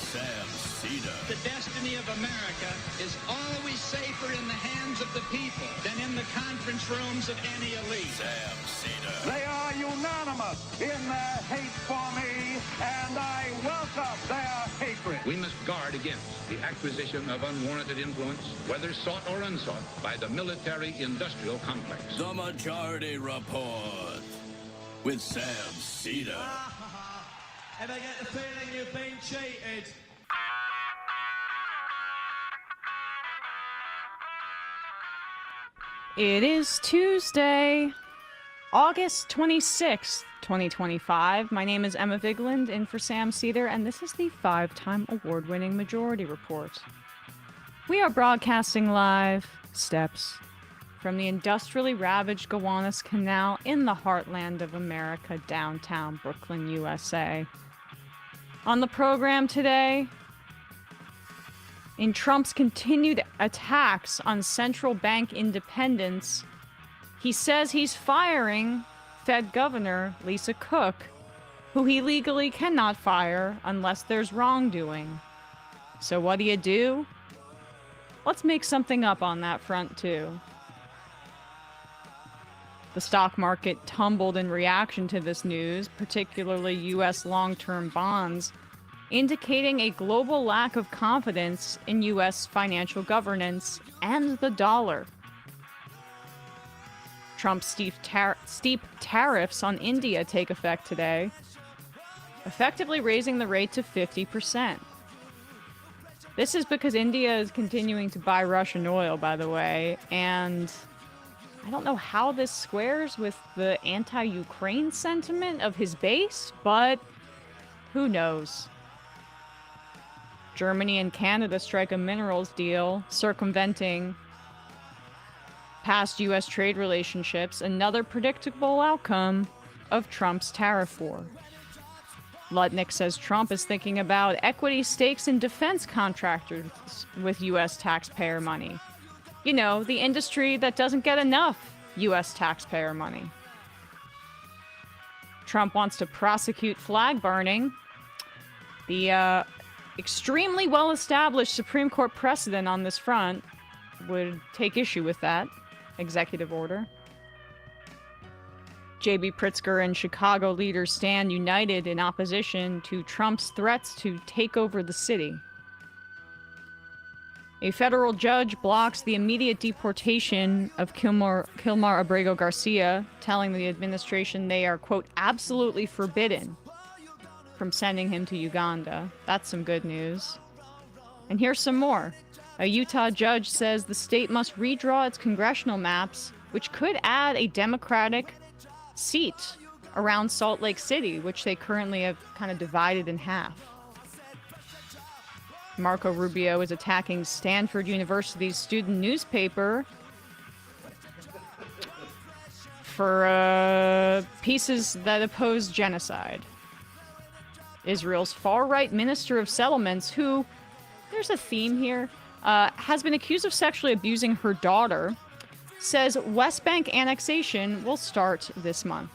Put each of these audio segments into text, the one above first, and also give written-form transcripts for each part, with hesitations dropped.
Sam Seder. The destiny of America is always safer in the hands of the people than in the conference rooms of any elite. Sam Seder. They are unanimous in their hate for me, and I welcome their hatred. We must guard against the acquisition of unwarranted influence, whether sought or unsought, by the military-industrial complex. The Majority Report with Sam Seder. Ever get the feeling you've been cheated? It is Tuesday, August 26th, 2025. My name is Emma Vigland, in for Sam Seder, and this is the 5-time award-winning Majority Report. We are broadcasting live, steps, from the industrially ravaged Gowanus Canal in the heartland of America, downtown Brooklyn, USA. On the program today, in Trump's continued attacks on central bank independence, he says he's firing Fed Governor Lisa Cook, who he legally cannot fire unless there's wrongdoing. So what do? Let's make something up on that front, too. The stock market tumbled in reaction to this news, particularly U.S. long-term bonds, indicating a global lack of confidence in U.S. financial governance and the dollar. Trump's steep tariffs on India take effect today, effectively raising the rate to 50%. This is because India is continuing to buy Russian oil, by the way, and I don't know how this squares with the anti-Ukraine sentiment of his base, but who knows? Germany and Canada strike a minerals deal, circumventing past U.S. trade relationships, another predictable outcome of Trump's tariff war. Lutnick says Trump is thinking about equity stakes in defense contractors with U.S. taxpayer money. You know, the industry that doesn't get enough U.S. taxpayer money. Trump wants to prosecute flag burning. The extremely well-established Supreme Court precedent on this front would take issue with that executive order. J.B. Pritzker and Chicago leaders stand united in opposition to Trump's threats to take over the city. A federal judge blocks the immediate deportation of Kilmar Abrego Garcia, telling the administration they are, quote, absolutely forbidden from sending him to Uganda. That's some good news. And here's some more. A Utah judge says the state must redraw its congressional maps, which could add a Democratic seat around Salt Lake City, which they currently have kind of divided in half. Marco Rubio is attacking Stanford University's student newspaper for pieces that oppose genocide. Israel's far-right Minister of Settlements, who, there's a theme here, has been accused of sexually abusing her daughter, says West Bank annexation will start this month.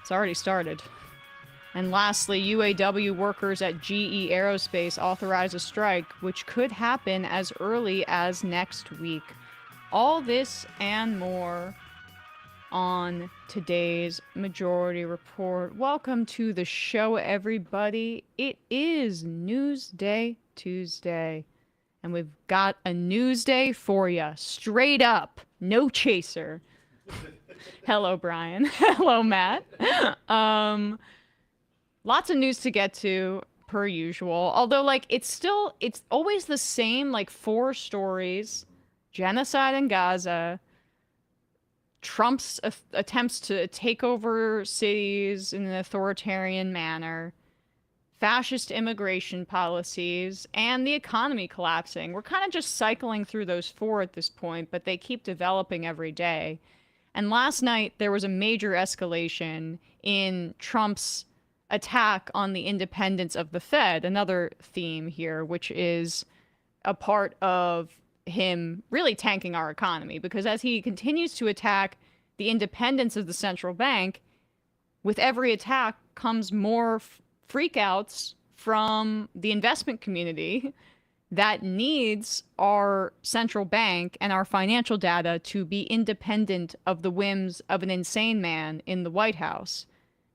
It's already started. And lastly, UAW workers at GE Aerospace authorize a strike, which could happen as early as next week. All this and more on today's Majority Report. Welcome to the show, everybody. It is Newsday Tuesday, and we've got a Newsday for you. Straight up, no chaser. Hello, Brian. Hello, Matt. Lots of news to get to, per usual. Although, like, it's always the same, like, 4 stories. Genocide in Gaza, Trump's attempts to take over cities in an authoritarian manner, fascist immigration policies, and the economy collapsing. We're kind of just cycling through those 4 at this point, but they keep developing every day. And last night, there was a major escalation in Trump's attack on the independence of the Fed, another theme here, which is a part of him really tanking our economy, because as he continues to attack the independence of the central bank, with every attack comes more freakouts from the investment community that needs our central bank and our financial data to be independent of the whims of an insane man in the White House,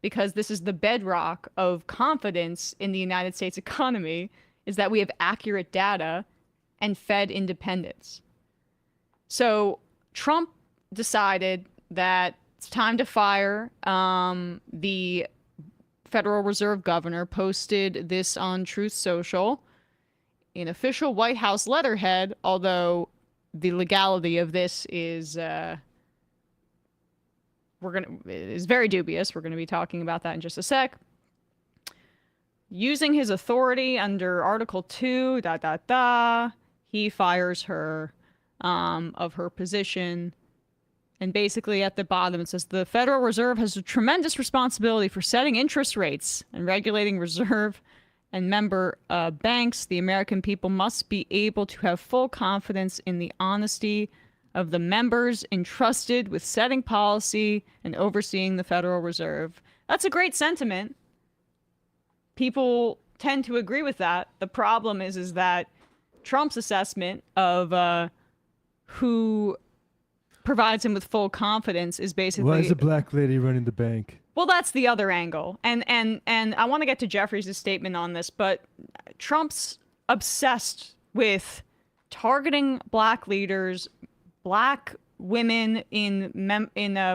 because this is the bedrock of confidence in the United States economy, is that we have accurate data and Fed independence. So Trump decided that it's time to fire the Federal Reserve governor, posted this on Truth Social in official White House letterhead, although the legality of this is very dubious. We're going to be talking about that in just a sec. Using his authority under Article 2, he fires her of her position. And basically at the bottom it says, the Federal Reserve has a tremendous responsibility for setting interest rates and regulating reserve and member banks. The American people must be able to have full confidence in the honesty of the members entrusted with setting policy and overseeing the Federal Reserve. That's a great sentiment. People tend to agree with that. The problem is that Trump's assessment of who provides him with full confidence is basically... Why is a black lady running the bank? Well, that's the other angle. And I want to get to Jeffries' statement on this, but Trump's obsessed with targeting black leaders, black women in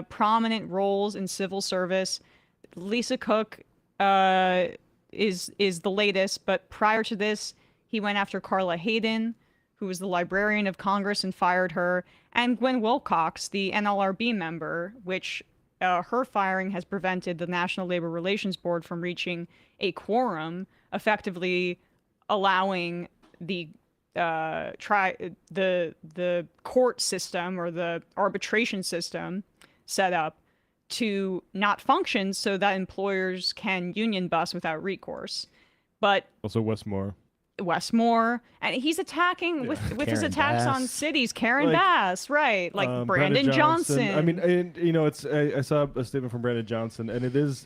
prominent roles in civil service. Lisa Cook is the latest, but prior to this, he went after Carla Hayden, who was the Librarian of Congress, and fired her, and Gwen Wilcox, the NLRB member, which her firing has prevented the National Labor Relations Board from reaching a quorum, effectively allowing the court system or the arbitration system set up to not function so that employers can union bust without recourse. But also Westmore, and he's attacking with his attacks on cities. Karen Bass, right? Like Brandon Johnson. I mean, I saw a statement from Brandon Johnson, and there's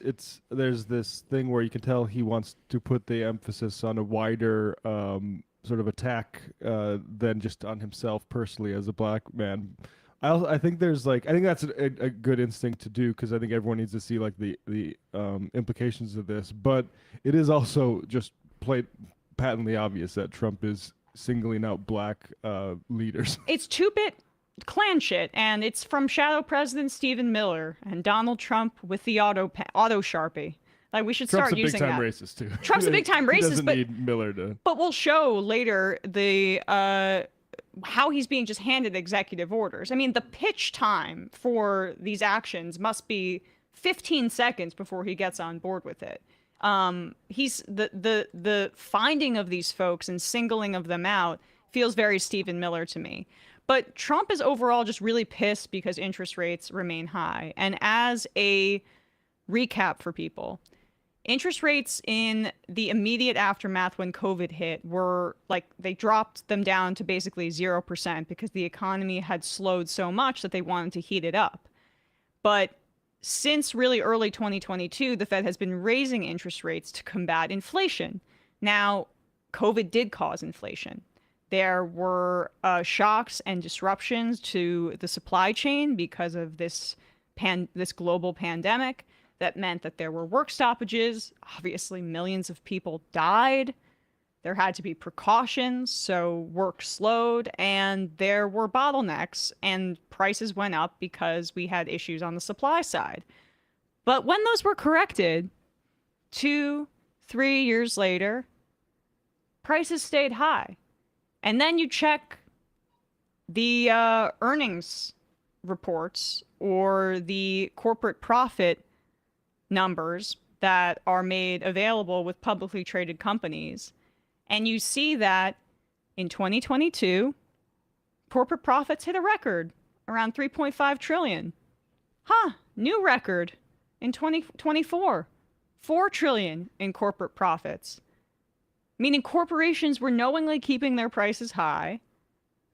this thing where you can tell he wants to put the emphasis on a wider sort of attack than just on himself personally as a black man. I think that's a good instinct to do, because I think everyone needs to see like the implications of this, but it is also just patently obvious that Trump is singling out black leaders. It's 2-bit Klan shit, and it's from Shadow President Stephen Miller and Donald Trump with the auto Sharpie. Like, we should start using that. Trump's a big-time racist too. Trump's a big-time racist, he doesn't need Miller to. But we'll show later the how he's being just handed executive orders. I mean, the pitch time for these actions must be 15 seconds before he gets on board with it. He's the finding of these folks and singling of them out feels very Stephen Miller to me. But Trump is overall just really pissed because interest rates remain high. And as a recap for people, interest rates in the immediate aftermath when COVID hit were like, they dropped them down to basically 0% because the economy had slowed so much that they wanted to heat it up. But since really early 2022, the Fed has been raising interest rates to combat inflation. Now, COVID did cause inflation. There were shocks and disruptions to the supply chain because of this global pandemic. That meant that there were work stoppages. Obviously, millions of people died. There had to be precautions, so work slowed, and there were bottlenecks, and prices went up because we had issues on the supply side. But when those were corrected, 2-3 years later, prices stayed high. And then you check the earnings reports or the corporate profit numbers that are made available with publicly traded companies, and you see that in 2022, corporate profits hit a record around 3.5 trillion. New record in 2024, 4 trillion in corporate profits. Meaning corporations were knowingly keeping their prices high,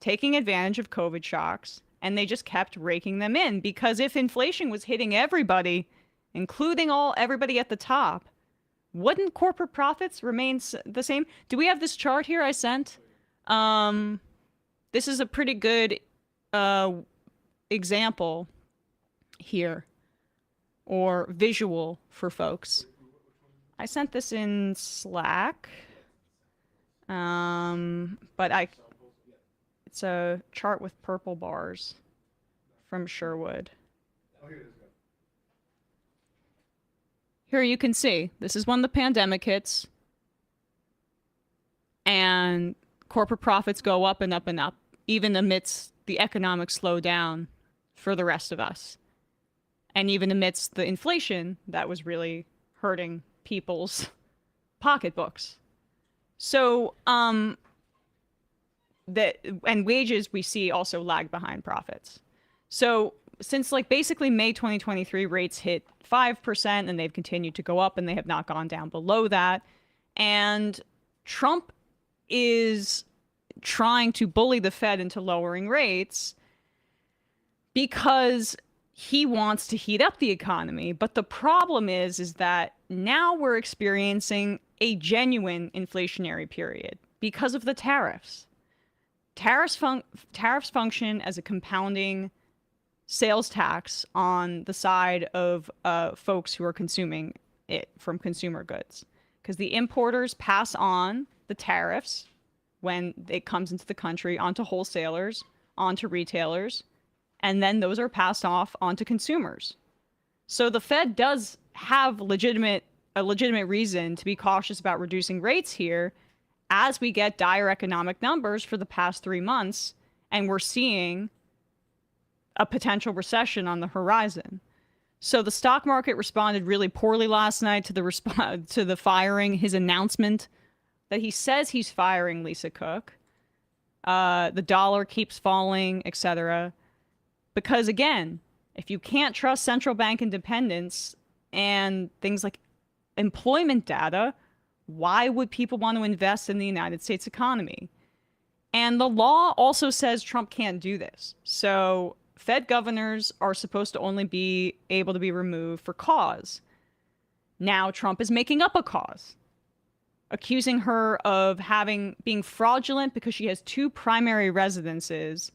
taking advantage of COVID shocks, and they just kept raking them in, because if inflation was hitting everybody, including everybody at the top, wouldn't corporate profits remain the same? Do we have this chart here I sent? This is a pretty good example here, or visual for folks. I sent this in Slack, but it's a chart with purple bars from Sherwood. Here you can see, this is when the pandemic hits, and corporate profits go up and up and up, even amidst the economic slowdown for the rest of us. And even amidst the inflation that was really hurting people's pocketbooks. So, and wages we see also lag behind profits. So since like basically May 2023, rates hit 5% and they've continued to go up and they have not gone down below that. And Trump is trying to bully the Fed into lowering rates because he wants to heat up the economy. But the problem is that now we're experiencing a genuine inflationary period because of the tariffs. Tariffs function as a compounding sales tax on the side of folks who are consuming it from consumer goods, because the importers pass on the tariffs when it comes into the country onto wholesalers, onto retailers, and then those are passed off onto consumers. So the Fed does have a legitimate reason to be cautious about reducing rates here as we get dire economic numbers for the past 3 months, and we're seeing a potential recession on the horizon. So the stock market responded really poorly last night to the firing, his announcement that he says he's firing Lisa Cook. The dollar keeps falling, etc. Because again, if you can't trust central bank independence and things like employment data, why would people want to invest in the United States economy? And the law also says Trump can't do this. So Fed governors are supposed to only be able to be removed for cause. Now Trump is making up a cause, accusing her of being fraudulent because she has 2 primary residences.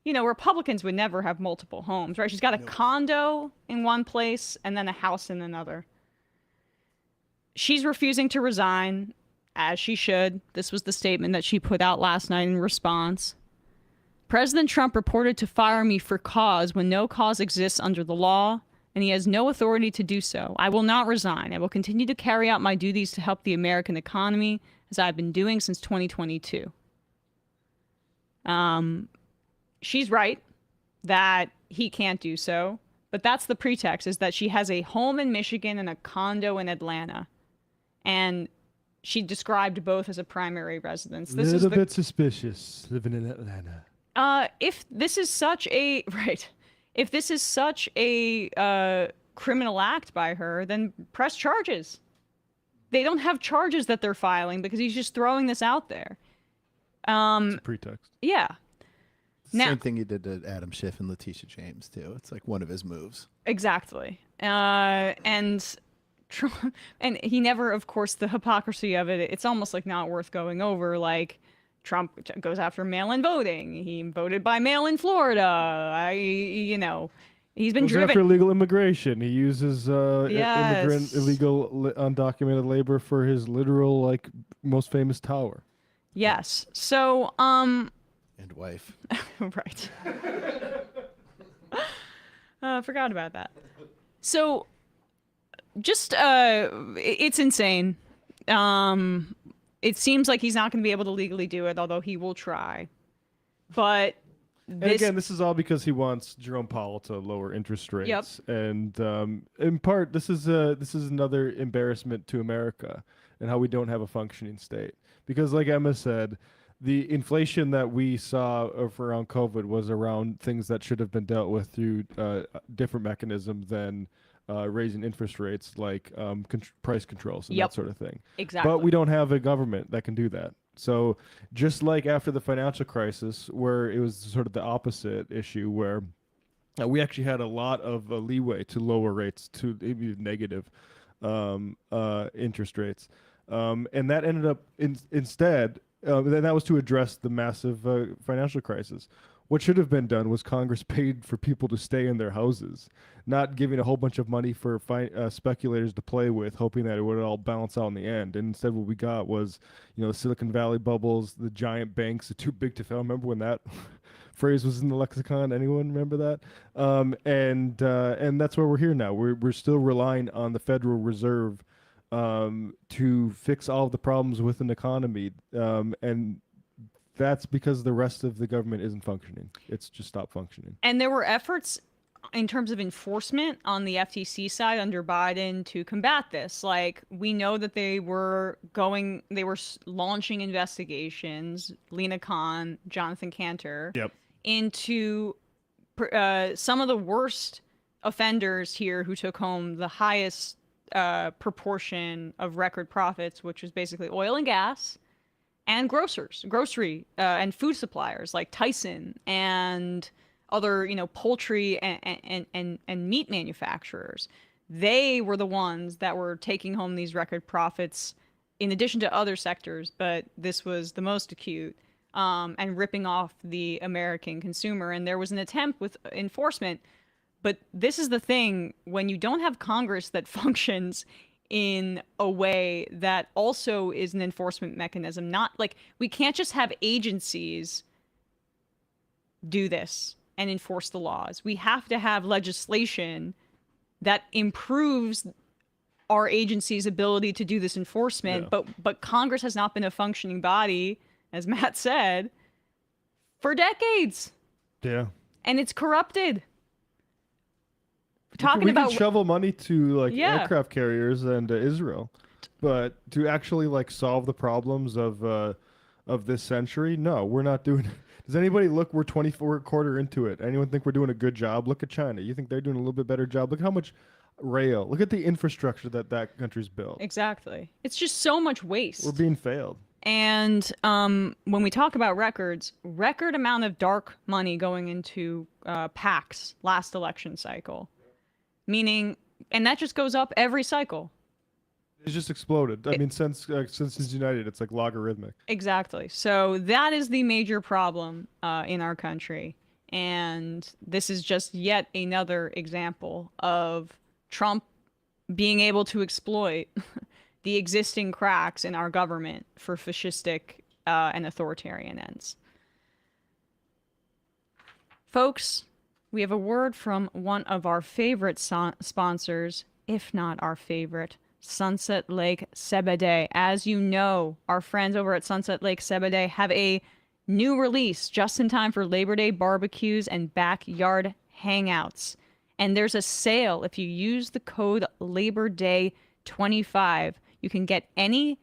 You know, Republicans would never have multiple homes, right? She's got a condo in one place and then a house in another. She's refusing to resign, as she should. This was the statement that she put out last night in response. President Trump reported to fire me for cause when no cause exists under the law, and he has no authority to do so. I will not resign. I will continue to carry out my duties to help the American economy, as I've been doing since 2022. She's right that he can't do so, but that's the pretext, is that she has a home in Michigan and a condo in Atlanta. And she described both as a primary residence. This is a little bit suspicious, living in Atlanta. If this is such a criminal act by her, then press charges. They don't have charges that they're filing because he's just throwing this out there. It's a pretext. Yeah. Same thing he did to Adam Schiff and Letitia James too. It's like one of his moves. Exactly. And Trump, and he never, of course, the hypocrisy of it. It's almost like not worth going over. Like, Trump goes after mail-in voting. He voted by mail in Florida. He's been driven after illegal immigration. He uses immigrant, illegal, undocumented labor for his literal, most famous tower. Yes. So, and wife. Right. Forgot about that. So, just it's insane. It seems like he's not going to be able to legally do it, although he will try. But and again, this is all because he wants Jerome Powell to lower interest rates. Yep. And in part, this is another embarrassment to America and how we don't have a functioning state. Because, like Emma said, the inflation that we saw around COVID was around things that should have been dealt with through different mechanisms than raising interest rates, like price controls and that sort of thing. Exactly. But we don't have a government that can do that. So just like after the financial crisis, where it was sort of the opposite issue, where we actually had a lot of leeway to lower rates to maybe negative. interest rates, and that ended up instead. Then that was to address the massive financial crisis. What should have been done was Congress paid for people to stay in their houses, not giving a whole bunch of money for speculators to play with, hoping that it would all balance out in the end. And instead, what we got was, the Silicon Valley bubbles, the giant banks, the too big to fail. Remember when that phrase was in the lexicon? Anyone remember that? And that's where we're here now. We're still relying on the Federal Reserve to fix all of the problems with an economy, and that's because the rest of the government isn't functioning. It's just stopped functioning. And there were efforts in terms of enforcement on the FTC side under Biden to combat this. Like, we know that they were launching investigations, Lena Khan, Jonathan Cantor, into some of the worst offenders here who took home the highest proportion of record profits, which was basically oil and gas, and grocery and food suppliers like Tyson and other, poultry and meat manufacturers. They were the ones that were taking home these record profits in addition to other sectors, but this was the most acute, and ripping off the American consumer. And there was an attempt with enforcement, but this is the thing, when you don't have Congress that functions in a way that also is an enforcement mechanism. Not like, we can't just have agencies do this and enforce the laws. We have to have legislation that improves our agency's ability to do this enforcement. But Congress has not been a functioning body, as Matt said, for decades. Yeah. And it's corrupted. We can shovel money to aircraft carriers and Israel, but to actually solve the problems of this century, no, we're not doing it. Does anybody look? We're 24 quarter into it. Anyone think we're doing a good job? Look at China. You think they're doing a little bit better job? Look how much rail. Look at the infrastructure that country's built. Exactly. It's just so much waste. We're being failed. And when we talk about record amount of dark money going into PACs last election cycle. Meaning, and that just goes up every cycle. It's just exploded. I mean, since it's united, it's logarithmic. Exactly. So that is the major problem in our country. And this is just yet another example of Trump being able to exploit the existing cracks in our government for fascistic and authoritarian ends. Folks, we have a word from one of our favorite sponsors, if not our favorite, Sunset Lake Sebede. As you know, our friends over at Sunset Lake Sebede have a new release just in time for Labor Day barbecues and backyard hangouts. And there's a sale. If you use the code LaborDay25, you can get any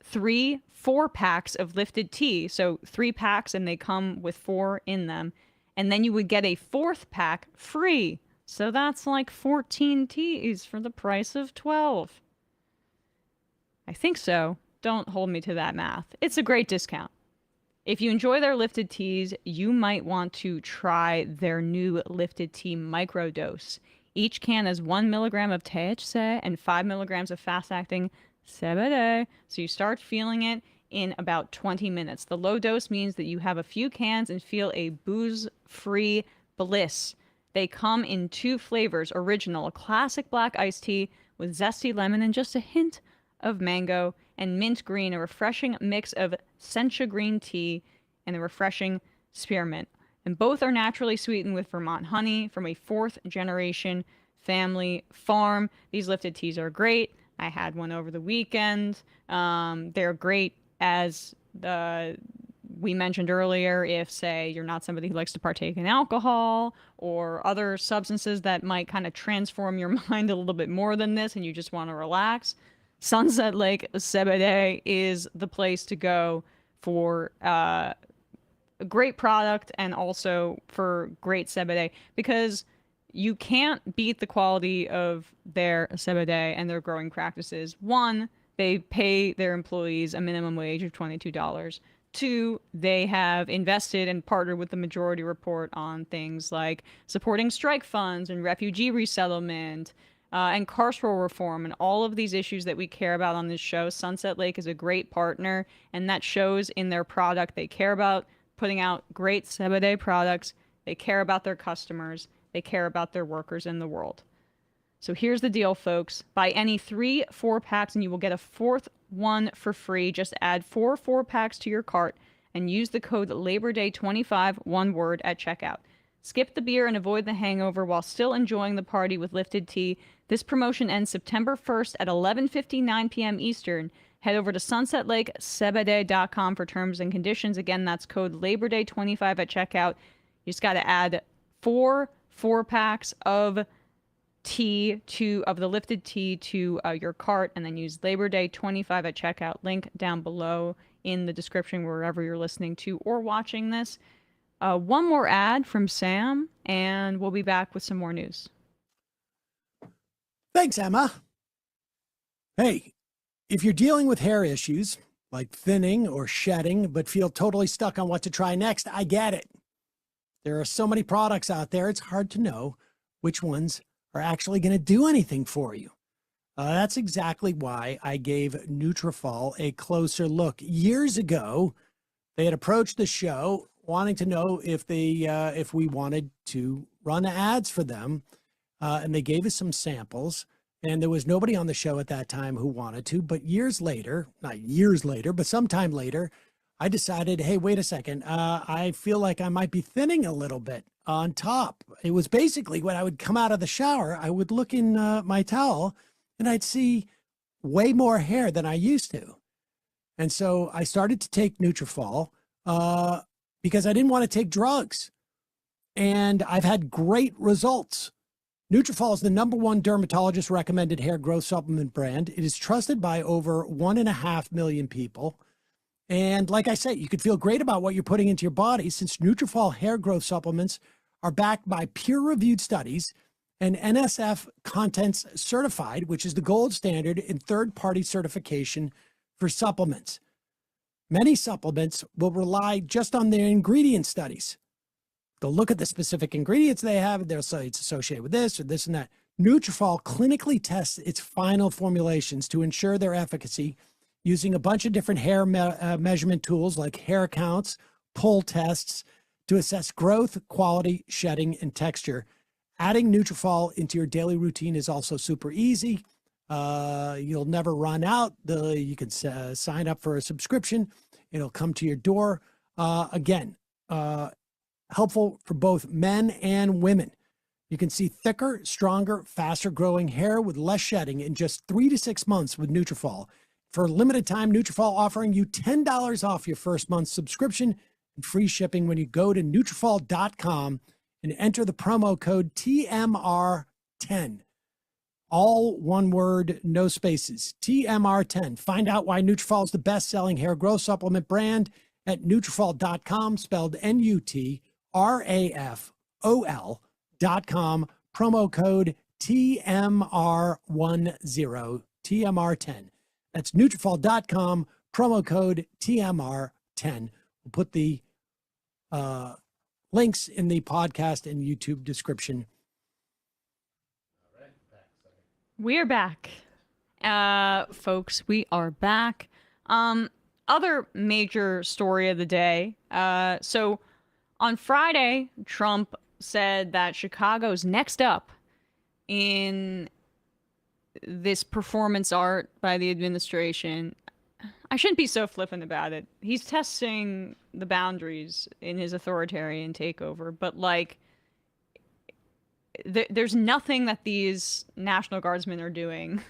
4 packs of lifted tea. So 3 packs, and they come with 4 in them. And then you would get a 4th pack free. So that's like 14 teas for the price of 12. I think so. Don't hold me to that math. It's a great discount. If you enjoy their lifted teas, you might want to try their new lifted tea microdose. Each can has 1 milligram of THC and 5 milligrams of fast-acting CBD. So you start feeling it in about 20 minutes. The low dose means that you have a few cans and feel a booze-free bliss. They come in 2 flavors: original, a classic black iced tea with zesty lemon and just a hint of mango, and mint green, a refreshing mix of sencha green tea and a refreshing spearmint. And both are naturally sweetened with Vermont honey from a 4th-generation family farm. These lifted teas are great. I had one over the weekend. They're great, as we mentioned earlier, if, say, you're not somebody who likes to partake in alcohol or other substances that might kind of transform your mind a little bit more than this and you just want to relax. Sunset Lake CBD is the place to go for a great product and also for great CBD, because you can't beat the quality of their CBD and their growing practices. 1, they pay their employees a minimum wage of $22. 2, they have invested and partnered with the Majority Report on things like supporting strike funds and refugee resettlement, and carceral reform and all of these issues that we care about on this show. Sunset Lake is a great partner, and that shows in their product. They care about putting out great Seder products. They care about their customers. They care about their workers in the world. So here's the deal, folks. Buy any 3 4-packs and you will get a 4th one for free. Just add 4 4-packs to your cart and use the code Labor Day 25, one word, at checkout. Skip the beer and avoid the hangover while still enjoying the party with lifted tea. This promotion ends September 1st at 11:59 p.m. Eastern. Head over to sunsetlakesebede.com for terms and conditions. Again, that's code Labor Day 25 at checkout. You just got to add 4 4-packs of tea of the lifted tea to your cart, and then use Labor Day 25 at checkout. Link down below in the description wherever you're listening to or watching this. One more ad from Sam, and we'll be back with some more news. Thanks, Emma. Hey, if you're dealing with hair issues like thinning or shedding, but feel totally stuck on what to try next, I get it. There are so many products out there, it's hard to know which ones are actually going to do anything for you. That's exactly why I gave Nutrafol a closer look. Years ago, they had approached the show wanting to know if we wanted to run ads for them, and they gave us some samples. And there was nobody on the show at that time who wanted to. But years later, not years later, but sometime later, I decided, hey, wait a second. I feel like I might be thinning a little bit on top. It was basically when I would come out of the shower, I would look in my towel and I'd see way more hair than I used to. And so I started to take Nutrafol because I didn't want to take drugs. And I've had great results. Nutrafol is the #1 dermatologist recommended hair growth supplement brand. It is trusted by over 1.5 million people. And like I said, you could feel great about what you're putting into your body since Nutrafol hair growth supplements are backed by peer-reviewed studies and NSF Contents Certified, which is the gold standard in third-party certification for supplements. Many supplements will rely just on their ingredient studies. They'll look at the specific ingredients they have, and they'll say it's associated with this or this and that. Nutrafol clinically tests its final formulations to ensure their efficacy using a bunch of different hair measurement tools like hair counts, pull tests to assess growth, quality, shedding, and texture. Adding Nutrafol into your daily routine is also super easy. You'll never run out. You can sign up for a subscription. It'll come to your door. Helpful for both men and women. You can see thicker, stronger, faster growing hair with less shedding in just 3 to 6 months with Nutrafol. For a limited time, Nutrafol offering you $10 off your first month's subscription and free shipping when you go to Nutrafol.com and enter the promo code TMR10. All one word, no spaces. TMR10. Find out why Nutrafol is the best-selling hair growth supplement brand at Nutrafol.com, spelled Nutrafol.com, promo code TMR10, TMR10. That's Nutrafol.com, promo code TMR10. We'll put the links in the podcast and YouTube description. We're back. Folks, we are back. Other major story of the day. So on Friday, Trump said that Chicago's next up in this performance art by the administration. I shouldn't be so flippant about it. He's testing the boundaries in his authoritarian takeover, but like, there's nothing that these National Guardsmen are doing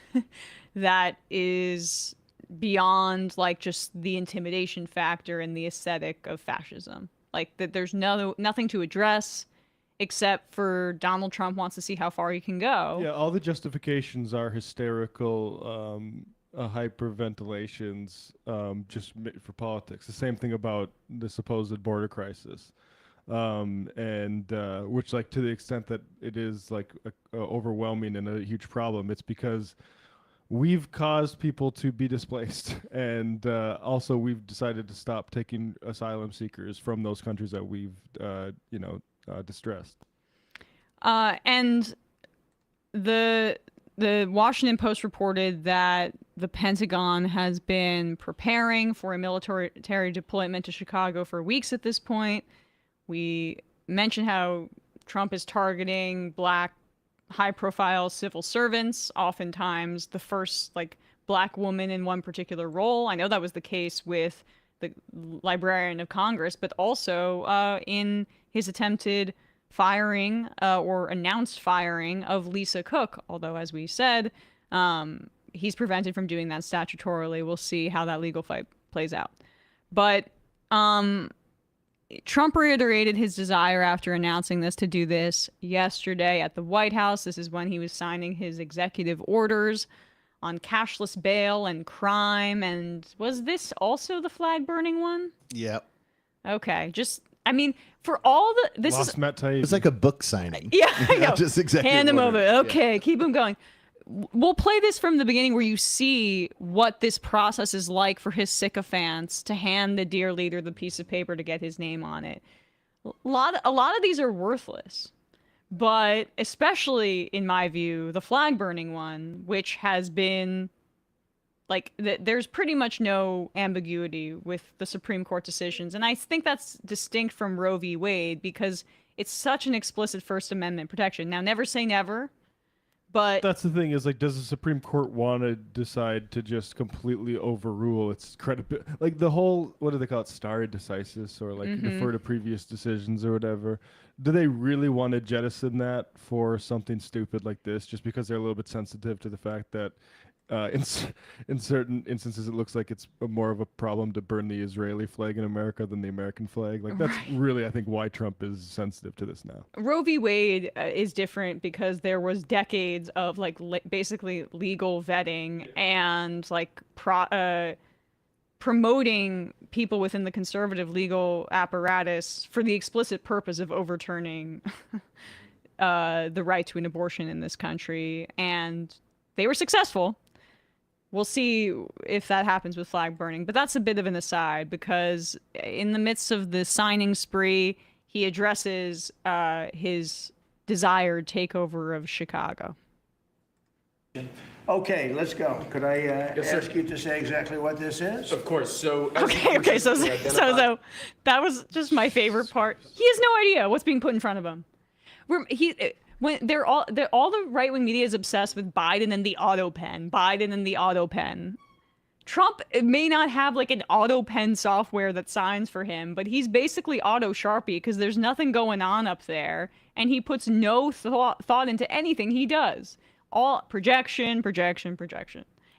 that is beyond like just the intimidation factor and the aesthetic of fascism. Like that, there's nothing to address except for Donald Trump wants to see how far he can go. Yeah, all the justifications are hysterical, hyperventilations, just for politics. The same thing about the supposed border crisis, which, like, to the extent that it is like overwhelming and a huge problem, it's because we've caused people to be displaced, and also we've decided to stop taking asylum seekers from those countries that we've, distressed. And the the Washington Post reported that the Pentagon has been preparing for a military deployment to Chicago for weeks at this point. We mentioned how Trump is targeting black high-profile civil servants, oftentimes the first black woman in one particular role. I know that was the case with the Librarian of Congress, but also in his attempted firing or announced firing of Lisa Cook. Although, as we said, he's prevented from doing that statutorily. We'll see how that legal fight plays out. But Trump reiterated his desire after announcing this to do this yesterday at the White House. This is when he was signing his executive orders on cashless bail and crime. And was this also the flag burning one? Yep. Okay. I mean, for all this Lost is Matt Taibbi. It's like a book signing. Yeah, I know. Just executive Hand him over. orders. Okay, Yeah. keep him going. We'll play this from the beginning where you see what this process is like for his sycophants to hand the dear leader the piece of paper to get his name on it. A lot of these are worthless. But especially, in my view, the flag burning one, which has been there's pretty much no ambiguity with the Supreme Court decisions. And I think that's distinct from Roe v. Wade because it's such an explicit First Amendment protection. Now, never say never, but that's the thing is does the Supreme Court want to decide to just completely overrule its credibility? Like the whole, what do they call it, stare decisis, or defer to previous decisions or whatever. Do they really want to jettison that for something stupid like this just because they're a little bit sensitive to the fact that in certain instances, it looks like it's more of a problem to burn the Israeli flag in America than the American flag. That's really, I think, why Trump is sensitive to this now. Roe v. Wade is different because there was decades of basically legal vetting and promoting people within the conservative legal apparatus for the explicit purpose of overturning the right to an abortion in this country, and they were successful. We'll see if that happens with flag burning, but that's a bit of an aside because in the midst of the signing spree, he addresses his desired takeover of Chicago. Okay, let's go. Could I ask you to say exactly what this is? Of course. So Okay. So that was just my favorite part. He has no idea what's being put in front of him. When all the right-wing media is obsessed with Biden and the auto pen. Trump may not have an auto pen software that signs for him, but he's basically auto Sharpie because there's nothing going on up there, and he puts no thought into anything he does. All projection.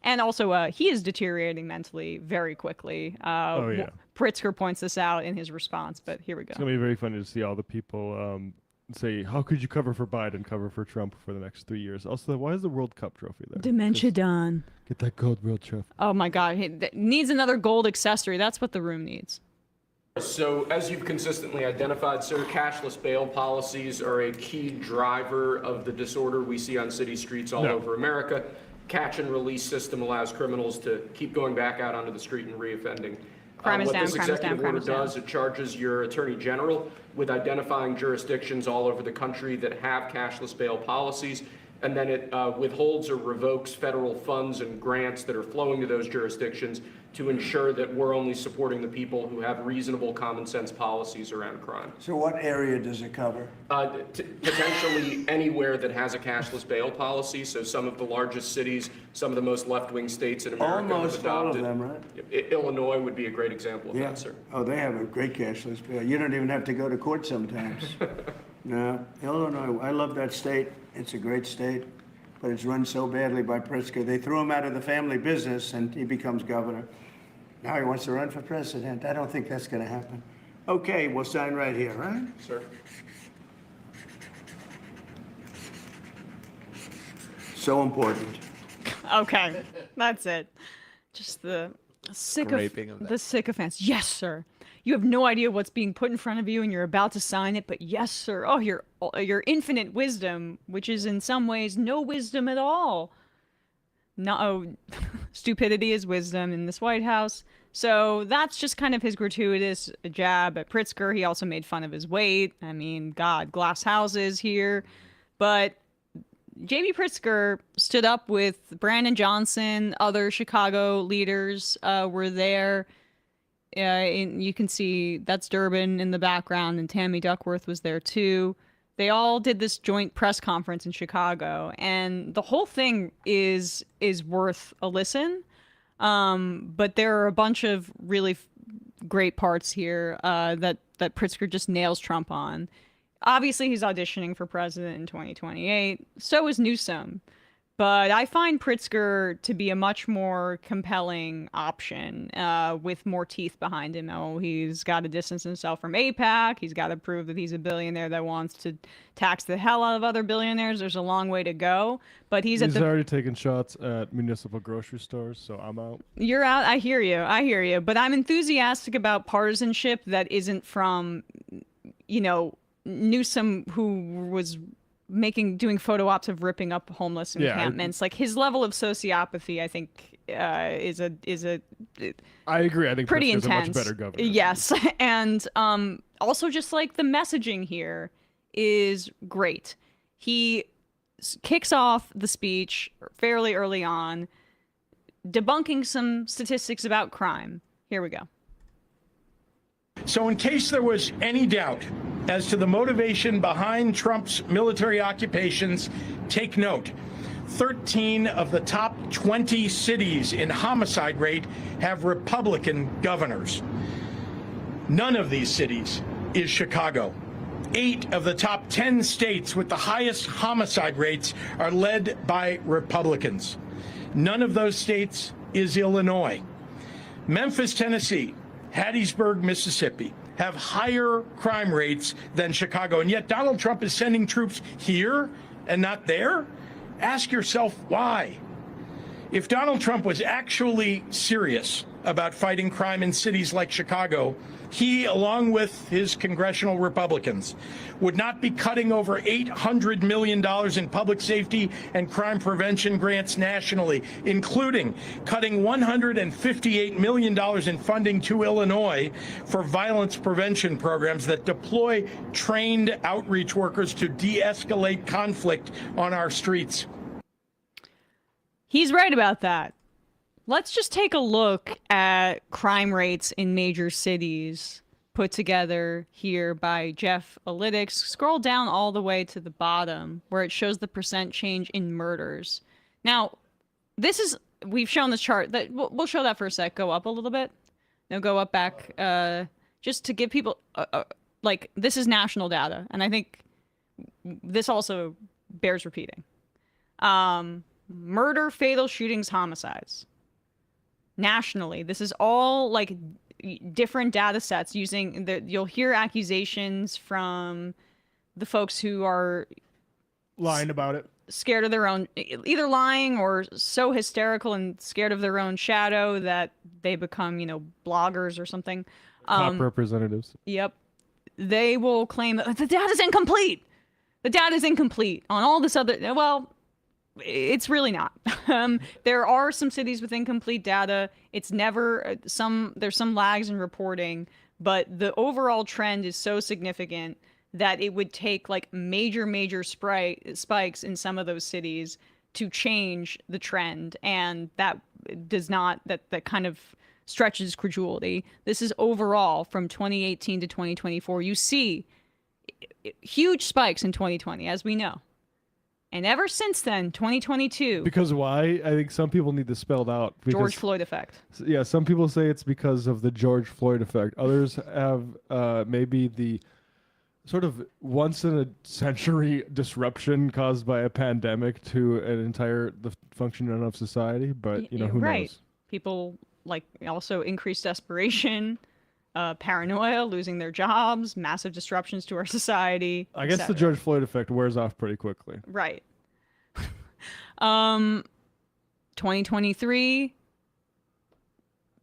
And also, he is deteriorating mentally very quickly. Pritzker points this out in his response, but here we go. It's going to be very funny to see all the people say, how could you cover for Biden, cover for Trump for the next 3 years? Also, why is the World Cup trophy there? Dementia Don. Get that gold World Trophy. Oh my God, he needs another gold accessory. That's what the room needs. So as you've consistently identified, sir, cashless bail policies are a key driver of the disorder we see on city streets all over America. Catch and release system allows criminals to keep going back out onto the street and reoffending. What this executive order does, it charges your attorney general with identifying jurisdictions all over the country that have cashless bail policies, and then it withholds or revokes federal funds and grants that are flowing to those jurisdictions to ensure that we're only supporting the people who have reasonable common sense policies around crime. So what area does it cover? Potentially anywhere that has a cashless bail policy. So some of the largest cities, some of the most left-wing states in America Almost have adopted. all of them, right? Illinois would be a great example of that, sir. Oh, they have a great cashless bail. You don't even have to go to court sometimes. No, Illinois, I love that state. It's a great state, but it's run so badly by Pritzker. They threw him out of the family business and he becomes governor. Now he wants to run for president. I don't think that's going to happen. Okay, we'll sign right here, right? Sir. So important. Okay, that's it. Just the sycophants. Yes, sir. You have no idea what's being put in front of you and you're about to sign it, but yes, sir. Oh, your infinite wisdom, which is in some ways no wisdom at all. No, stupidity is wisdom in this White House. So that's just kind of his gratuitous jab at Pritzker. He also made fun of his weight. I mean, God, glass houses here. But J.B. Pritzker stood up with Brandon Johnson, other Chicago leaders were there. You can see that's Durbin in the background, and Tammy Duckworth was there too. They all did this joint press conference in Chicago, and the whole thing is worth a listen. But there are a bunch of really great parts here that Pritzker just nails Trump on. Obviously, he's auditioning for president in 2028. So is Newsom. But I find Pritzker to be a much more compelling option with more teeth behind him. Oh, he's got to distance himself from AIPAC. He's got to prove that he's a billionaire that wants to tax the hell out of other billionaires. There's a long way to go. But he's already taking shots at municipal grocery stores, so I'm out. You're out. I hear you. But I'm enthusiastic about partisanship that isn't from, Newsom, who was doing photo ops of ripping up homeless encampments. Like his level of sociopathy, I think, is a. I agree. I think pretty Pritzker's intense. a much better governor. Yes, and also just like the messaging here is great. He kicks off the speech fairly early on, debunking some statistics about crime. Here we go. So in case there was any doubt as to the motivation behind Trump's military occupations, take note. 13 of the top 20 cities in homicide rate have Republican governors. None of these cities is Chicago. 8 of the top 10 states with the highest homicide rates are led by Republicans. None of those states is Illinois. Memphis, Tennessee, Hattiesburg, Mississippi have higher crime rates than Chicago, and yet Donald Trump is sending troops here and not there? Ask yourself why. If Donald Trump was actually serious about fighting crime in cities like Chicago, he, along with his congressional Republicans, would not be cutting over $800 million in public safety and crime prevention grants nationally, including cutting $158 million in funding to Illinois for violence prevention programs that deploy trained outreach workers to de-escalate conflict on our streets. He's right about that. Let's just take a look at crime rates in major cities put together here by Jeff Analytics. Scroll down all the way to the bottom where it shows the percent change in murders. Now, we've shown this chart. That we'll show that for a sec. Go up a little bit. No, go up back. Just to give people, this is national data. And I think this also bears repeating. Murder, fatal shootings, homicides. Nationally, this is all like different data sets using you'll hear accusations from the folks who are lying about it, scared of their own, either lying or so hysterical and scared of their own shadow that they become, bloggers or something. Top representatives. Yep. They will claim that the data's incomplete. The data's incomplete on all this other, well, it's really not. There are some cities with incomplete data. It's never there's some lags in reporting, but the overall trend is so significant that it would take like major spikes in some of those cities to change the trend. And that does not, that kind of stretches credulity. This is overall from 2018 to 2024. You see huge spikes in 2020, as we know. And ever since then, 2022. Because why? I think some people need this spelled out. George Floyd effect. Yeah, some people say it's because of the George Floyd effect. Others have maybe the sort of once-in-a-century disruption caused by a pandemic to the functioning of society. But, who knows? People, also increased desperation, paranoia, losing their jobs, massive disruptions to our society. I guess the George Floyd effect wears off pretty quickly. Right. 2023,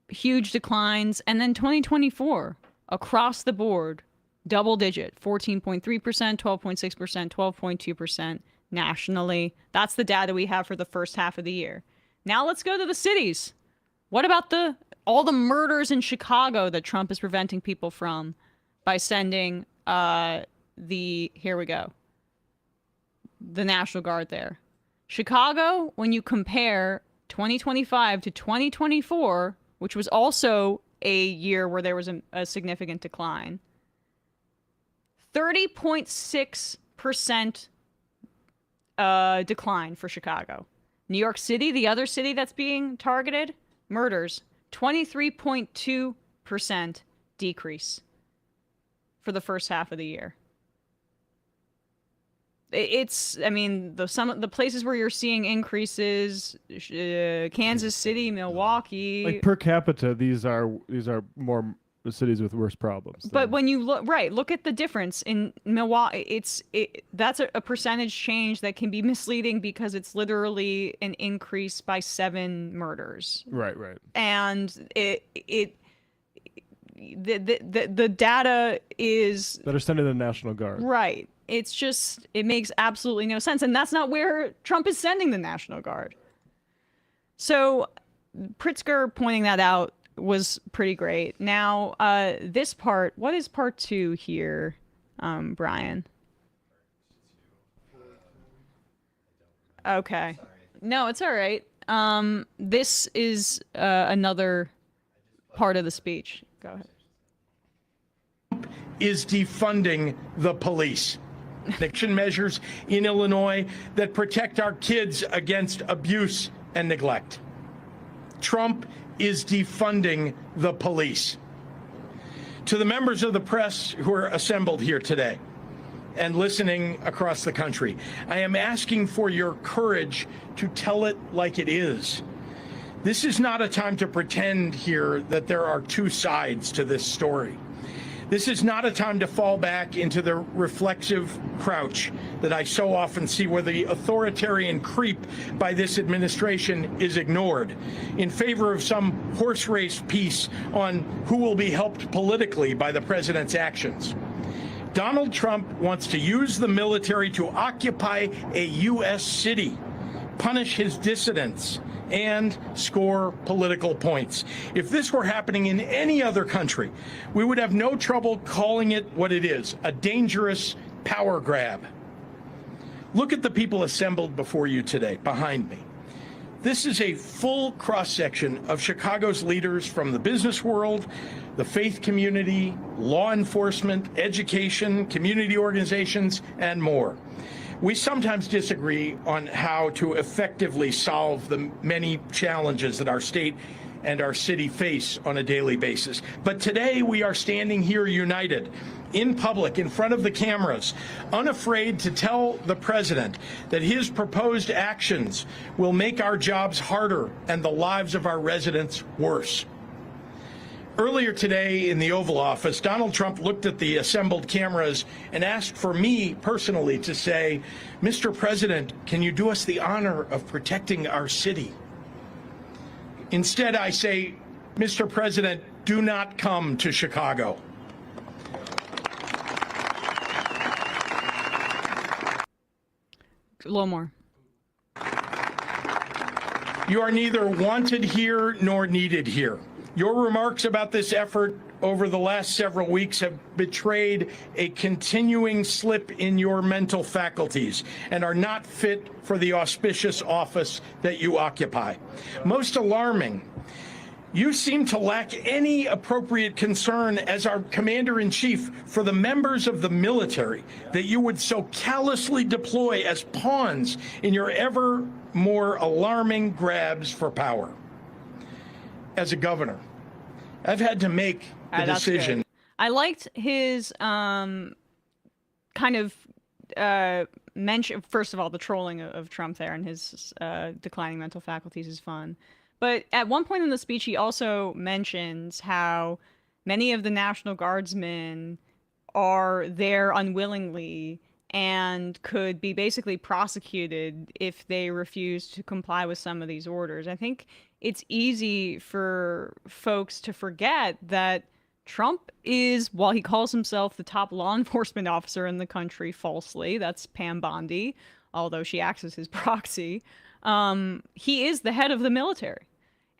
huge declines. And then 2024, across the board, double digit, 14.3%, 12.6%, 12.2% nationally. That's the data we have for the first half of the year. Now let's go to the cities. What about all the murders in Chicago that Trump is preventing people from by sending here we go, the National Guard there? Chicago, when you compare 2025 to 2024, which was also a year where there was a significant decline, 30.6% decline for Chicago. New York City, the other city that's being targeted, murders, 23.2% decrease for the first half of the year. It's, I mean, some of the places where you're seeing increases, Kansas City, Milwaukee. Like per capita, these are more cities with worse problems. But when you look at the difference in Milwaukee, that's a percentage change that can be misleading because it's literally an increase by 7 murders. Right. And the data is that are sent in the National Guard. Right. It's just, it makes absolutely no sense. And that's not where Trump is sending the National Guard. So Pritzker pointing that out was pretty great. Now, this part, what is part 2 here, Brian? Okay. No, it's all right. This is another part of the speech. Go ahead. Is defunding the police. Action measures in Illinois that protect our kids against abuse and neglect. Trump is defunding the police. To the members of the press who are assembled here today and listening across the country, I am asking for your courage to tell it like it is. This is not a time to pretend here that there are 2 sides to this story. This is not a time to fall back into the reflexive crouch that I so often see, where the authoritarian creep by this administration is ignored in favor of some horse race piece on who will be helped politically by the president's actions. Donald Trump wants to use the military to occupy a U.S. city, punish his dissidents, and score political points. If this were happening in any other country, we would have no trouble calling it what it is, a dangerous power grab. Look at the people assembled before you today, behind me. This is a full cross-section of Chicago's leaders from the business world, the faith community, law enforcement, education, community organizations, and more. We sometimes disagree on how to effectively solve the many challenges that our state and our city face on a daily basis. But today we are standing here united, in public, in front of the cameras, unafraid to tell the president that his proposed actions will make our jobs harder and the lives of our residents worse. Earlier today in the Oval Office, Donald Trump looked at the assembled cameras and asked for me personally to say, "Mr. President, can you do us the honor of protecting our city?" Instead, I say, "Mr. President, do not come to Chicago." A little more. You are neither wanted here nor needed here. Your remarks about this effort over the last several weeks have betrayed a continuing slip in your mental faculties and are not fit for the auspicious office that you occupy. Most alarming, you seem to lack any appropriate concern as our commander-in-chief for the members of the military that you would so callously deploy as pawns in your ever more alarming grabs for power. As a governor, I've had to make the decision. I liked his kind of mention, first of all, the trolling of Trump there and his declining mental faculties is fun. But at one point in the speech, he also mentions how many of the National Guardsmen are there unwillingly and could be basically prosecuted if they refuse to comply with some of these orders. I think it's easy for folks to forget that Trump is, while he calls himself the top law enforcement officer in the country falsely, that's Pam Bondi, although she acts as his proxy, he is the head of the military.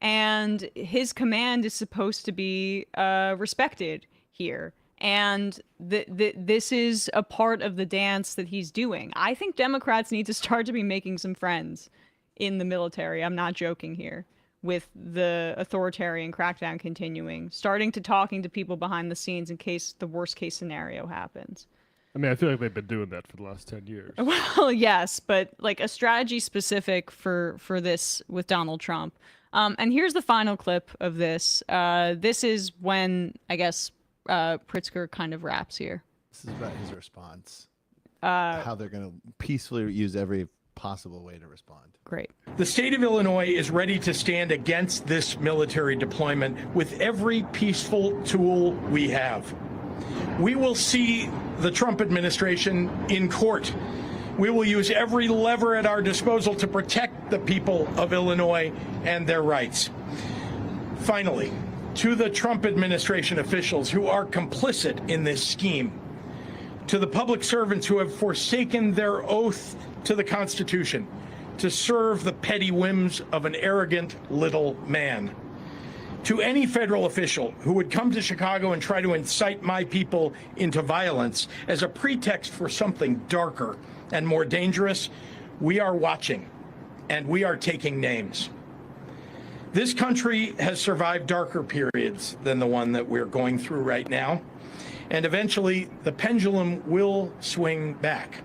And his command is supposed to be respected here. And this is a part of the dance that he's doing. I think Democrats need to start to be making some friends in the military. I'm not joking here. With the authoritarian crackdown continuing, starting to talking to people behind the scenes in case the worst case scenario happens. I mean, I feel like they've been doing that for the last 10 years. Well, yes, but like a strategy specific for this with Donald Trump. And here's the final clip of this. This is when, I guess, Pritzker kind of raps here. This is about his response. How they're going to peacefully use every possible way to respond. Great. The state of Illinois is ready to stand against this military deployment with every peaceful tool we have. We will see the Trump administration in court. We will use every lever at our disposal to protect the people of Illinois and their rights. Finally, to the Trump administration officials who are complicit in this scheme, to the public servants who have forsaken their oath to the Constitution to serve the petty whims of an arrogant little man, to any federal official who would come to Chicago and try to incite my people into violence as a pretext for something darker and more dangerous, we are watching and we are taking names. This country has survived darker periods than the one that we're going through right now, and eventually the pendulum will swing back,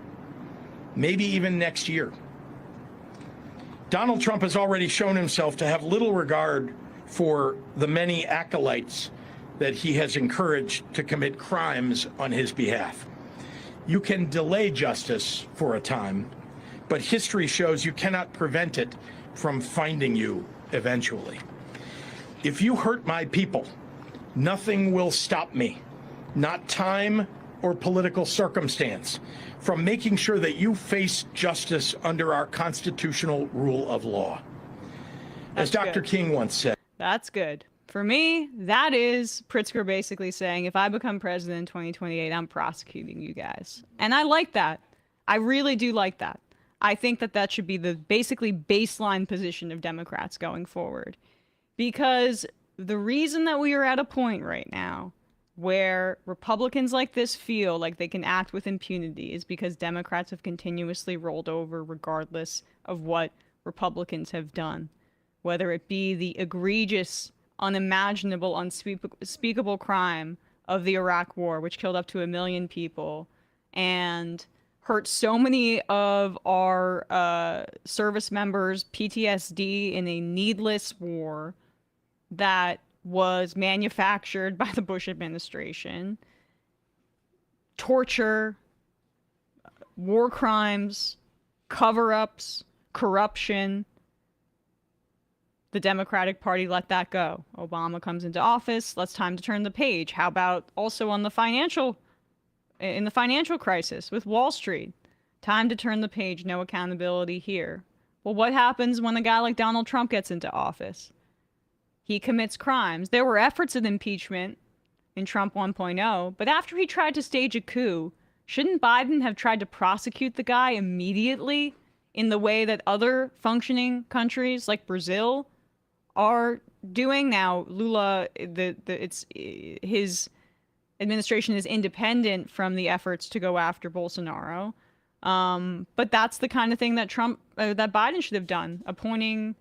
maybe even next year. Donald Trump has already shown himself to have little regard for the many acolytes that he has encouraged to commit crimes on his behalf. You can delay justice for a time, but history shows you cannot prevent it from finding you eventually. If you hurt my people, nothing will stop me, not time or political circumstance, from making sure that you face justice under our constitutional rule of law. As Dr. King once said. That's good. For me, that is Pritzker basically saying, if I become president in 2028, I'm prosecuting you guys. And I like that. I really do like that. I think that that should be the basically baseline position of Democrats going forward. Because the reason that we are at a point right now where Republicans like this feel like they can act with impunity is because Democrats have continuously rolled over regardless of what Republicans have done. Whether it be the egregious, unimaginable, unspeakable crime of the Iraq War, which killed up to 1 million people and hurt so many of our service members, PTSD in a needless war that was manufactured by the Bush administration, torture, war crimes, cover-ups, corruption. The Democratic Party let that go. Obama comes into office. It's time to turn the page. How about also on the financial crisis with Wall Street? Time to turn the page. No accountability here. Well, what happens when a guy like Donald Trump gets into office? He commits crimes. There were efforts at impeachment in Trump 1.0, but after he tried to stage a coup, shouldn't Biden have tried to prosecute the guy immediately in the way that other functioning countries like Brazil are doing now? Lula, his administration is independent from the efforts to go after Bolsonaro. But that's the kind of thing that that Biden should have done, appointing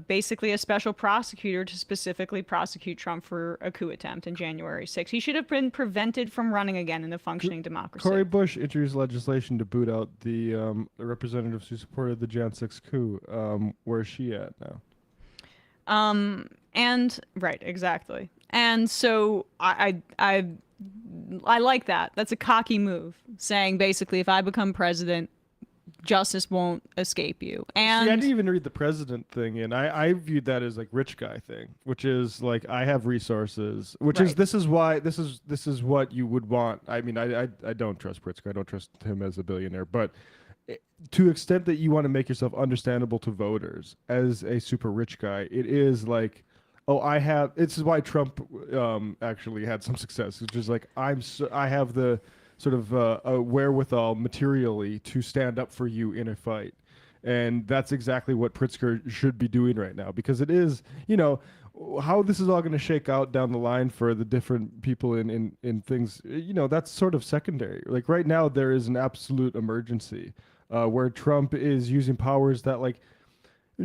basically a special prosecutor to specifically prosecute Trump for a coup attempt in January 6th. He should have been prevented from running again in a functioning democracy. Cory Bush introduced legislation to boot out the representatives who supported the Jan 6 coup. Where's she at now? And right, exactly. And so I like that. That's a cocky move, saying basically, if I become president, justice won't escape you. And see, I didn't even read the president thing, and I viewed that as like rich guy thing, which is like I have resources, which is this is what you would want. I mean, I don't trust Pritzker. I don't trust him as a billionaire, but to the extent that you want to make yourself understandable to voters as a super rich guy, it is like, oh, I have. This is why Trump actually had some success. It's just like I have the sort of a wherewithal materially to stand up for you in a fight. And that's exactly what Pritzker should be doing right now, because it is, how this is all going to shake out down the line for the different people in things, that's sort of secondary. Like right now, there is an absolute emergency where Trump is using powers that, like,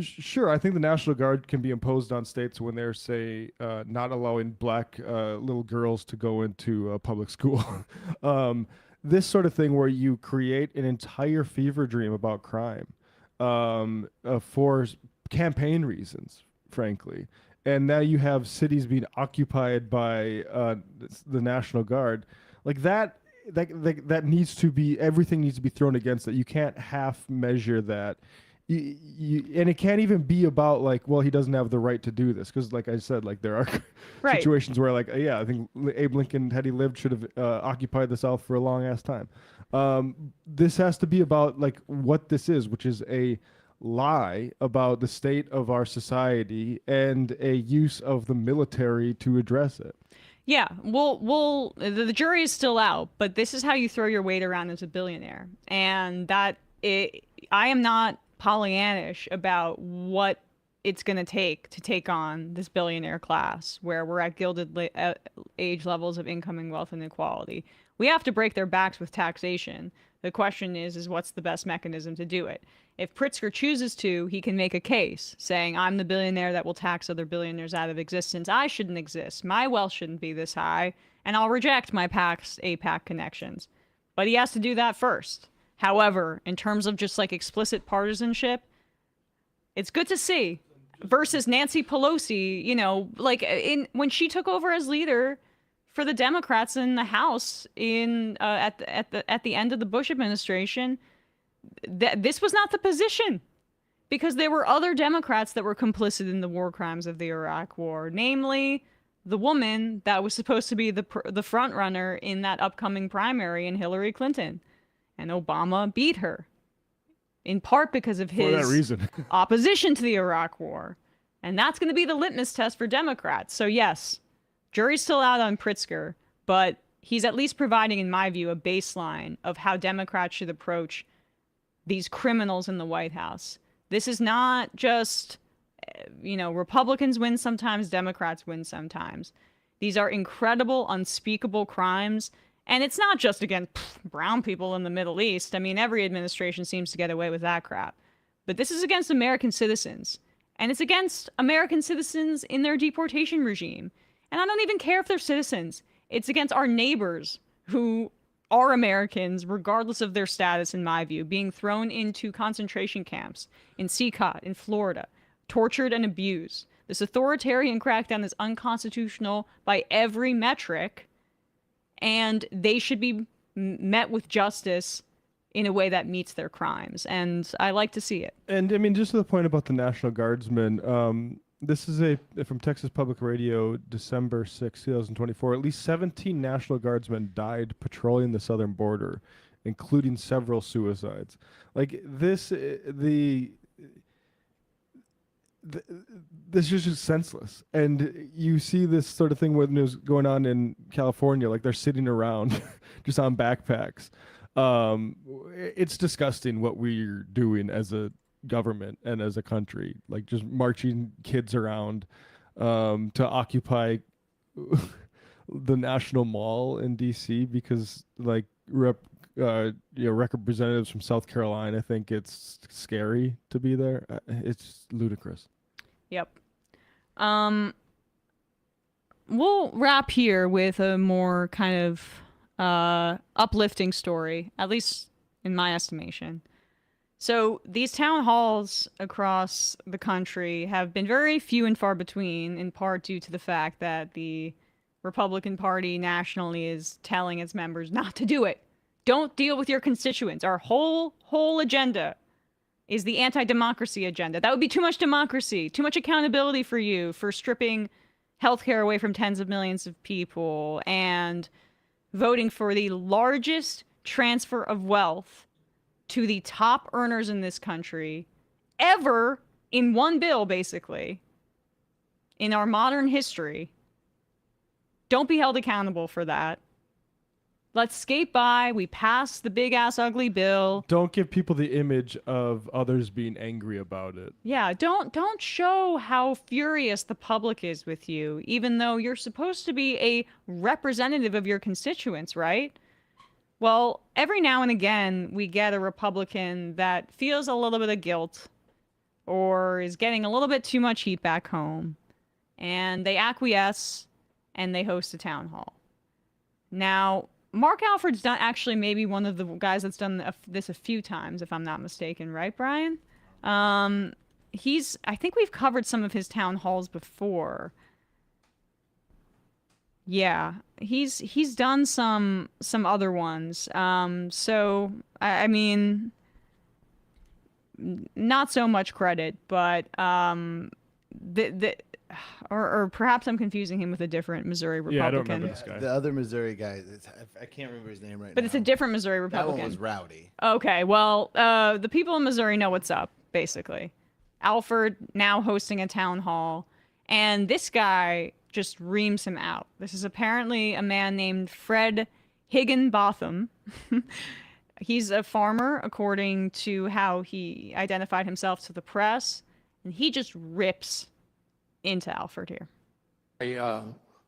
sure, I think the National Guard can be imposed on states when they're, say, not allowing black little girls to go into public school. This sort of thing where you create an entire fever dream about crime for campaign reasons, frankly. And now you have cities being occupied by the National Guard. Like that needs to be, everything needs to be thrown against that. You can't half measure that. And it can't even be about like, well, he doesn't have the right to do this, because like I said, like there are situations where like, yeah, I think Abe Lincoln, had he lived, should have occupied the South for a long ass time. This has to be about like what this is, which is a lie about the state of our society and a use of the military to address it. Yeah, well, the jury is still out, but this is how you throw your weight around as a billionaire, and I am not Pollyannish about what it's going to take on this billionaire class, where we're at gilded age levels of income and wealth inequality. We have to break their backs with taxation. The question is what's the best mechanism to do it? If Pritzker chooses to, he can make a case saying, I'm the billionaire that will tax other billionaires out of existence. I shouldn't exist. My wealth shouldn't be this high, and I'll reject my AIPAC connections. But he has to do that first. However, in terms of just like explicit partisanship, it's good to see. Versus Nancy Pelosi, like when she took over as leader for the Democrats in the House at the end of the Bush administration, this was not the position, because there were other Democrats that were complicit in the war crimes of the Iraq War, namely the woman that was supposed to be the front runner in that upcoming primary in Hillary Clinton. And Obama beat her, in part because of his for that reason. opposition to the Iraq War. And that's going to be the litmus test for Democrats. So yes, jury's still out on Pritzker, but he's at least providing, in my view, a baseline of how Democrats should approach these criminals in the White House. This is not just, Republicans win sometimes, Democrats win sometimes. These are incredible, unspeakable crimes. And it's not just against brown people in the Middle East. I mean, every administration seems to get away with that crap. But this is against American citizens. And it's against American citizens in their deportation regime. And I don't even care if they're citizens. It's against our neighbors who are Americans, regardless of their status, in my view, being thrown into concentration camps in Seacot, in Florida, tortured and abused. This authoritarian crackdown is unconstitutional by every metric. And they should be met with justice in a way that meets their crimes. And I like to see it. And I mean, just to the point about the National Guardsmen, this is from Texas Public Radio, December 6, 2024. At least 17 National Guardsmen died patrolling the southern border, including several suicides. Like this is just senseless. And you see this sort of thing when it was going on in California, like they're sitting around just on backpacks. It's disgusting what we're doing as a government and as a country, like just marching kids around to occupy the National Mall in DC because like representatives from South Carolina think it's scary to be there. It's ludicrous. Yep. We'll wrap here with a more kind of uplifting story, at least in my estimation. So these town halls across the country have been very few and far between, in part due to the fact that the Republican Party nationally is telling its members not to do it. Don't deal with your constituents. Our whole agenda is the anti-democracy agenda. That would be too much democracy, too much accountability for you for stripping healthcare away from tens of millions of people and voting for the largest transfer of wealth to the top earners in this country ever in one bill, basically, in our modern history. Don't be held accountable for that. Let's skate by. We pass the big ass ugly bill. Don't give people the image of others being angry about it. Yeah, don't show how furious the public is with you, even though you're supposed to be a representative of your constituents, right? Well, every now and again, we get a Republican that feels a little bit of guilt or is getting a little bit too much heat back home, and they acquiesce and they host a town hall. Now, Mark Alford's done actually maybe one of the guys that's done this a few times, if I'm not mistaken, right, Brian? I think we've covered some of his town halls before. Yeah, he's done some other ones. So I mean, not so much credit, but or perhaps I'm confusing him with a different Missouri Republican. Yeah, I don't remember this guy. The other Missouri guy, I can't remember his name right now. But it's a different Missouri Republican. That one was rowdy. Okay, well, the people in Missouri know what's up, basically. Alford now hosting a town hall, and this guy just reams him out. This is apparently a man named Fred Higginbotham. He's a farmer, according to how he identified himself to the press, and he just rips into Alford here. My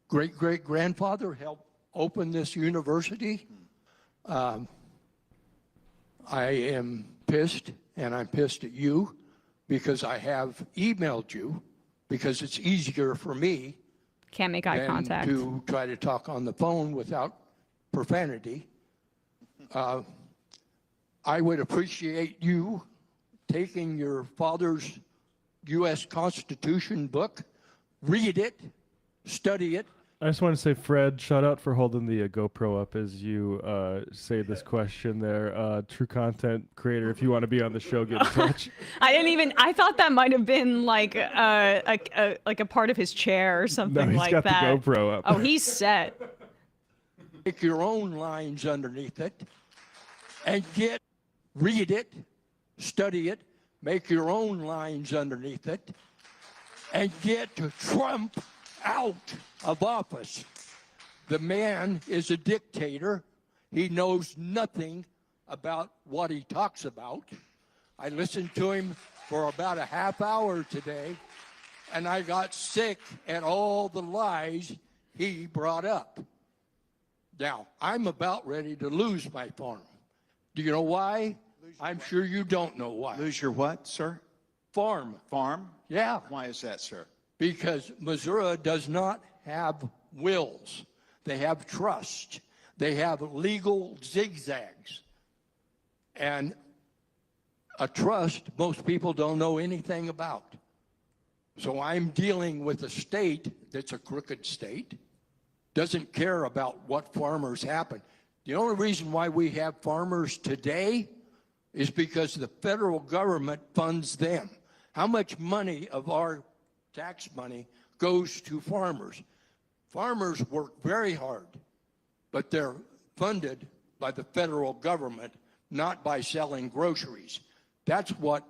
great-great-grandfather helped open this university. I am pissed, and I'm pissed at you because I have emailed you because it's easier for me Can't make eye than contact. to try to talk on the phone without profanity. I would appreciate you taking your father's U.S. Constitution book, read it, study it. I just want to say, Fred, shout out for holding the GoPro up as you say this question there. True content creator, if you want to be on the show, get in touch. I thought that might have been like a part of his chair or something he's like got that. the GoPro up. Oh, he's set. Make your own lines underneath it and read it, study it, make your own lines underneath it, and get Trump out of office. The man is a dictator. He knows nothing about what he talks about. I listened to him for about a half hour today, and I got sick at all the lies he brought up. Now, I'm about ready to lose my farm. Do you know why? I'm sure you don't know why. Lose your what, sir? Farm. Farm? Yeah. Why is that, sir? Because Missouri does not have wills. They have trust. They have legal zigzags. And a trust, most people don't know anything about. So I'm dealing with a state that's a crooked state, doesn't care about what farmers happen. The only reason why we have farmers today is because the federal government funds them. How much money of our tax money goes to farmers? Farmers work very hard, but they're funded by the federal government, not by selling groceries. That's what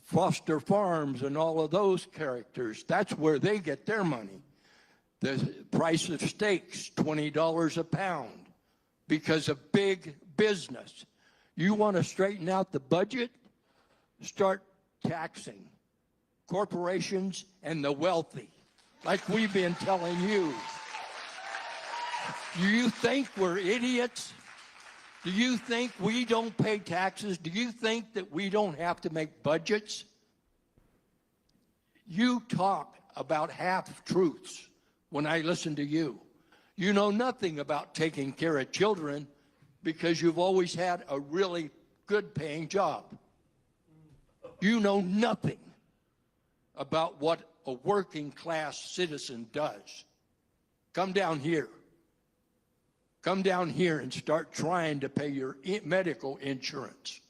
Foster Farms and all of those characters, that's where they get their money. The price of steaks, $20 a pound, because of big business. You want to straighten out the budget? Start taxing corporations and the wealthy, like we've been telling you. Do you think we're idiots? Do you think we don't pay taxes? Do you think that we don't have to make budgets? You talk about half-truths when I listen to you. You know nothing about taking care of children because you've always had a really good-paying job. You know nothing about what a working-class citizen does. Come down here. Come down here and start trying to pay your medical insurance.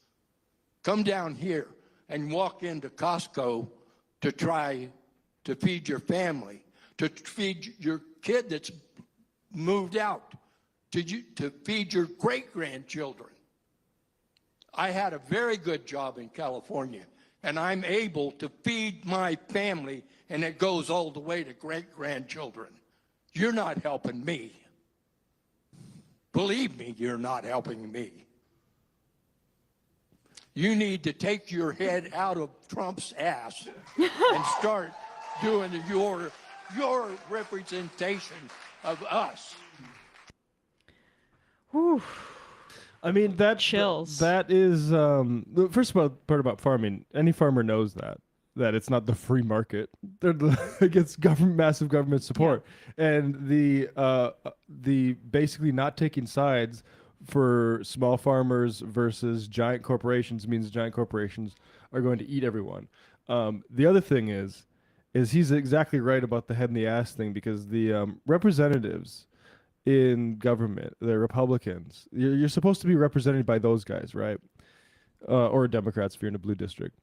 Come down here and walk into Costco to try to feed your family, to feed your kid that's moved out, to feed your great-grandchildren. I had a very good job in California, and I'm able to feed my family, and it goes all the way to great-grandchildren. You're not helping me. Believe me, you're not helping me. You need to take your head out of Trump's ass and start doing your representation of us. Whew. I mean, that chills. That is the first part about farming. Any farmer knows that it's not the free market. They're against massive government support, and the basically not taking sides for small farmers versus giant corporations means giant corporations are going to eat everyone. The other thing is he's exactly right about the head and the ass thing, because the representatives in government, the Republicans, you're supposed to be represented by those guys, right? Or Democrats if you're in a blue district.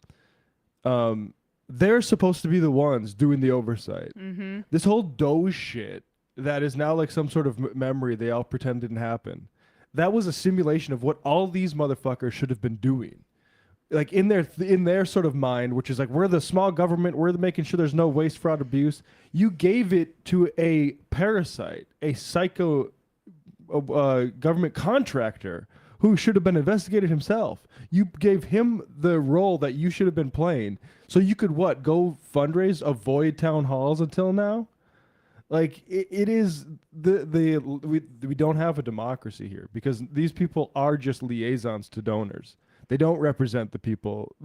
They're supposed to be the ones doing the oversight. Mm-hmm. This whole Doge shit that is now like some sort of memory they all pretend didn't happen. That was a simulation of what all these motherfuckers should have been doing. Like in their sort of mind, which is like, we're the small government, we're making sure there's no waste, fraud, abuse. You gave it to a parasite, a psycho government contractor who should have been investigated himself. You gave him the role that you should have been playing, so you could go fundraise, avoid town halls until now. Like it is we don't have a democracy here, because these people are just liaisons to donors. They don't represent the people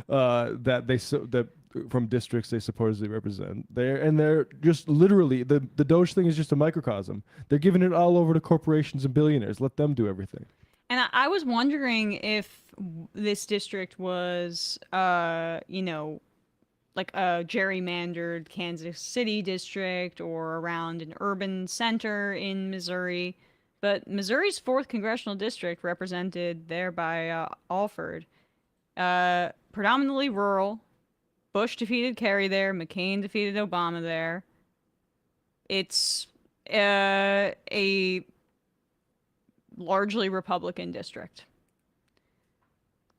that from districts they supposedly represent. They're just literally the Doge thing is just a microcosm. They're giving it all over to corporations and billionaires. Let them do everything. And I was wondering if this district was, like a gerrymandered Kansas City district or around an urban center in Missouri. But Missouri's 4th congressional district, represented there by Alford, predominantly rural. Bush defeated Kerry there. McCain defeated Obama there. It's a largely Republican district.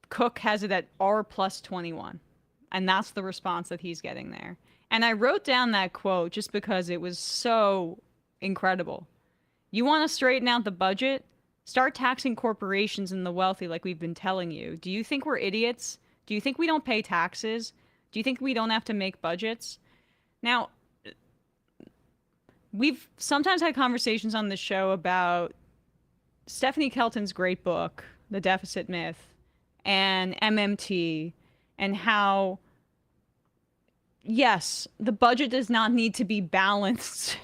Cook has it at R+21. And that's the response that he's getting there. And I wrote down that quote just because it was so incredible. You want to straighten out the budget? Start taxing corporations and the wealthy like we've been telling you. Do you think we're idiots? Do you think we don't pay taxes? Do you think we don't have to make budgets? Now, we've sometimes had conversations on this show about Stephanie Kelton's great book, The Deficit Myth, and MMT, and how, yes, the budget does not need to be balanced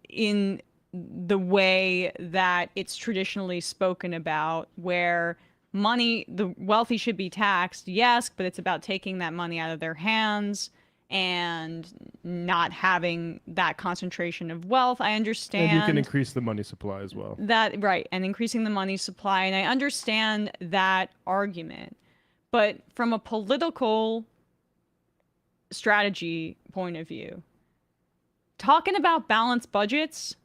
in the way that it's traditionally spoken about, where the wealthy should be taxed, yes, but it's about taking that money out of their hands and not having that concentration of wealth. I understand. And you can increase the money supply as well. Right, and increasing the money supply. And I understand that argument. But from a political strategy point of view, talking about balanced budgets,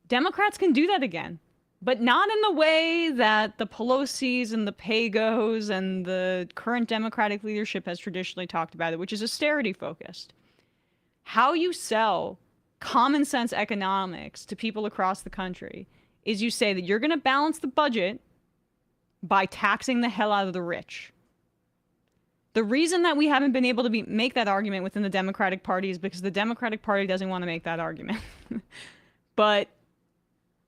Democrats can do that again. But not in the way that the Pelosi's and the Pagos and the current Democratic leadership has traditionally talked about it, which is austerity focused. How you sell common sense economics to people across the country is you say that you're going to balance the budget by taxing the hell out of the rich. The reason that we haven't been able to make that argument within the Democratic Party is because the Democratic Party doesn't want to make that argument. But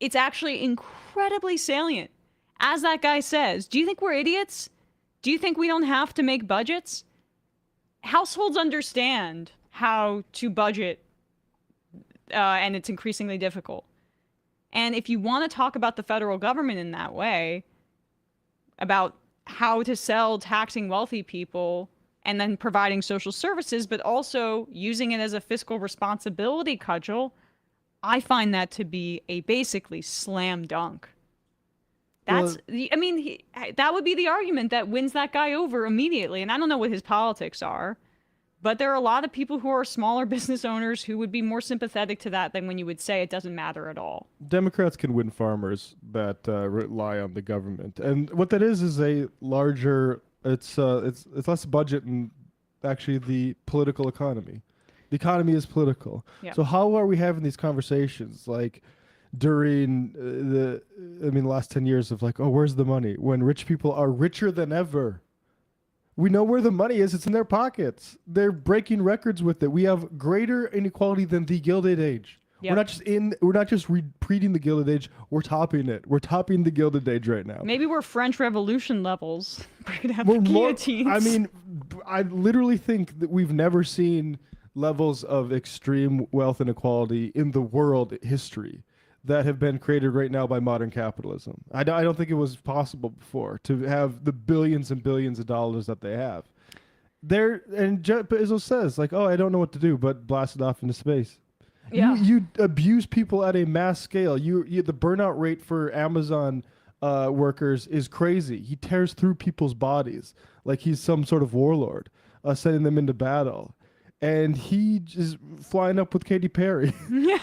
it's actually incredibly salient. As that guy says, do you think we're idiots? Do you think we don't have to make budgets? Households understand how to budget, and it's increasingly difficult. And if you want to talk about the federal government in that way, about how to sell taxing wealthy people and then providing social services, but also using it as a fiscal responsibility cudgel, I find that to be a basically slam dunk. That would be the argument that wins that guy over immediately. And I don't know what his politics are, but there are a lot of people who are smaller business owners who would be more sympathetic to that than when you would say it doesn't matter at all. Democrats can win farmers that rely on the government, and what that is a larger. It's less budget and actually the political economy. The economy is political. Yeah. So how are we having these conversations? Like, during the last 10 years of like, oh, where's the money? When rich people are richer than ever. We know where the money is. It's in their pockets. They're breaking records with it. We have greater inequality than the Gilded Age. Yep. We're not just repeating the Gilded Age. We're topping it. We're topping the Gilded Age right now. Maybe we're French Revolution levels. We're gonna have the guillotines. I literally think that we've never seen levels of extreme wealth inequality in the world history that have been created right now by modern capitalism. I don't think it was possible before to have the billions and billions of dollars that they have. Bezos says like, oh, I don't know what to do, but blast it off into space. Yeah. You abuse people at a mass scale. The burnout rate for Amazon workers is crazy. He tears through people's bodies like he's some sort of warlord, sending them into battle. And he just flying up with Katy Perry,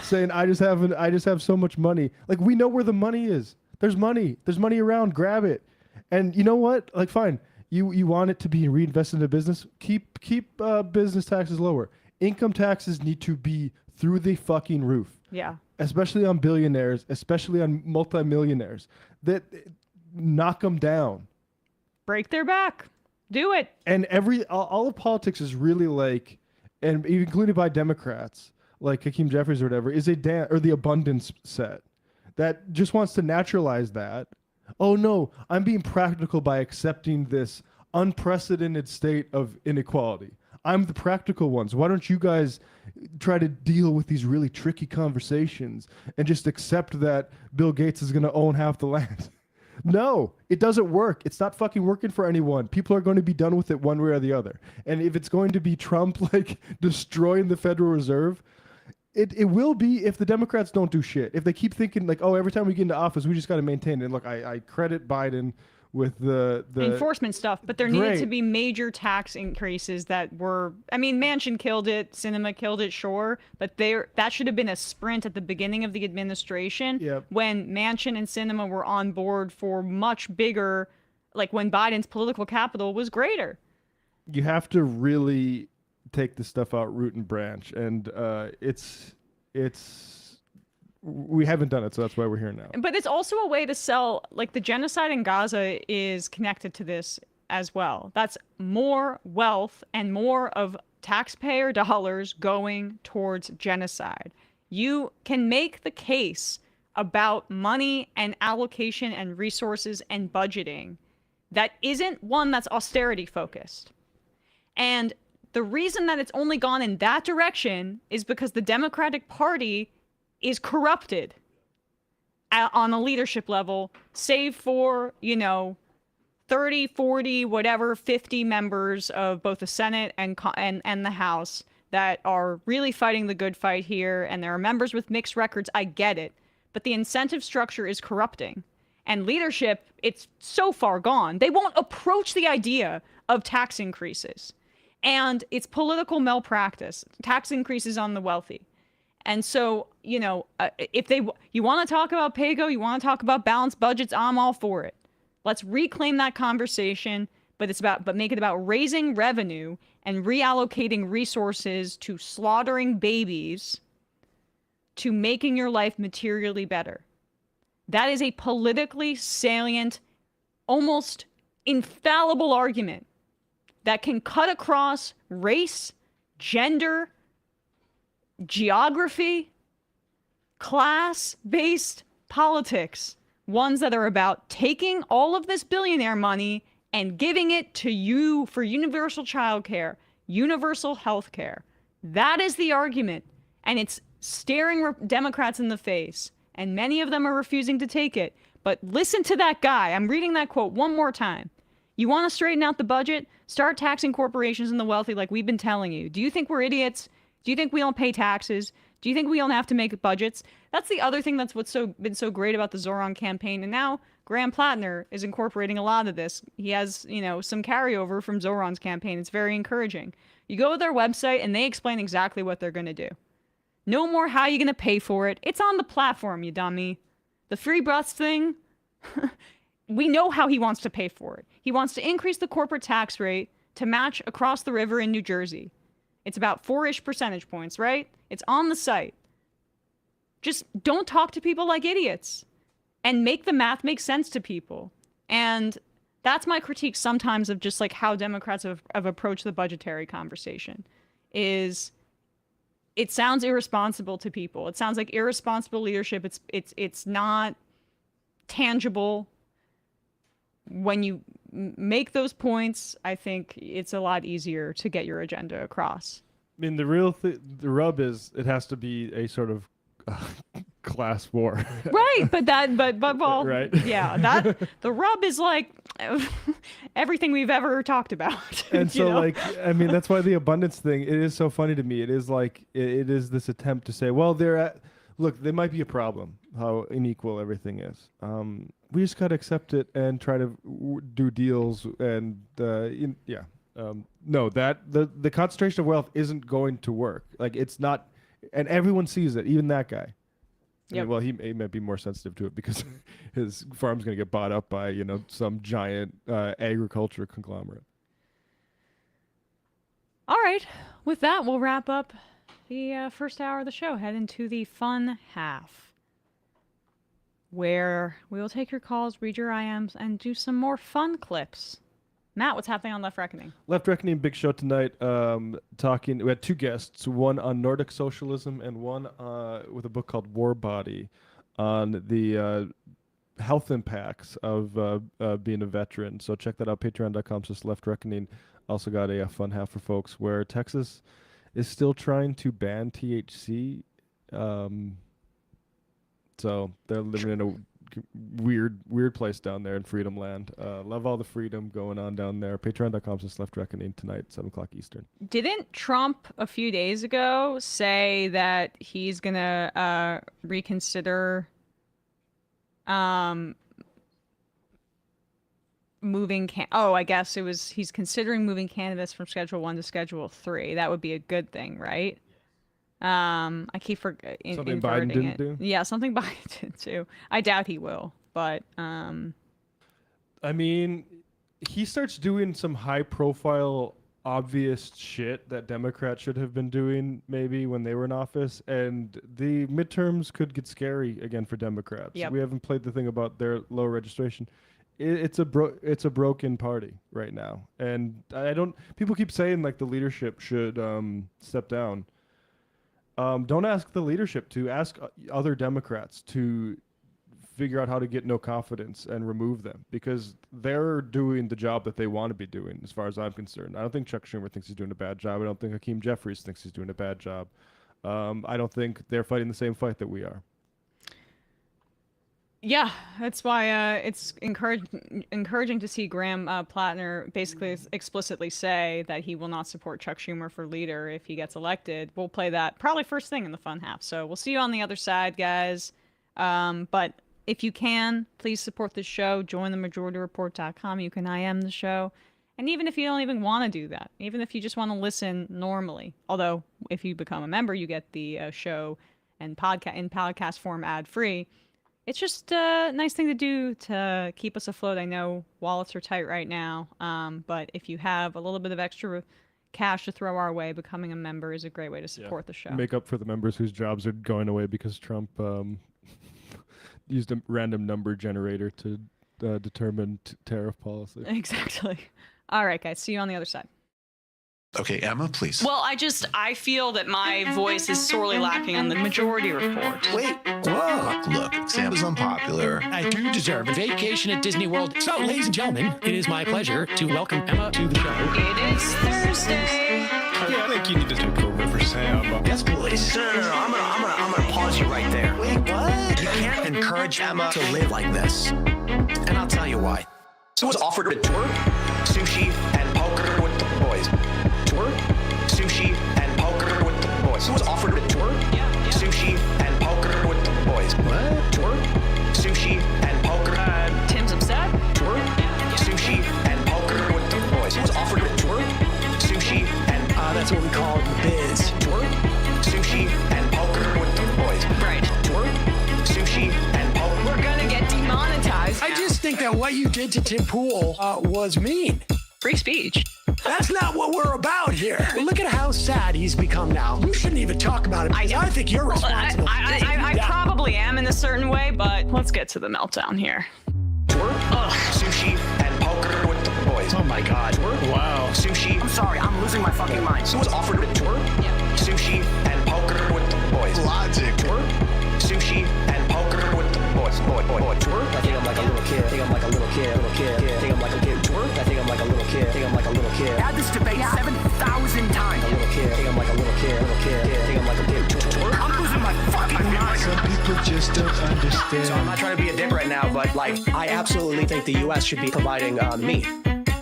saying, "I just have so much money." Like, we know where the money is. There's money. There's money around. Grab it. And you know what? Like, fine. You want it to be reinvested into business? Keep business taxes lower. Income taxes need to be through the fucking roof. Yeah. Especially on billionaires, especially on multimillionaires. That knock them down. Break their back. Do it. And all of politics is really like, and included by Democrats like Hakeem Jeffries or whatever, is the abundance set that just wants to naturalize that. Oh no, I'm being practical by accepting this unprecedented state of inequality. I'm the practical ones. Why don't you guys try to deal with these really tricky conversations and just accept that Bill Gates is going to own half the land? No, it doesn't work. It's not fucking working for anyone. People are going to be done with it one way or the other. And if it's going to be Trump like destroying the Federal Reserve, it will be if the Democrats don't do shit. If they keep thinking like, oh, every time we get into office, we just got to maintain it. And look, I credit Biden with the enforcement stuff, but there needed to be major tax increases that were, Manchin killed it, Sinema killed it, sure, but that should have been a sprint at the beginning of the administration when Manchin and Sinema were on board for much bigger, like when Biden's political capital was greater. You have to really take this stuff out root and branch, and we haven't done it, so that's why we're here now. But it's also a way to sell, like the genocide in Gaza is connected to this as well. That's more wealth and more of taxpayer dollars going towards genocide. You can make the case about money and allocation and resources and budgeting that isn't one that's austerity focused. And the reason that it's only gone in that direction is because the Democratic Party is corrupted on a leadership level, save for, 30, 40, whatever, 50 members of both the Senate and the House that are really fighting the good fight here. And there are members with mixed records. I get it. But the incentive structure is corrupting. And leadership, it's so far gone. They won't approach the idea of tax increases. And it's political malpractice, tax increases on the wealthy. And so, if you want to talk about pay-go, you want to talk about balanced budgets, I'm all for it. Let's reclaim that conversation, but make it about raising revenue and reallocating resources to slaughtering babies to making your life materially better. That is a politically salient, almost infallible argument that can cut across race, gender, geography, class-based politics, ones that are about taking all of this billionaire money and giving it to you for universal childcare, universal health care. That is the argument, and it's staring Democrats in the face, and many of them are refusing to take it. But listen to that guy. I'm reading that quote one more time. You want to straighten out the budget? Start taxing corporations and the wealthy like we've been telling you. Do you think we're idiots? Do you think we don't pay taxes? Do you think we don't have to make budgets? That's the other thing that's been so great about the Zoran campaign. And now Graham Plattner is incorporating a lot of this. He has, some carryover from Zoran's campaign. It's very encouraging. You go to their website and they explain exactly what they're going to do. No more how you going to pay for it. It's on the platform, you dummy. The free bus thing, we know how he wants to pay for it. He wants to increase the corporate tax rate to match across the river in New Jersey. It's about 4-ish percentage points, right? It's on the site. just don't talk to people like idiots and make the math make sense to people. And that's my critique sometimes of just like how Democrats have approached the budgetary conversation is it sounds irresponsible to people. It sounds like irresponsible leadership. It's not tangible. When you make those points, I think it's a lot easier to get your agenda across. I mean, the rub is it has to be a sort of class war. Right, but well, right. Yeah, the rub is like everything we've ever talked about. And so, like, I mean, that's why the abundance thing, it is so funny to me. It is like, it is this attempt to say, well, look, there might be a problem, how unequal everything is. We just got to accept it and try to do deals and, no, that the concentration of wealth isn't going to work. Like, it's not, and everyone sees it, even that guy. Yep. Well, he might be more sensitive to it because his farm's going to get bought up by, some giant agriculture conglomerate. All right. With that, we'll wrap up the first hour of the show. Head into the fun half, where we will take your calls, read your IMs, and do some more fun clips. Matt, what's happening on Left Reckoning? Left Reckoning, big show tonight. We had two guests, one on Nordic socialism and one with a book called War Body on the health impacts of being a veteran. So check that out, patreon.com/Left Reckoning. Also got a fun half for folks where Texas is still trying to ban THC. So they're living in a weird place down there in Freedom Land. Love all the freedom going on down there. Patreon.com/Left Reckoning tonight, 7 o'clock Eastern. Didn't Trump a few days ago say that he's gonna reconsider moving I guess he's considering moving cannabis from Schedule 1 to Schedule 3. That would be a good thing, right? I keep forgetting. Something Biden didn't do? Yeah, something Biden did too. I doubt he will, but I mean, he starts doing some high-profile, obvious shit that Democrats should have been doing maybe when they were in office, and the midterms could get scary again for Democrats. Yep. We haven't played the thing about their low registration. It's a broken party right now, and people keep saying like the leadership should step down. Don't ask the leadership to. Ask other Democrats to figure out how to get no confidence and remove them, because they're doing the job that they want to be doing, as far as I'm concerned. I don't think Chuck Schumer thinks he's doing a bad job. I don't think Hakeem Jeffries thinks he's doing a bad job. I don't think they're fighting the same fight that we are. Yeah, that's why it's encouraging to see Graham Plattner basically explicitly say that he will not support Chuck Schumer for leader if he gets elected. We'll play that probably first thing in the fun half. So we'll see you on the other side, guys. But if you can, please support the show. Join the MajorityReport.com. You can IM the show. And even if you don't even want to do that, even if you just want to listen normally, although if you become a member, you get the show and podcast form ad-free. It's just a nice thing to do to keep us afloat. I know wallets are tight right now, but if you have a little bit of extra cash to throw our way, becoming a member is a great way to support the show. Make up for the members whose jobs are going away because Trump used a random number generator to determine tariff policy. Exactly. All right, guys. See you on the other side. Okay, Emma, please. Well, I feel that my voice is sorely lacking on the Majority Report. Wait, look, Sam is unpopular. I do deserve a vacation at Disney World. So, ladies and gentlemen, it is my pleasure to welcome Emma to the show. It is Thursday. Yeah, I think you need to take over for Sam. Yes, please. No, I'm gonna pause you right there. Wait, what? You can't encourage Emma to live like this. And I'll tell you why. So was offered a tour, sushi, and poker with the boys. Tour, sushi, and poker with the boys. So was offered a tour, sushi, and poker with the boys. What? Tour, sushi, and poker. Tim's upset. Tour, sushi, and poker with the boys. So was offered a tour, sushi, and that's what we call the biz. Tour, sushi, and poker with the boys. Right. Tour, sushi, and poker. We're gonna get demonetized. I just think that what you did to Tim Pool was mean. Free speech. That's not what we're about here. Look at how sad he's become now. You shouldn't even talk about it. I think you're responsible. I probably am in a certain way, but let's get to the meltdown here. Ugh. Sushi and poker with the boys. Oh my god. Wow. Sushi. I'm sorry, I'm losing my fucking mind. So was offered a tour. Yeah. Sushi and poker with the boys. Logic. Tour. Sushi and poker with the boys. Boy. Tour. I think I'm like a little kid. I think I'm like a little kid. I think I'm like a kid. Tour. I think I'm like a little kid. I think I'm like a little kid. Had this debate 7,000 times. A little kid. I think I'm like a little kid. I think I'm like a kid. Tour. I'm losing my fucking mind. Some people just don't understand. So I'm not trying to be a dick right now, but like I absolutely think the U.S. should be providing me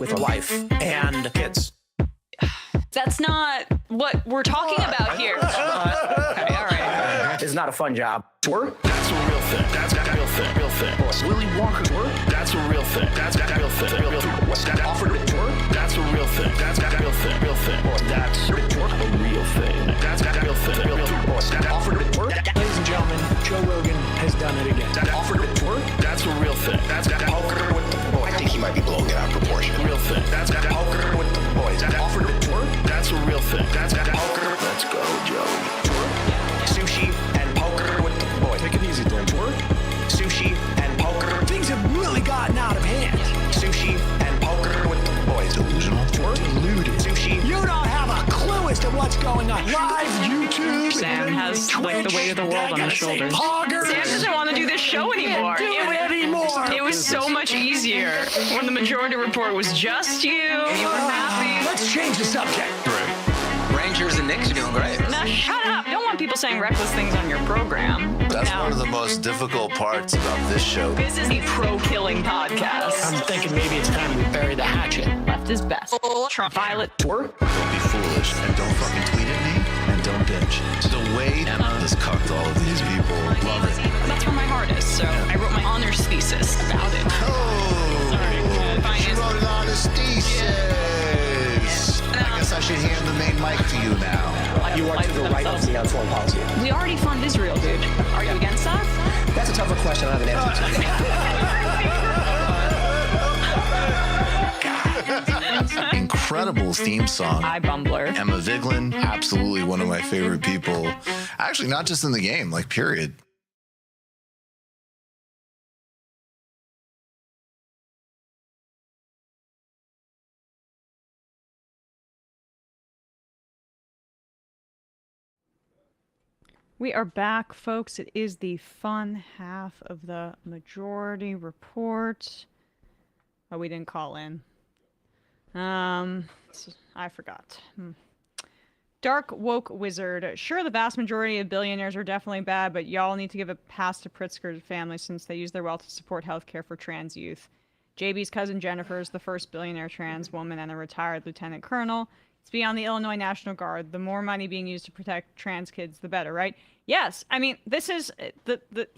with a wife and kids. That's not what we're talking about here. Okay, all right. It's not a fun job. Tour. That's a real thing. That's a real thing. Real thing. Willy Wonka tour. That's a real thing. That's a real thing. Real thing. What's that offered a tour? That's a real thing. That's a real thing. Real thing. That's a real thing. That's a real thing. Real thing. What's that offered a tour? Ladies and gentlemen, Joe Rogan has done it again. That offered a tour? That's a real thing. That's a Poker with the boys. I think he might be blowing it out of proportion. real thing. That's a Poker with the boys. That offered a tour? That's a real thing. That's a Poker. Let's go, Joey. Tour. Sushi and poker with the boys. Take it easy, Dan. Tour. Sushi and poker. Things have really gotten out of hand. Sushi and poker with the boys. Delusional. Tour. Deluded. Sushi. You don't have a clue as to what's going on. Live YouTube. Sam has like the weight of the world on his shoulders. Sam doesn't want to do this show anymore. It was so much easier when the Majority Report was just you. You were happy. Let's change the subject. Rangers and Knicks are doing great. Now shut up. You don't want people saying reckless things on your program. That's Now, one of the most difficult parts about this show. This is the pro-killing podcast. I'm thinking maybe it's time we bury the hatchet. Left is best. Trump Violet. Tour. Don't be foolish and don't fucking tweet at me and don't bitch. The way Emma has cucked all of these people, love it. That's where my heart is, so I wrote my honors thesis about it. Oh, Sorry. she wrote an honest thesis. I guess I should hand the main mic to you now. You are to the right of me on foreign policy. We already fund Israel, dude. Are you against that? That's a tougher question I don't have an answer to. Incredible theme song. Hi, Bumbler. Emma Vigeland, absolutely one of my favorite people. Actually, not just in the game, like period. We are back, folks. It is the fun half of the Majority Report. Oh, we didn't call in. I forgot. Dark Woke Wizard. Sure, the vast majority of billionaires are definitely bad, but y'all need to give a pass to Pritzker's family since they use their wealth to support healthcare for trans youth. JB's cousin Jennifer is the first billionaire trans woman and a retired lieutenant colonel. It's beyond the Illinois National Guard. The more money being used to protect trans kids, the better, right? Yes. I mean, this is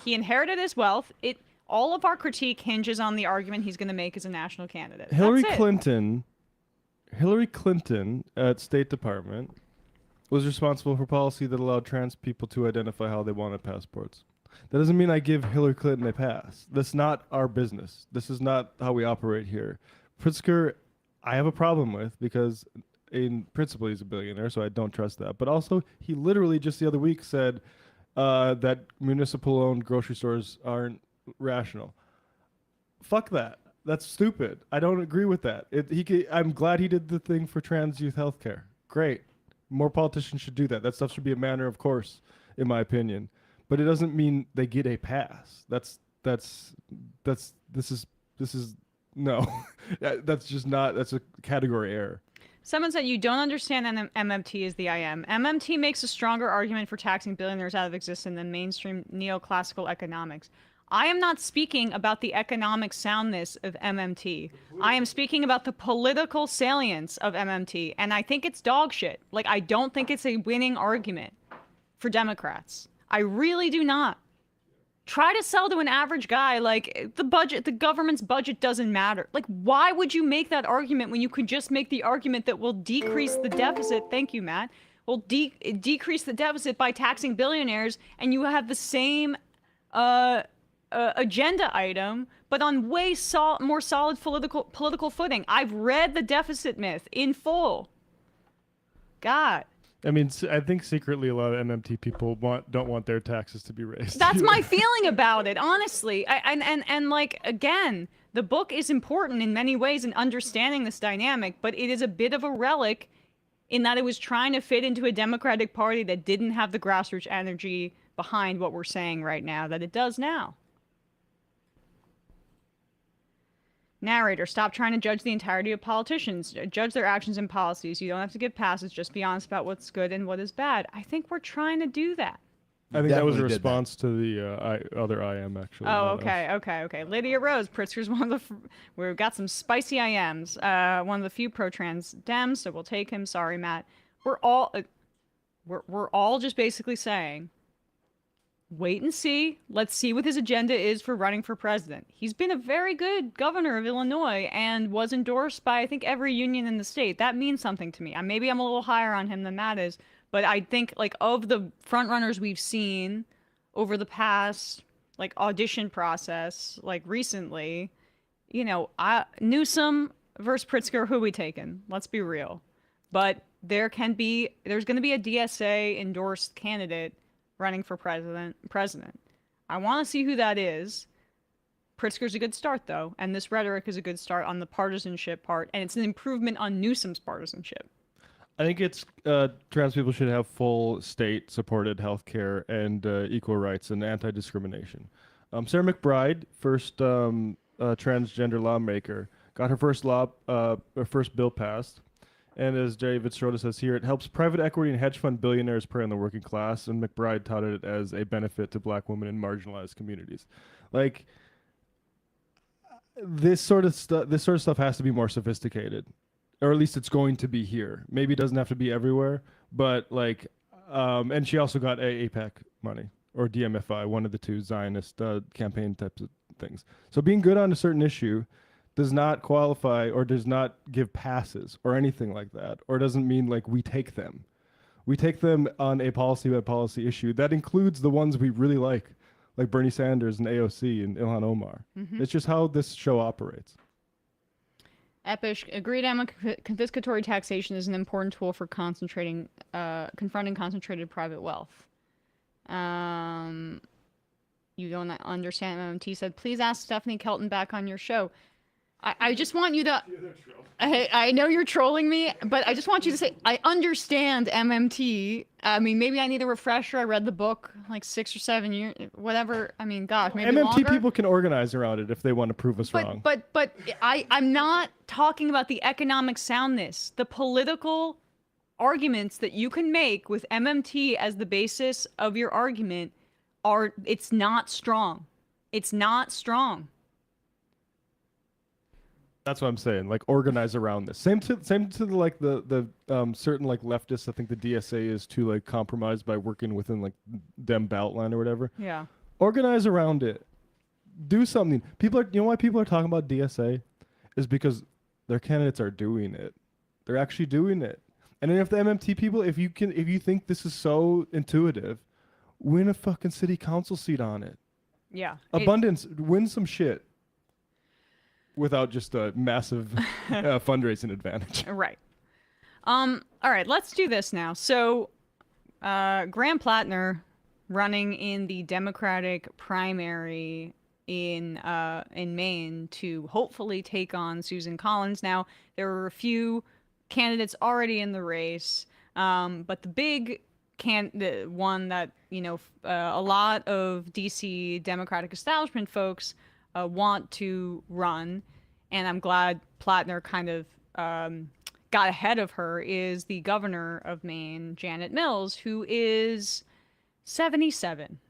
he inherited his wealth. All of our critique hinges on the argument he's going to make as a national candidate. Hillary Clinton at State Department was responsible for policy that allowed trans people to identify how they wanted passports. That doesn't mean I give Hillary Clinton a pass. That's not our business. This is not how we operate here. Pritzker, I have a problem with because in principle he's a billionaire, so I don't trust that. But also, he literally just the other week said that municipal-owned grocery stores aren't rational. Fuck that. That's stupid. I don't agree with that. I'm glad he did the thing for trans youth healthcare. Great. More politicians should do that. That stuff should be a matter of course, in my opinion. But it doesn't mean they get a pass. This is no. That's just not. That's a category error. Someone said you don't understand MMT as the IM. MMT makes a stronger argument for taxing billionaires out of existence than mainstream neoclassical economics. I am not speaking about the economic soundness of MMT. I am speaking about the political salience of MMT, and I think it's dog shit. Like, I don't think it's a winning argument for Democrats. I really do not. Try to sell to an average guy like the government's budget doesn't matter. Like, why would you make that argument when you could just make the argument that will decrease the deficit? Thank you, Matt. Will decrease the deficit by taxing billionaires, and you have the same agenda item, but on way more solid political footing. I've read the deficit myth in full. God. I mean, I think secretly a lot of MMT people don't want their taxes to be raised. That's my feeling about it, honestly. And like, again, the book is important in many ways in understanding this dynamic, but it is a bit of a relic in that it was trying to fit into a Democratic Party that didn't have the grassroots energy behind what we're saying right now that it does now. Narrator, stop trying to judge the entirety of politicians. Judge their actions and policies. You don't have to give passes. Just be honest about what's good and what is bad. I think we're trying to do that. I think that was a response to the other IM, actually. Oh, okay. Lydia Rose, Pritzker's one of the... We've got some spicy IMs. One of the few pro-trans Dems, so we'll take him. Sorry, Matt. We're all just basically saying, wait and see. Let's see what his agenda is for running for president. He's been a very good governor of Illinois and was endorsed by, I think, every union in the state. That means something to me. Maybe I'm a little higher on him than Matt is, but I think, like, of the front runners we've seen over the past, like, audition process, like, recently, you know, Newsom versus Pritzker, who are we taking? Let's be real. But there's going to be a DSA endorsed candidate running for president. I want to see who that is. Pritzker's a good start, though, and this rhetoric is a good start on the partisanship part, and it's an improvement on Newsom's partisanship. I think it's trans people should have full state-supported health care and equal rights and anti-discrimination. Sarah McBride, first transgender lawmaker, got her first bill passed. And as David Schroeder says here, it helps private equity and hedge fund billionaires prey on the working class, and McBride touted it as a benefit to black women in marginalized communities. Like, this sort of stuff has to be more sophisticated, or at least it's going to be here. Maybe it doesn't have to be everywhere, but like, and she also got AIPAC money or DMFI, one of the two Zionist campaign types of things. So being good on a certain issue does not qualify or does not give passes or anything like that, or doesn't mean like we take them. We take them on a policy by policy issue that includes the ones we really like Bernie Sanders and AOC and Ilhan Omar. Mm-hmm. It's just how this show operates. Epish, agreed, Emma. Confiscatory taxation is an important tool for confronting concentrated private wealth. You don't understand. MMT said, please ask Stephanie Kelton back on your show. I just want you to... I know you're trolling me, but I just want you to say, I understand MMT. I mean, maybe I need a refresher. I read the book like 6 or 7 years, whatever. I mean, gosh, maybe MMT longer. people can organize around it if they want to prove us wrong. But I'm not talking about the economic soundness. The political arguments that you can make with MMT as the basis of your argument it's not strong. It's not strong. That's what I'm saying. Like, organize around this. Same to like the certain like leftists. I think the DSA is too like compromised by working within like Dem ballot line or whatever. Yeah. Organize around it. Do something. You know why people are talking about DSA, is because their candidates are doing it. They're actually doing it. And then if the MMT people, if you think this is so intuitive, win a fucking city council seat on it. Yeah. Abundance. Win some shit. Without just a massive fundraising advantage. Right. All right, let's do this now. So, Graham Plattner running in the Democratic primary in Maine to hopefully take on Susan Collins. Now, there were a few candidates already in the race, but the big the one that, you know, a lot of DC Democratic establishment folks want to run, and I'm glad Plattner kind of got ahead of her, is the governor of Maine, Janet Mills, who is 77.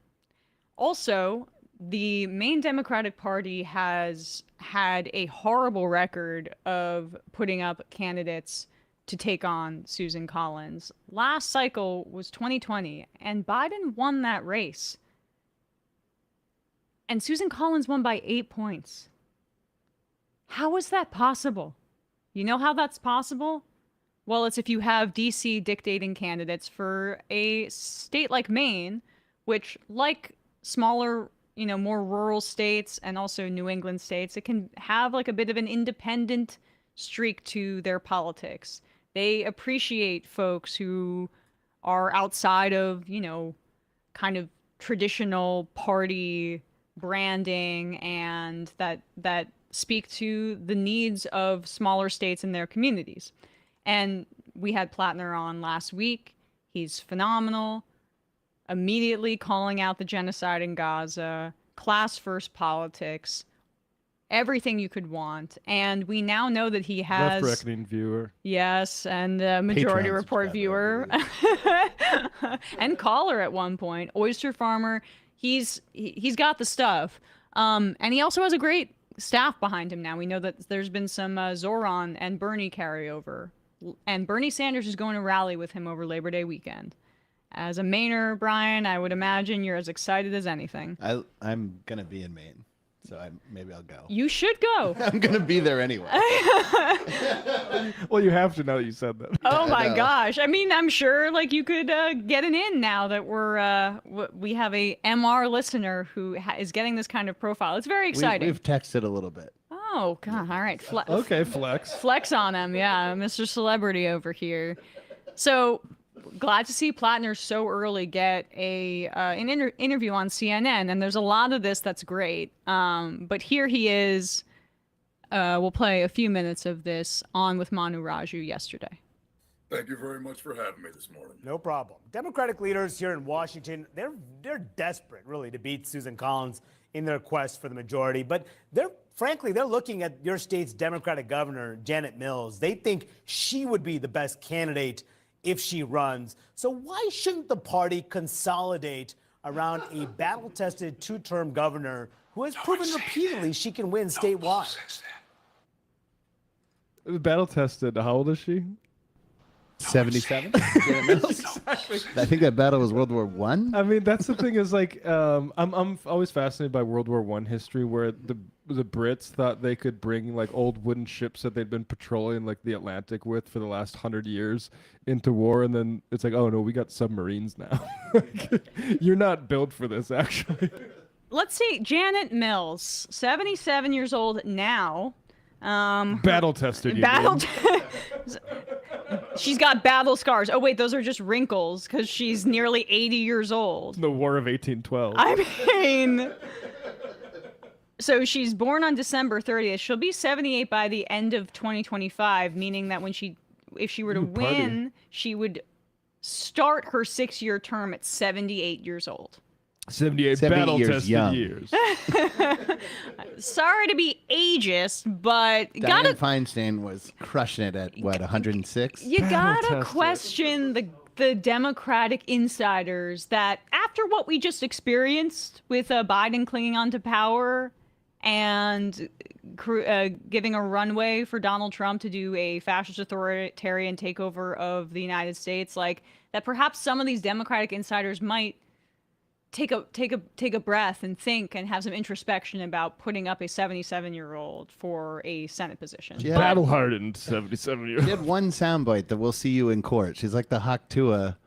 Also, the Maine Democratic Party has had a horrible record of putting up candidates to take on Susan Collins. Last cycle was 2020, and Biden won that race. And Susan Collins won by 8 points. How is that possible? You know how that's possible? Well, it's if you have DC dictating candidates for a state like Maine, which, like smaller, you know, more rural states and also New England states, it can have like a bit of an independent streak to their politics. They appreciate folks who are outside of, kind of traditional party branding and that speak to the needs of smaller states and their communities. And we had Plattner on last week. He's phenomenal. Immediately calling out the genocide in Gaza, class first politics, everything you could want. And we now know that he has Left Reckoning viewer. Yes, and Majority Patreon Report viewer and caller at one point. Oyster Farmer, he's got the stuff. And he also has a great staff behind him now. We know that there's been some Zoran and Bernie carryover. And Bernie Sanders is going to rally with him over Labor Day weekend. As a Mainer, Brian, I would imagine you're as excited as anything. I'm gonna be in Maine, so maybe I'll go. You should go. I'm gonna be there anyway. Well, you have to now that you said that. Oh my gosh! I mean, I'm sure like you could get an in now that we have a MR listener who is getting this kind of profile. It's very exciting. We've texted a little bit. Oh god! All right, okay, flex. Flex on him, yeah, Mr. Celebrity over here. So glad to see Plattner so early get an interview on CNN, and there's a lot of this that's great. But here he is. We'll play a few minutes of this on with Manu Raju yesterday. Thank you very much for having me this morning. No problem. Democratic leaders here in Washington, they're desperate, really, to beat Susan Collins in their quest for the majority. But they're looking at your state's Democratic governor, Janet Mills. They think she would be the best candidate if she runs. So why shouldn't the party consolidate around a battle-tested two-term governor who has proven repeatedly she can win statewide? Battle tested. How old is she? 77. Exactly. I think that battle was World War One. I mean, that's the thing is like I'm always fascinated by World War One history, where the Brits thought they could bring like old wooden ships that they'd been patrolling like the Atlantic with for the last 100 years into war, and then it's like, oh no, we got submarines now. You're not built for this, actually. Let's see, Janet Mills, 77 years old now. Battle tested. She's got battle scars. Oh wait, those are just wrinkles because she's nearly 80 years old. The War of 1812. I mean, so she's born on December 30th. She'll be 78 by the end of 2025, meaning that if she were to win, she would start her 6-year term at 78 years old. 78 battle-tested years. Sorry to be ageist, but Dianne Feinstein was crushing it at, what, 106? You gotta question the Democratic insiders that after what we just experienced with Biden clinging onto power and giving a runway for Donald Trump to do a fascist authoritarian takeover of the United States, like that perhaps some of these Democratic insiders might take a breath and think and have some introspection about putting up a 77-year-old for a Senate position. Yeah. Battle-hardened 77-year-old. She had one soundbite that "We'll see you in court." She's like the Hawk Tuah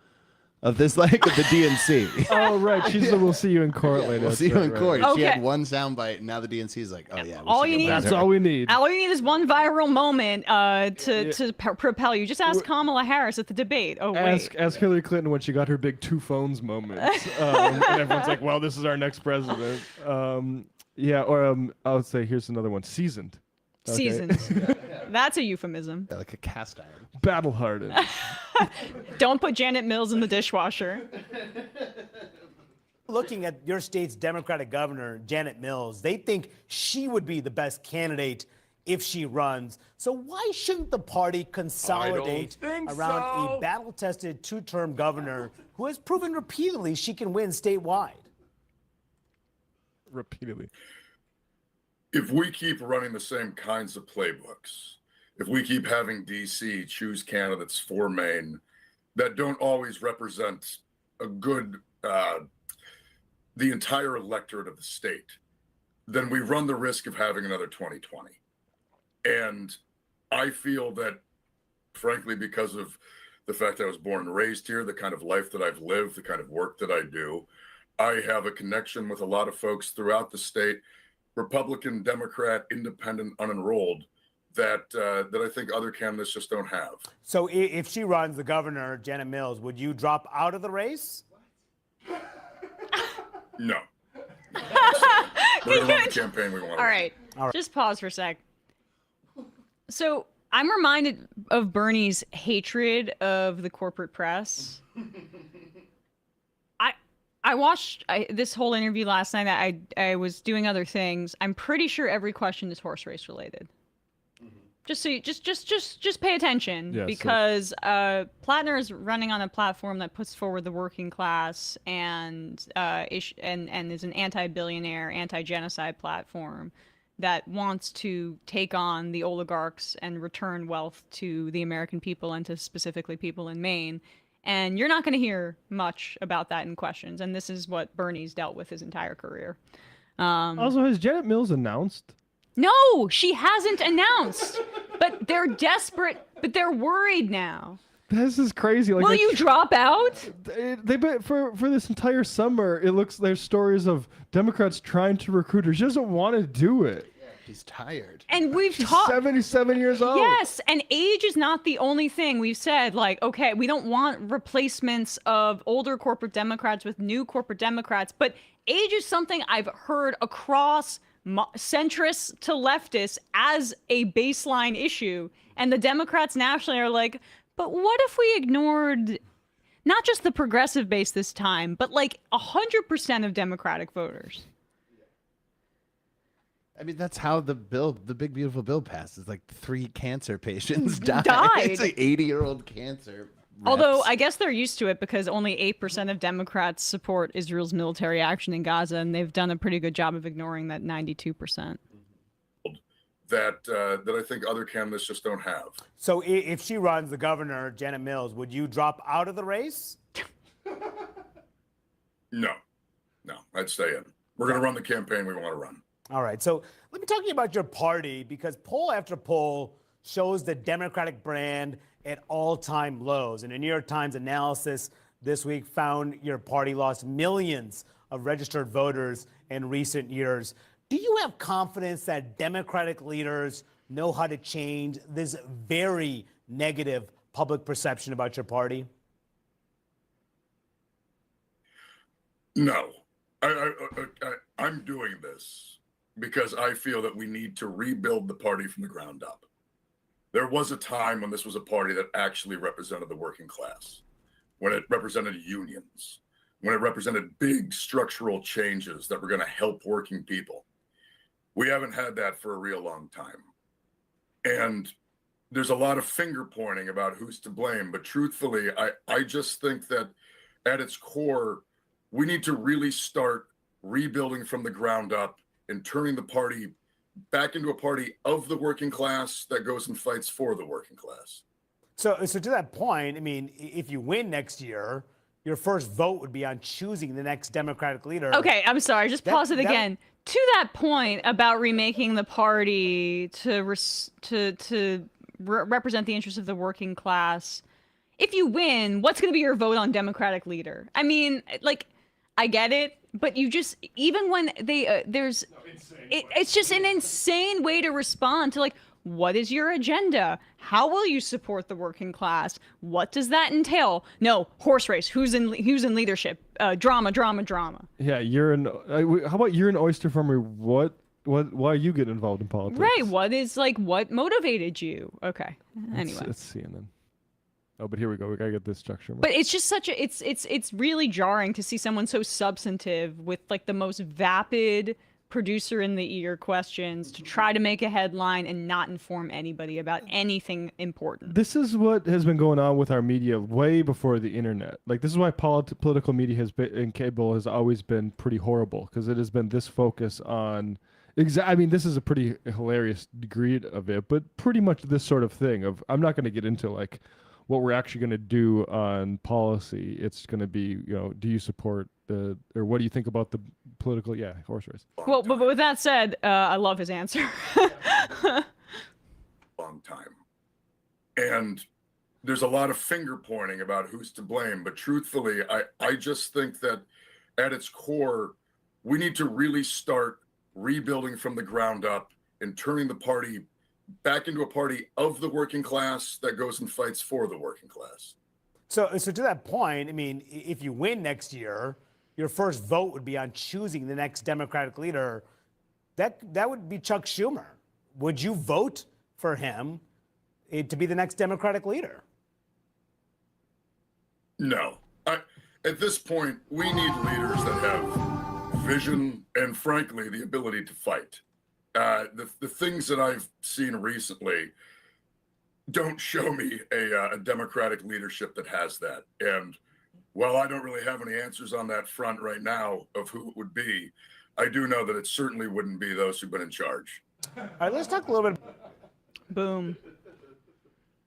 of this, like of the DNC. Oh right, she's the "We'll see you in court" later. We'll see you in court. Okay. She had one soundbite, and now the DNC is like, oh yeah. All you need. That's all we need. All you need is one viral moment to propel you. Just ask Kamala Harris at the debate. Oh wait. Ask Hillary Clinton when she got her big two phones moment. And everyone's like, well, this is our next president. I would say here's another one. Seasoned. Okay. Seasoned. That's a euphemism. Yeah, like a cast iron. Battle-hardened. Don't put Janet Mills in the dishwasher. Looking at your state's Democratic governor, Janet Mills, they think she would be the best candidate if she runs. So why shouldn't the party consolidate around a battle-tested two-term governor who has proven repeatedly she can win statewide? Repeatedly. If we keep running the same kinds of playbooks, if we keep having DC choose candidates for Maine that don't always represent a good, the entire electorate of the state, then we run the risk of having another 2020. And I feel that, frankly, because of the fact I was born and raised here, the kind of life that I've lived, the kind of work that I do, I have a connection with a lot of folks throughout the state, Republican, Democrat, independent, unenrolled, that I think other candidates just don't have. So if she runs, the governor, Janet Mills, would you drop out of the race? No. We're going to run the campaign we want. All right. Just pause for a sec. So I'm reminded of Bernie's hatred of the corporate press. I watched this whole interview last night. I was doing other things. I'm pretty sure every question is horse race related. Just so you, just pay attention, Yeah, because Plattner is running on a platform that puts forward the working class and is an anti-billionaire, anti-genocide platform that wants to take on the oligarchs and return wealth to the American people and to specifically people in Maine. And you're not going to hear much about that in questions. And this is what Bernie's dealt with his entire career. Also, has Janet Mills announced? No, she hasn't announced. But they're desperate. But they're worried now. This is crazy. Like, will you drop out? They bet for this entire summer. It looks there's stories of Democrats trying to recruit her. She doesn't want to do it. She's tired. And we've She's talked 77 years old. Yes, and age is not the only thing. We've said, like, okay, we don't want replacements of older corporate Democrats with new corporate Democrats, but age is something I've heard across centrists to leftists as a baseline issue. And the Democrats nationally are like, but what if we ignored not just the progressive base this time, but like 100% of Democratic voters? I mean, that's how the big beautiful bill passed. It's like 3 cancer patients died. It's like 80-year-old cancer. Although I guess they're used to it because only 8% of Democrats support Israel's military action in Gaza, and they've done a pretty good job of ignoring that 92%. That I think other candidates just don't have. So if she runs, the governor, Janet Mills, would you drop out of the race? No, I'd stay in. We're going to run the campaign we want to run. All right. So let me talk to you about your party, because poll after poll shows the Democratic brand at all-time lows. And a New York Times analysis this week found your party lost millions of registered voters in recent years. Do you have confidence that Democratic leaders know how to change this very negative public perception about your party? No. I'm doing this because I feel that we need to rebuild the party from the ground up. There was a time when this was a party that actually represented the working class, when it represented unions, when it represented big structural changes that were going to help working people. We haven't had that for a real long time. And there's a lot of finger pointing about who's to blame. But truthfully, I just think that at its core, we need to really start rebuilding from the ground up and turning the party back into a party of the working class that goes and fights for the working class. So to that point, I mean, if you win next year, your first vote would be on choosing the next Democratic leader. Okay, I'm sorry. Just pause it again. To that point about remaking the party to represent the interests of the working class, if you win, what's going to be your vote on Democratic leader? I mean, like, I get it, but you just, even when they, it's just an insane way to respond to, like, what is your agenda? How will you support the working class? What does that entail? No, horse race. Who's in leadership? Drama. Yeah, you're an. How about you're an oyster farmer? Why are you getting involved in politics? Right. What motivated you? Okay. Anyway. Let's see, and then. Oh, but here we go. We gotta get this structure. But it's just such a. It's really jarring to see someone so substantive with like the most vapid, producer in the ear questions to try to make a headline and not inform anybody about anything important. This is what has been going on with our media way before the internet. Like, this is why political media has been, and cable has always been pretty horrible, because it has been this focus on I mean, this is a pretty hilarious degree of it, but pretty much this sort of thing of, I'm not going to get into like what we're actually going to do on policy. It's going to be, do you support or what do you think about the political, horse race? Well, but with that said, I love his answer. Long time. And there's a lot of finger pointing about who's to blame. But truthfully, I just think that at its core, we need to really start rebuilding from the ground up and turning the party back into a party of the working class that goes and fights for the working class. So to that point, I mean, if you win next year, your first vote would be on choosing the next Democratic leader. That would be Chuck Schumer. Would you vote for him to be the next Democratic leader? No. At this point, we need leaders that have vision and, frankly, the ability to fight. The things that I've seen recently don't show me a Democratic leadership that has that. And while I don't really have any answers on that front right now of who it would be, I do know that it certainly wouldn't be those who've been in charge. All right, let's talk a little bit. Boom.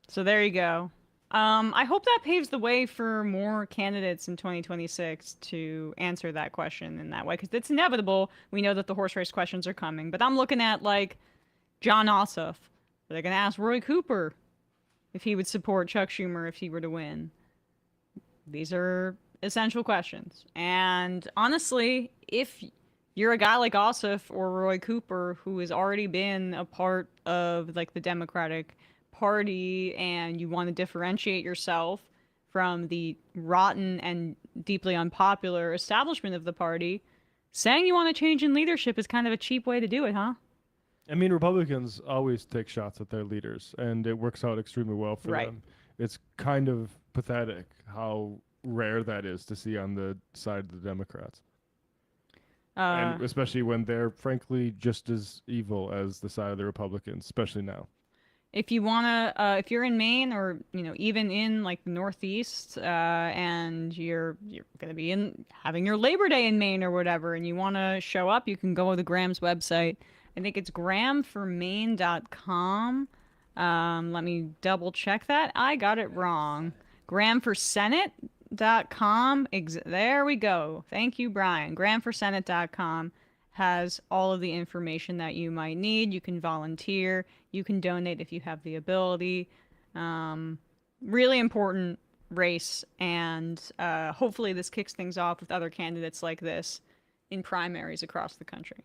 So there you go. I hope that paves the way for more candidates in 2026 to answer that question in that way, because it's inevitable. We know that the horse race questions are coming, but I'm looking at like John Ossoff. They're going to ask Roy Cooper if he would support Chuck Schumer if he were to win. These are essential questions. And honestly, if you're a guy like Ossoff or Roy Cooper who has already been a part of like the Democratic Party and you want to differentiate yourself from the rotten and deeply unpopular establishment of the party, saying you want to change in leadership is kind of a cheap way to do it, huh? I mean, Republicans always take shots at their leaders, and it works out extremely well for them. It's kind of pathetic how rare that is to see on the side of the Democrats. And especially when they're, frankly, just as evil as the side of the Republicans, especially now. If you wanna, if you're in Maine or even in like the Northeast, and you're gonna be having your Labor Day in Maine or whatever, and you want to show up, you can go to Graham's website. I think it's grahamformaine.com. Let me double check that. I got it wrong. grahamforsenate.com. There we go. Thank you, Brian. grahamforsenate.com has all of the information that you might need. You can volunteer. You can donate if you have the ability. Really important race, and hopefully this kicks things off with other candidates like this in primaries across the country.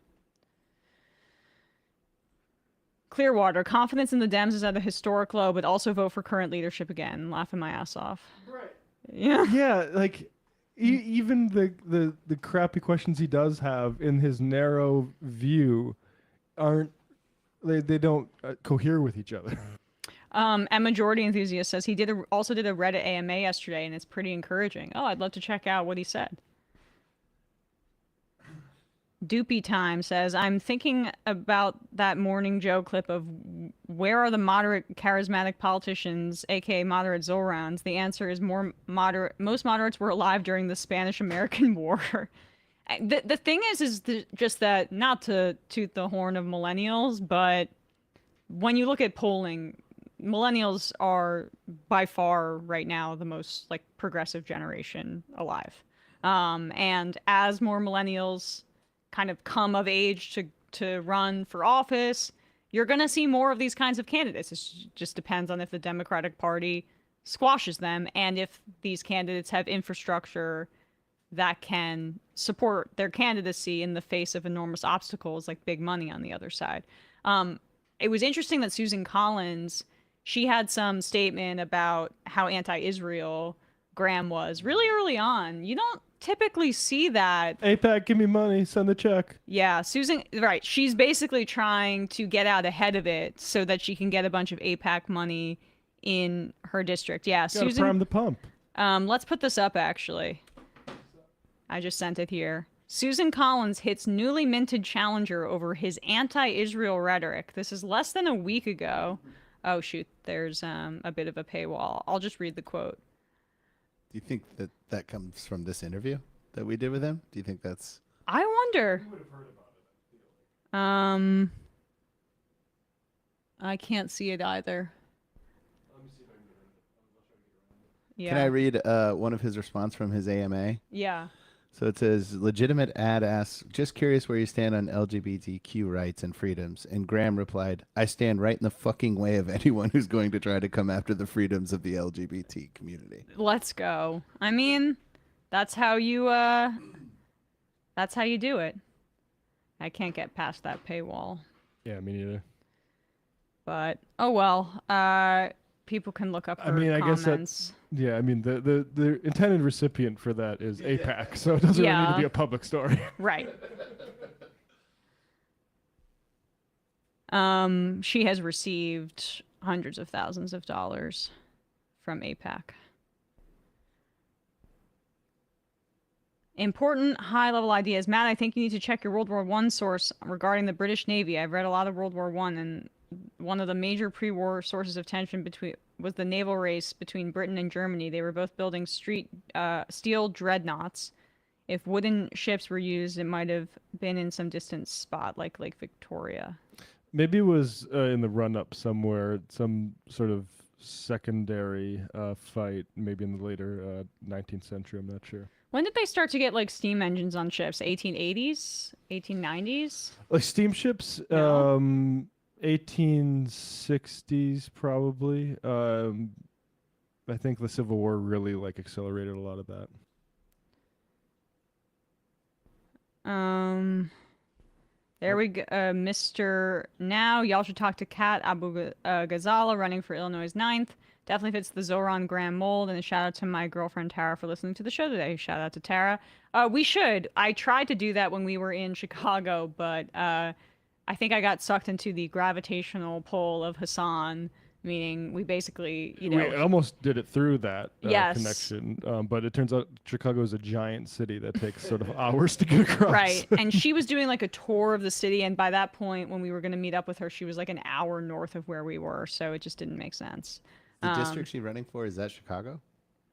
Clearwater, confidence in the Dems is at a historic low, but also vote for current leadership again. Laughing my ass off. Right. Yeah. Yeah, like even the crappy questions he does have in his narrow view aren't they don't cohere with each other. Emma Jordy Enthusiast says he also did a Reddit AMA yesterday, and it's pretty encouraging. Oh, I'd love to check out what he said. Doopy Time says, I'm thinking about that Morning Joe clip of where are the moderate charismatic politicians, aka moderate Zorans? The answer is most moderates were alive during the Spanish-American War. The thing is just that, not to toot the horn of millennials, but when you look at polling, millennials are by far right now the most like progressive generation alive. And as more millennials kind of come of age to run for office, you're going to see more of these kinds of candidates. It just depends on if the Democratic Party squashes them and if these candidates have infrastructure that can support their candidacy in the face of enormous obstacles like big money on the other side. It was interesting that Susan Collins, she had some statement about how anti-Israel Graham was really early on. You don't typically see that. AIPAC, give me money, send the check. Yeah, Susan, right. She's basically trying to get out ahead of it so that she can get a bunch of AIPAC money in her district. Yeah, Gotta Susan. prime the pump. Let's put this up, actually. I just sent it here. Susan Collins hits newly minted challenger over his anti-Israel rhetoric. This is less than a week ago. Oh, shoot. There's a bit of a paywall. I'll just read the quote. Do you think that comes from this interview that we did with him? Do you think that's... I wonder. I can't see it either. Yeah. Can I read one of his response from his AMA? Yeah. So it says, legitimate ad asks, just curious where you stand on LGBTQ rights and freedoms. And Graham replied, I stand right in the fucking way of anyone who's going to try to come after the freedoms of the LGBT community. Let's go. I mean, that's how you do it. I can't get past that paywall. Yeah, me neither. But oh well. People can look up her I mean, I guess comments. that. Yeah, I mean, the intended recipient for that is APAC, so it doesn't really need to be a public story. Right. She has received hundreds of thousands of dollars from APAC. Important high-level ideas. Matt, I think you need to check your World War I source regarding the British Navy. I've read a lot of World War I, and one of the major pre-war sources of tension was the naval race between Britain and Germany. They were both building steel dreadnoughts. If wooden ships were used, it might have been in some distant spot like Lake Victoria. Maybe it was in the run-up somewhere, some sort of secondary fight, maybe in the later 19th century. I'm not sure. When did they start to get like steam engines on ships? 1880s? 1890s? Like steamships, 1860s probably. I think the Civil War really like accelerated a lot of that. There we go, Mr. Now, y'all should talk to Kat Abu Ghazala, running for Illinois' 9th. Definitely fits the Zoran Graham mold. And a shout out to my girlfriend Tara for listening to the show today. Shout out to Tara. We should. I tried to do that when we were in Chicago, but I think I got sucked into the gravitational pull of Hassan. Meaning, we basically, we almost did it through that yes. connection, but it turns out Chicago is a giant city that takes sort of hours to get across. Right, and she was doing like a tour of the city, and by that point, when we were going to meet up with her, she was like an hour north of where we were, so it just didn't make sense. The district she's running for, is that Chicago?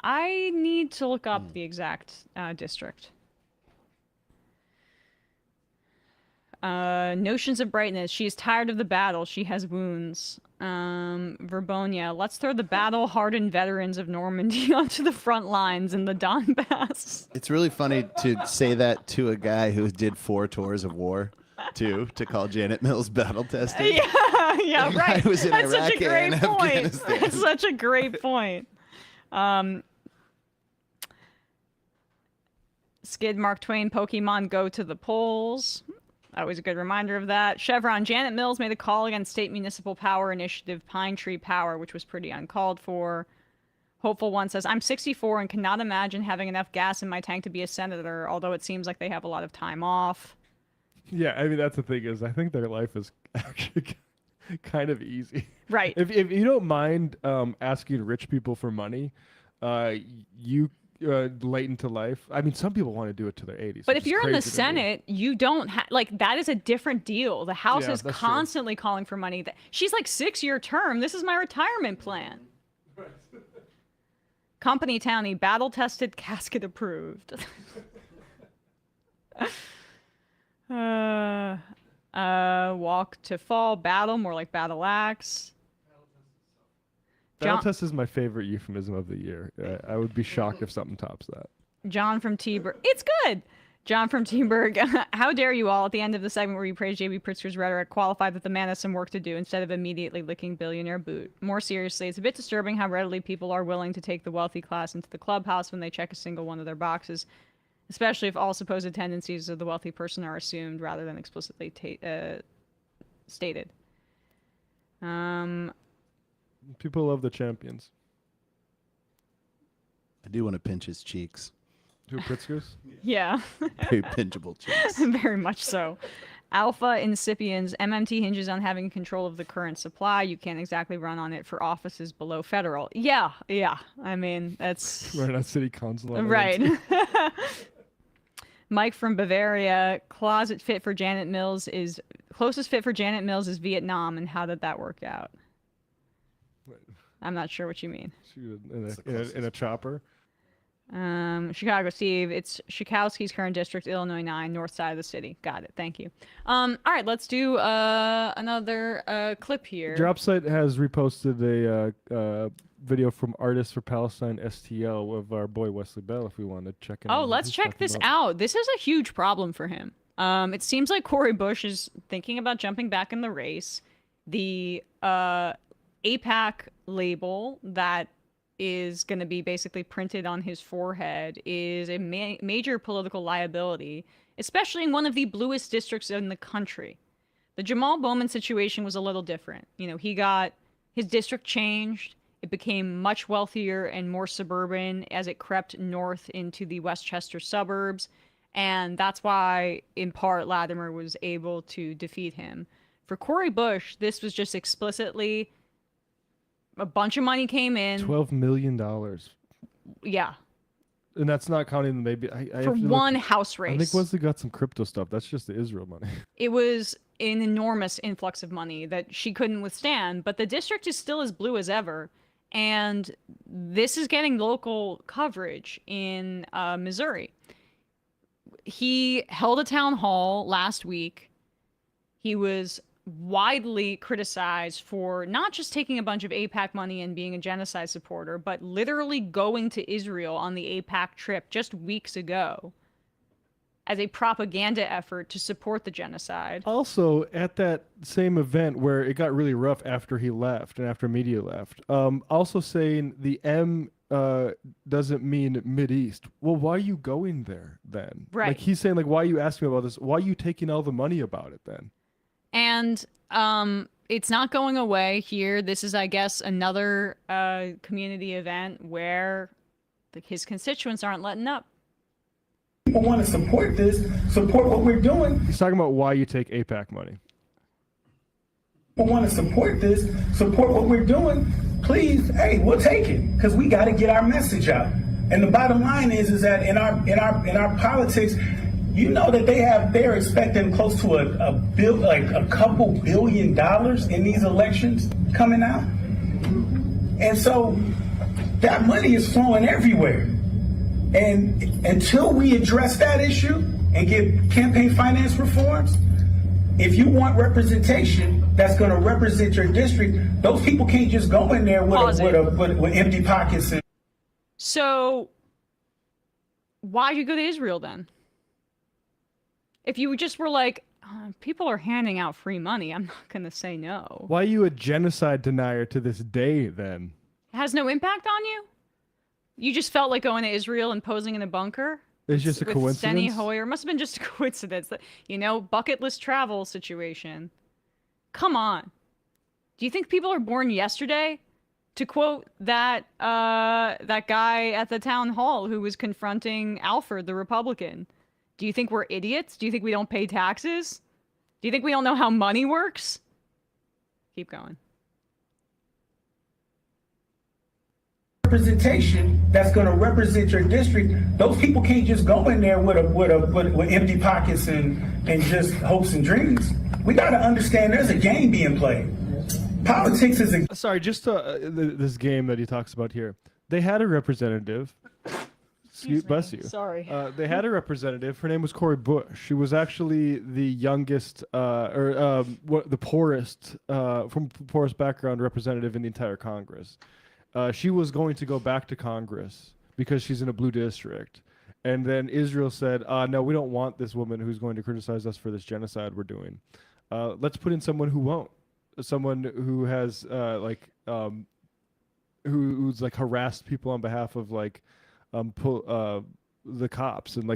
I need to look up the exact district. Notions of brightness. She is tired of the battle. She has wounds. Verbonia. Let's throw the battle-hardened veterans of Normandy onto the front lines in the Donbass. It's really funny to say that to a guy who did 4 tours of war, too, to call Janet Mills battle tested. Yeah, right. Was in That's Iraq such a great and point. Afghanistan. That's such a great point. Skid Mark Twain, Pokemon Go to the polls. Always a good reminder of that. Chevron, Janet Mills made a call against state municipal power initiative Pine Tree Power, which was pretty uncalled for. Hopeful One says, I'm 64 and cannot imagine having enough gas in my tank to be a senator, although it seems like they have a lot of time off. Yeah, I mean, that's the thing is I think their life is actually kind of easy. Right. If you don't mind asking rich people for money, you late into life. I mean, some people want to do it to their 80s. But if you're in the Senate, you don't have, like, that is a different deal. The House is constantly calling for money. She's like 6-year term. This is my retirement plan. Company Townie, battle tested, casket approved. Walk to fall, battle, more like battle axe. Battle test is my favorite euphemism of the year. I would be shocked if something tops that. John from T-Burg. It's good. John from T-Burg. How dare you all at the end of the segment where you praise J.B. Pritzker's rhetoric qualify that the man has some work to do instead of immediately licking billionaire boot. More seriously, it's a bit disturbing how readily people are willing to take the wealthy class into the clubhouse when they check a single one of their boxes, especially if all supposed tendencies of the wealthy person are assumed rather than explicitly stated. People love the champions. I do want to pinch his cheeks. Who, Pritzker's? Yeah. Very pinchable cheeks. Very much so. Alpha Incipiens, MMT hinges on having control of the current supply. You can't exactly run on it for offices below federal. Yeah. I mean, that's... Right on city council. Right. Mike from Bavaria, closest fit for Janet Mills is Vietnam, and how did that work out? I'm not sure what you mean. In a chopper? Chicago Steve, it's Schakowsky's current district, Illinois 9, north side of the city. Got it. Thank you. All right, let's do another clip here. Dropsite has reposted a video from Artists for Palestine STL of our boy Wesley Bell if we want to check it out. Oh, let's check this out. This is a huge problem for him. It seems like Cory Bush is thinking about jumping back in the race. The AIPAC label that is going to be basically printed on his forehead is a major political liability, especially in one of the bluest districts in the country. The Jamal Bowman situation was a little different. You know, he got his district changed. It became much wealthier and more suburban as it crept north into the Westchester suburbs. And that's why, in part, Latimer was able to defeat him. For Cori Bush, this was just explicitly a bunch of money came in. $12 million. Yeah. And that's not counting maybe I For have to one look, house race. I think Wesley got some crypto stuff. That's just the Israel money. It was an enormous influx of money that she couldn't withstand, but the district is still as blue as ever. And this is getting local coverage in Missouri. He held a town hall last week. He was widely criticized for not just taking a bunch of AIPAC money and being a genocide supporter, but literally going to Israel on the AIPAC trip just weeks ago as a propaganda effort to support the genocide. Also, at that same event where it got really rough after he left and after media left, also saying the M doesn't mean Mideast. Well, why are you going there then? Right. Like he's saying, like, why are you asking me about this? Why are you taking all the money about it then? And it's not going away here. This is, I guess, another community event where his constituents aren't letting up. People want to support this, support what we're doing. He's talking about why you take AIPAC money. People want to support this, support what we're doing. Please, hey, we'll take it because we got to get our message out. And the bottom line is that in our politics, you know that they're expecting close to a couple $1 billion in these elections coming out. And so that money is flowing everywhere. And until we address that issue and get campaign finance reforms, if you want representation that's going to represent your district, those people can't just go in there with empty pockets. So why you go to Israel then? If you just were like, people are handing out free money, I'm not going to say no. Why are you a genocide denier to this day then? It has no impact on you? You just felt like going to Israel and posing in a bunker? It's just a with coincidence? Steny Hoyer. It must have been just a coincidence. Bucket list travel situation. Come on. Do you think people are born yesterday? To quote that guy at the town hall who was confronting Alford, the Republican. Do you think we're idiots? Do you think we don't pay taxes? Do you think we don't know how money works? Keep going. Representation that's going to represent your district. Those people can't just go in there with empty pockets and just hopes and dreams. We got to understand there's a game being played. Politics is a... Sorry, just this game that he talks about here. They had a representative. Bless you. Sorry. They had a representative. Her name was Cori Bush. She was actually the youngest, the poorest, from poorest background representative in the entire Congress. She was going to go back to Congress because she's in a blue district. And then Israel said, no, we don't want this woman who's going to criticize us for this genocide we're doing. Let's put in someone who won't. Someone who has, who's like harassed people on behalf of the cops and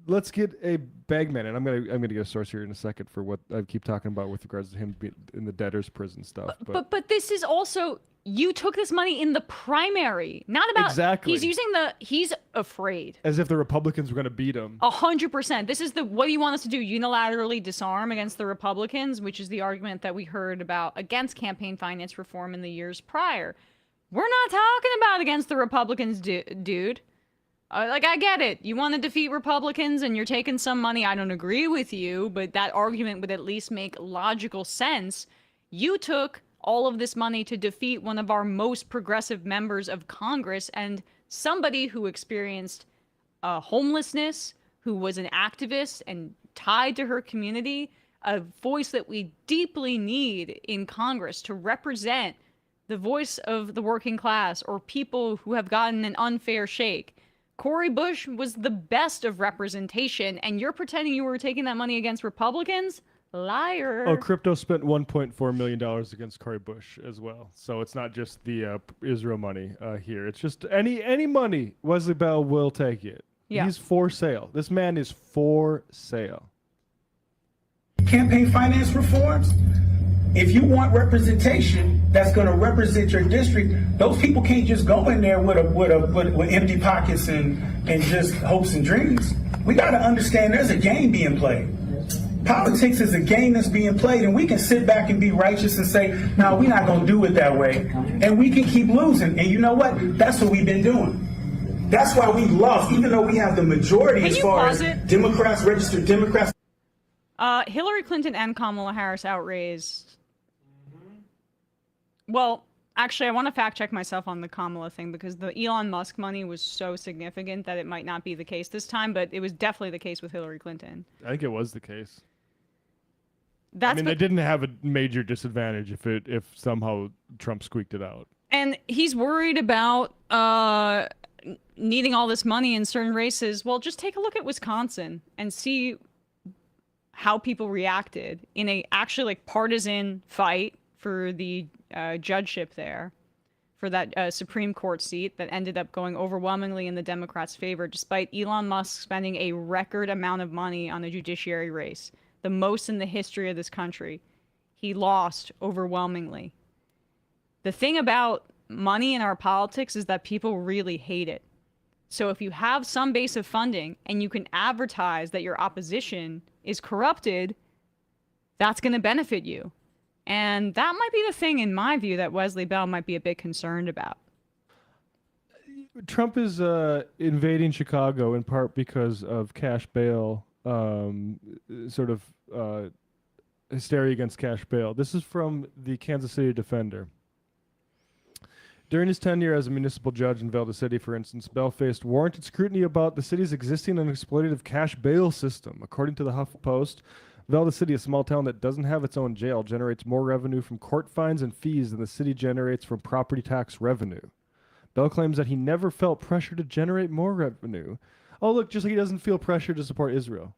let's get a bagman, and I'm gonna get a source here in a second for what I keep talking about with regards to him being in the debtors prison stuff. But this is also, you took this money in the primary, not about exactly. He's afraid. As if the Republicans were gonna beat him. 100%. This is what do you want us to do? Unilaterally disarm against the Republicans, which is the argument that we heard about against campaign finance reform in the years prior. We're not talking about against the Republicans, dude. I get it. You want to defeat Republicans and you're taking some money. I don't agree with you, but that argument would at least make logical sense. You took all of this money to defeat one of our most progressive members of Congress and somebody who experienced homelessness, who was an activist and tied to her community, a voice that we deeply need in Congress to represent the voice of the working class or people who have gotten an unfair shake. Cori Bush was the best of representation, and you're pretending you were taking that money against Republicans? Liar. Oh, crypto spent $1.4 million against Cori Bush as well. So it's not just the Israel money here. It's just any money. Wesley Bell will take it. Yeah. He's for sale. This man is for sale. campaign finance reforms, if you want representation that's going to represent your district, those people can't just go in there with empty pockets and just hopes and dreams. We got to understand there's a game being played. Politics is a game that's being played, and we can sit back and be righteous and say, no, we're not going to do it that way. And we can keep losing. And you know what? That's what we've been doing. That's why we lost, even though we have the majority as far as Democrats, registered Democrats. Hillary Clinton and Kamala Harris outraised. Well, actually, I want to fact check myself on the Kamala thing because the Elon Musk money was so significant that it might not be the case this time, but it was definitely the case with Hillary Clinton. I think it was the case. That's they didn't have a major disadvantage if somehow Trump squeaked it out. And he's worried about needing all this money in certain races. Well, just take a look at Wisconsin and see how people reacted in a actually like partisan fight for the judgeship there, for that Supreme Court seat that ended up going overwhelmingly in the Democrats' favor, despite Elon Musk spending a record amount of money on the judiciary race, the most in the history of this country. He lost overwhelmingly. The thing about money in our politics is that people really hate it. So if you have some base of funding and you can advertise that your opposition is corrupted, that's going to benefit you. And that might be the thing, in my view, that Wesley Bell might be a bit concerned about. Trump is invading Chicago in part because of cash bail, sort of hysteria against cash bail. This is from the Kansas City Defender. During his tenure as a municipal judge in Valdez City, for instance, Bell faced warranted scrutiny about the city's existing and exploitative cash bail system. According to the HuffPost, Valdez City, a small town that doesn't have its own jail, generates more revenue from court fines and fees than the city generates from property tax revenue. Bell claims that he never felt pressure to generate more revenue. Oh, look, just like he doesn't feel pressure to support Israel.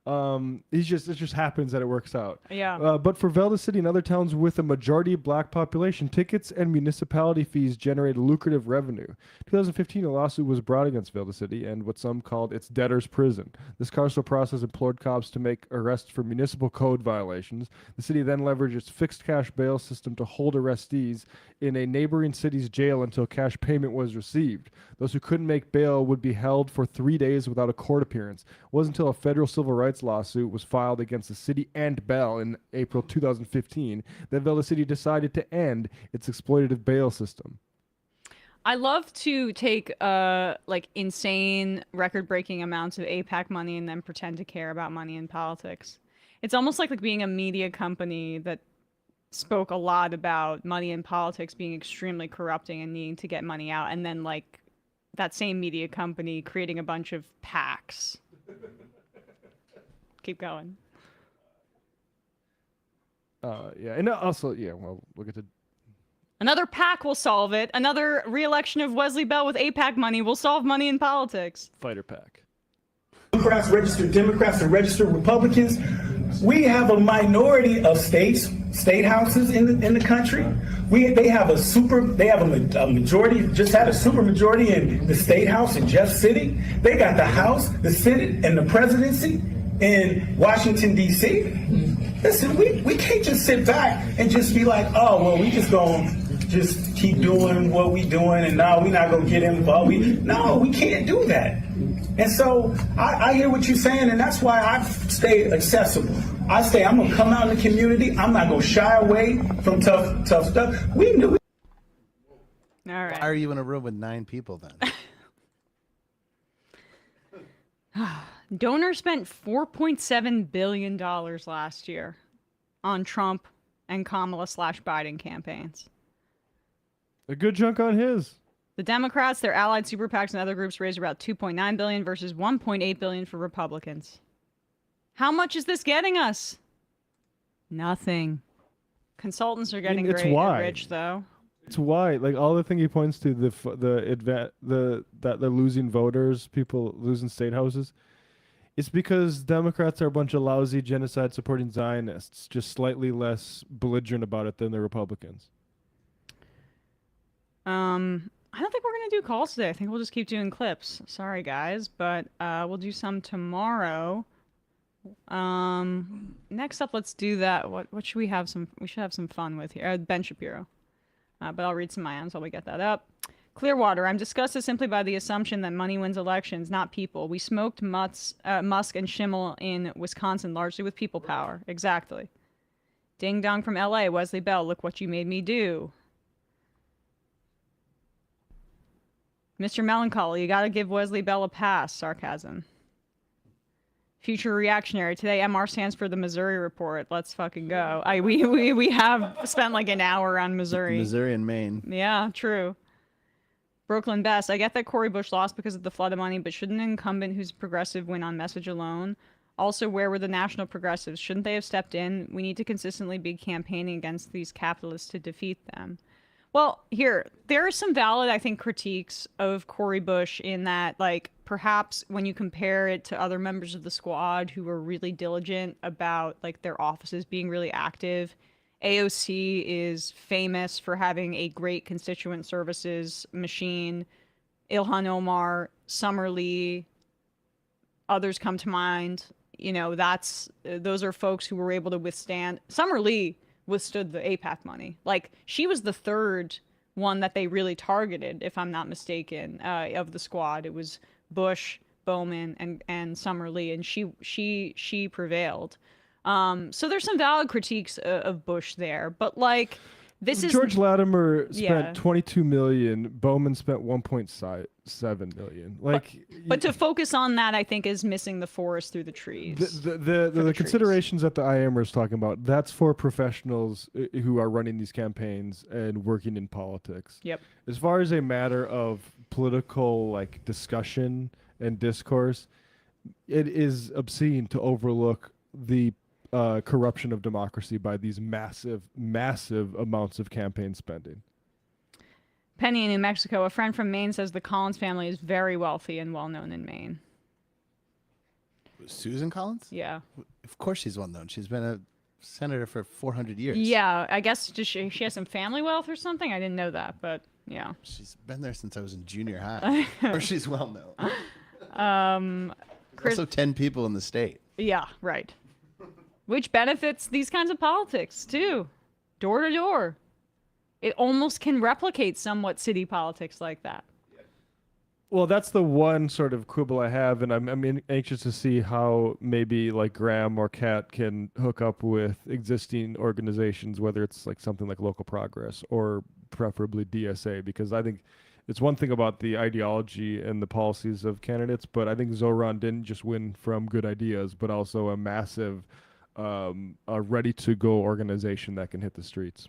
It just happens that it works out. Yeah. But for Valdez City and other towns with a majority black population, tickets and municipality fees generate lucrative revenue. 2015, a lawsuit was brought against Valdez City and what some called its debtor's prison. This carceral process implored cops to make arrests for municipal code violations. The city then leveraged its fixed cash bail system to hold arrestees in a neighboring city's jail until cash payment was received. Those who couldn't make bail would be held for 3 days without a court appearance. It wasn't until a federal civil rights lawsuit was filed against the city and Bell in April 2015 that Valdez City decided to end its exploitative bail system. I love to take like insane record-breaking amounts of AIPAC money and then pretend to care about money in politics. It's almost like being a media company that spoke a lot about money in politics being extremely corrupting and needing to get money out, and then like that same media company creating a bunch of PACs. Keep going. Yeah, and also, yeah, well, we'll get to... Another PAC will solve it. Another re-election of Wesley Bell with AIPAC money will solve money in politics. Fighter PAC. Democrats, registered Democrats, and registered Republicans. We have a minority of states, state houses in the country. They have a majority, just had a super majority in the state house in Jeff City. They got the House, the Senate, and the presidency in Washington, D.C. Listen, we can't just sit back and just be like, oh, well, we just gonna just keep doing what we doing, and no, we're not gonna get involved. No, we can't do that. And so I hear what you're saying, and that's why I've stayed accessible. I'm gonna come out in the community. I'm not gonna shy away from tough stuff. We knew. All right. Why are you in a room with 9 people then? Donors spent $4.7 billion last year on Trump and Kamala /Biden campaigns. A good chunk on his. The Democrats, their allied super PACs, and other groups raised about $2.9 billion versus $1.8 billion for Republicans. How much is this getting us? Nothing. Consultants are getting great and rich, though. It's why, like, all the thing he points to, that they're losing voters, people losing state houses. It's because Democrats are a bunch of lousy genocide-supporting Zionists, just slightly less belligerent about it than the Republicans. I don't think we're going to do calls today. I think we'll just keep doing clips. Sorry, guys, but we'll do some tomorrow. Next up, let's do that. What should we have some? We should have some fun with here. Ben Shapiro. But I'll read some IMs while we get that up. Clearwater. I'm disgusted simply by the assumption that money wins elections, not people. We smoked Musk and Schimmel in Wisconsin largely with people power. Exactly. Ding dong from LA. Wesley Bell. Look what you made me do. Mr. Melancholy. You gotta give Wesley Bell a pass. Sarcasm. Future reactionary. Today, MR stands for the Missouri Report. Let's fucking go. We have spent like an hour on Missouri. Missouri and Maine. Yeah, true. Brooklyn Best. I get that Cory Bush lost because of the flood of money, but shouldn't an incumbent who's progressive win on message alone? Also, where were the national progressives? Shouldn't they have stepped in? We need to consistently be campaigning against these capitalists to defeat them. Well, there are some valid, I think, critiques of Cory Bush in that, like, perhaps when you compare it to other members of the squad who were really diligent about, like, their offices being really active, AOC is famous for having a great constituent services machine. Ilhan Omar, Summer Lee, others come to mind. You know, those are folks who were able to withstand. Summer Lee withstood the AIPAC money. Like, she was the third one that they really targeted, if I'm not mistaken, of the squad. It was Bush, Bowman, and Summer Lee, and she prevailed. So there's some valid critiques of Bush there, but like this is George Latimer spent $22 million. Bowman spent $1.7 million. Like, but to focus on that, I think is missing the forest through the trees. The considerations that the IMer is talking about, that's for professionals who are running these campaigns and working in politics. Yep. As far as a matter of political like discussion and discourse, it is obscene to overlook the corruption of democracy by these massive amounts of campaign spending. Penny in New Mexico, a friend from Maine says the Collins family is very wealthy and well known in Maine. Susan Collins? Yeah. Of course she's well known. She's been a senator for 400 years. Yeah, I guess she has some family wealth or something. I didn't know that, but yeah. She's been there since I was in junior high. Or she's well There's known. Also 10 people in the state. Yeah, right. Which benefits these kinds of politics, too. Door to door. It almost can replicate somewhat city politics like that. Well, that's the one sort of quibble I have, and I'm anxious to see how maybe like Graham or Kat can hook up with existing organizations, whether it's like something like Local Progress or preferably DSA, because I think it's one thing about the ideology and the policies of candidates, but I think Zoran didn't just win from good ideas, but also a massive a ready-to-go organization that can hit the streets.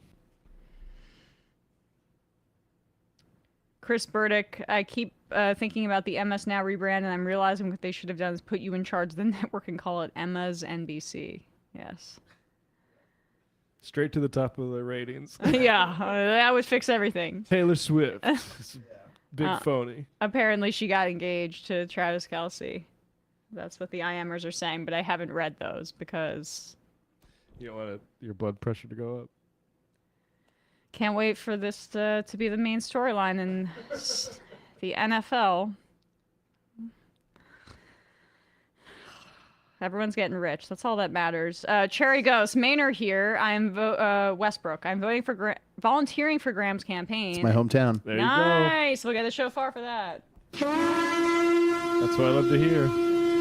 Chris Burdick, I keep thinking about the MS Now rebrand, and I'm realizing what they should have done is put you in charge of the network and call it Emma's NBC. Yes. Straight to the top of the ratings. Yeah, that would fix everything. Taylor Swift. Big phony. Apparently she got engaged to Travis Kelce. That's what the IMers are saying, but I haven't read those because... You don't want your blood pressure to go up? Can't wait for this to be the main storyline in the NFL. Everyone's getting rich. That's all that matters. Cherry Ghost, Maynard here. I'm Westbrook. I'm volunteering for Graham's campaign. It's my hometown. There you go. Nice. We'll get a shofar for that. That's what I love to hear.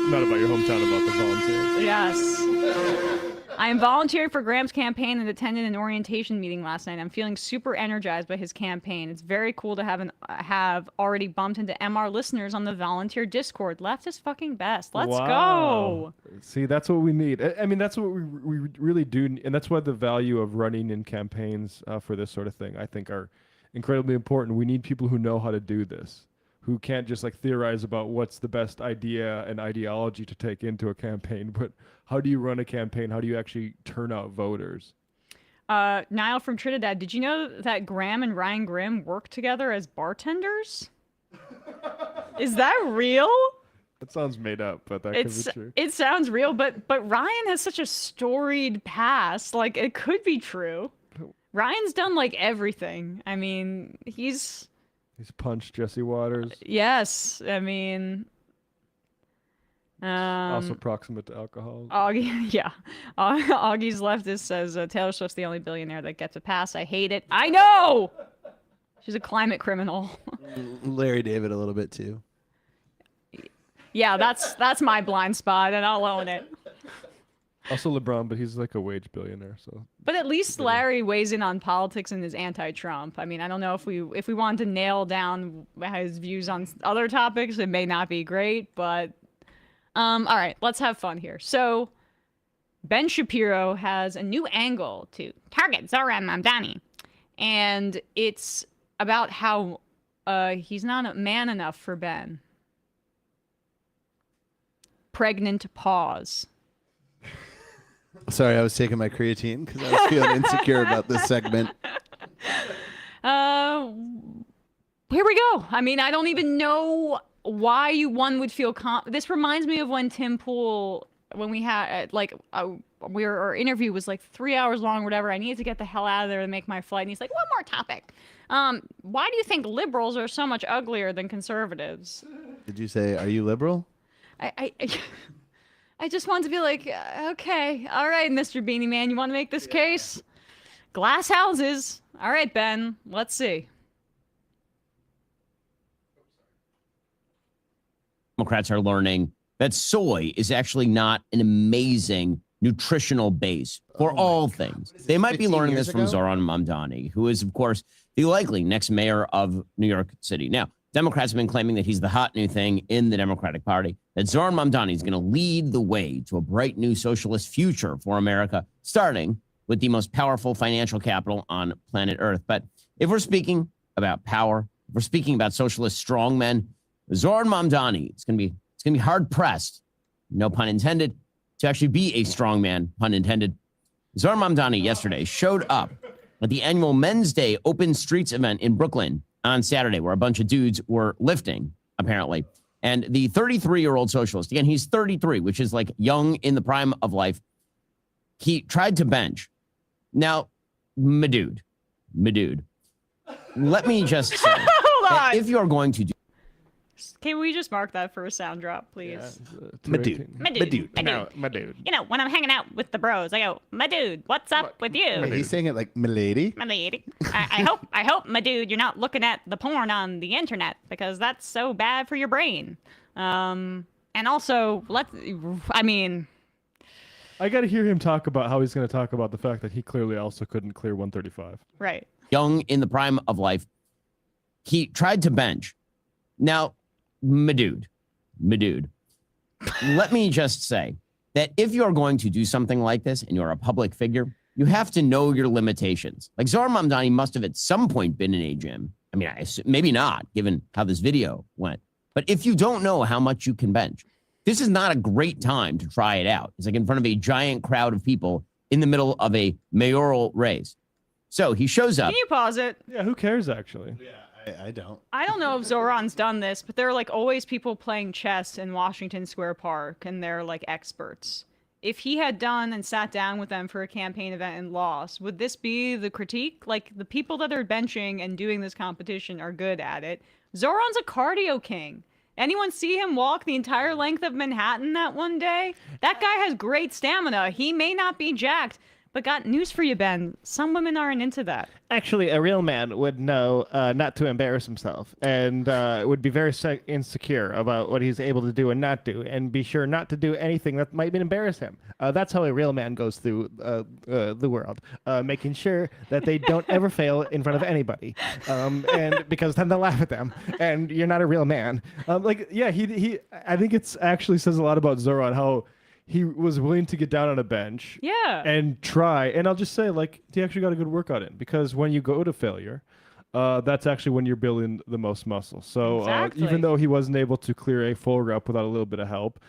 Not about your hometown, about the volunteers. Yes. I am volunteering for Graham's campaign and attended an orientation meeting last night. I'm feeling super energized by his campaign. It's very cool to have already bumped into MR listeners on the volunteer Discord. Left is fucking best. Let's go. See, that's what we need. I mean, that's what we really do. And that's why the value of running in campaigns for this sort of thing, I think, are incredibly important. We need people who know how to do this, who can't just like theorize about what's the best idea and ideology to take into a campaign, but how do you run a campaign? How do you actually turn out voters? Niall from Trinidad, did you know that Graham and Ryan Grimm work together as bartenders? Is that real? That sounds made up, but that could be true. It sounds real, but Ryan has such a storied past. Like, it could be true. Ryan's done like everything. I mean, he's punched Jesse Waters. Yes, I mean, Also proximate to alcohol. Augie, yeah. Augie's leftist says Taylor Swift's the only billionaire that gets a pass. I hate it. I know! She's a climate criminal. Larry David a little bit too. Yeah, that's my blind spot, and I'll own it. Also LeBron, but he's like a wage billionaire, so. But at least Larry weighs in on politics and is anti-Trump. I mean, I don't know if we wanted to nail down his views on other topics, it may not be great, but all right, let's have fun here. So Ben Shapiro has a new angle to target Zohran Mamdani, and it's about how he's not a man enough for Ben. Pregnant pause. Sorry, I was taking my creatine because I was feeling insecure about this segment. Here we go. I mean, I don't even know why one would feel this reminds me of when Tim Pool, when we had our interview was like 3 hours long or whatever. I needed to get the hell out of there and make my flight. And he's like, one more topic. Why do you think liberals are so much uglier than conservatives? Did you say, are you liberal? I just wanted to be like, okay, all right, Mr. Beanie Man, you want to make this case? Glass houses. All right, Ben, let's see. Democrats are learning that soy is actually not an amazing nutritional base for all things. They might be learning this from Zohran Mamdani, who is, of course, the likely next mayor of New York City. Now, Democrats have been claiming that he's the hot new thing in the Democratic Party, that Zohran Mamdani is going to lead the way to a bright new socialist future for America, starting with the most powerful financial capital on planet Earth. But if we're speaking about power, if we're speaking about socialist strongmen, Zohran Mamdani is going to be hard pressed, no pun intended, to actually be a strongman, pun intended. Zohran Mamdani yesterday showed up at the annual Men's Day Open Streets event in Brooklyn on Saturday, where a bunch of dudes were lifting, apparently. And the 33-year-old socialist, again, he's 33, which is like young in the prime of life. He tried to bench. Now, my dude, let me just say, that if you're going to do... Can we just mark that for a sound drop, please? My dude. My dude. You know, when I'm hanging out with the bros, I go, my dude, what's up with you? Wait, he's saying it like milady. Milady. I hope, my dude, you're not looking at the porn on the internet because that's so bad for your brain. And also, I got to hear him talk about how he's going to talk about the fact that he clearly also couldn't clear 135. Right. Young in the prime of life. He tried to bench. Now, my dude, let me just say that if you're going to do something like this and you're a public figure, you have to know your limitations. Like Zohran Mamdani must have at some point been in a gym. I mean, maybe not, given how this video went. But if you don't know how much you can bench, this is not a great time to try it out. It's like in front of a giant crowd of people in the middle of a mayoral race. So he shows up. Can you pause it? Yeah, who cares, actually? Yeah. I don't. I don't know if Zohran's done this, but there are like always people playing chess in Washington Square Park, and they're like experts. If he had done and sat down with them for a campaign event and lost, would this be the critique? Like, the people that are benching and doing this competition are good at it. Zohran's a cardio king. Anyone see him walk the entire length of Manhattan that one day? That guy has great stamina. He may not be jacked, but got news for you, Ben. Some women aren't into that. Actually, a real man would know not to embarrass himself and would be very insecure about what he's able to do and not do, and be sure not to do anything that might embarrass him. That's how a real man goes through the world, making sure that they don't ever fail in front of anybody, and because then they'll laugh at them, and you're not a real man. He I think it's actually says a lot about Zohran, how he was willing to get down on a bench and try. And I'll just say, like, he actually got a good workout in, because when you go to failure, that's actually when you're building the most muscle. So even though he wasn't able to clear a full rep without a little bit of help,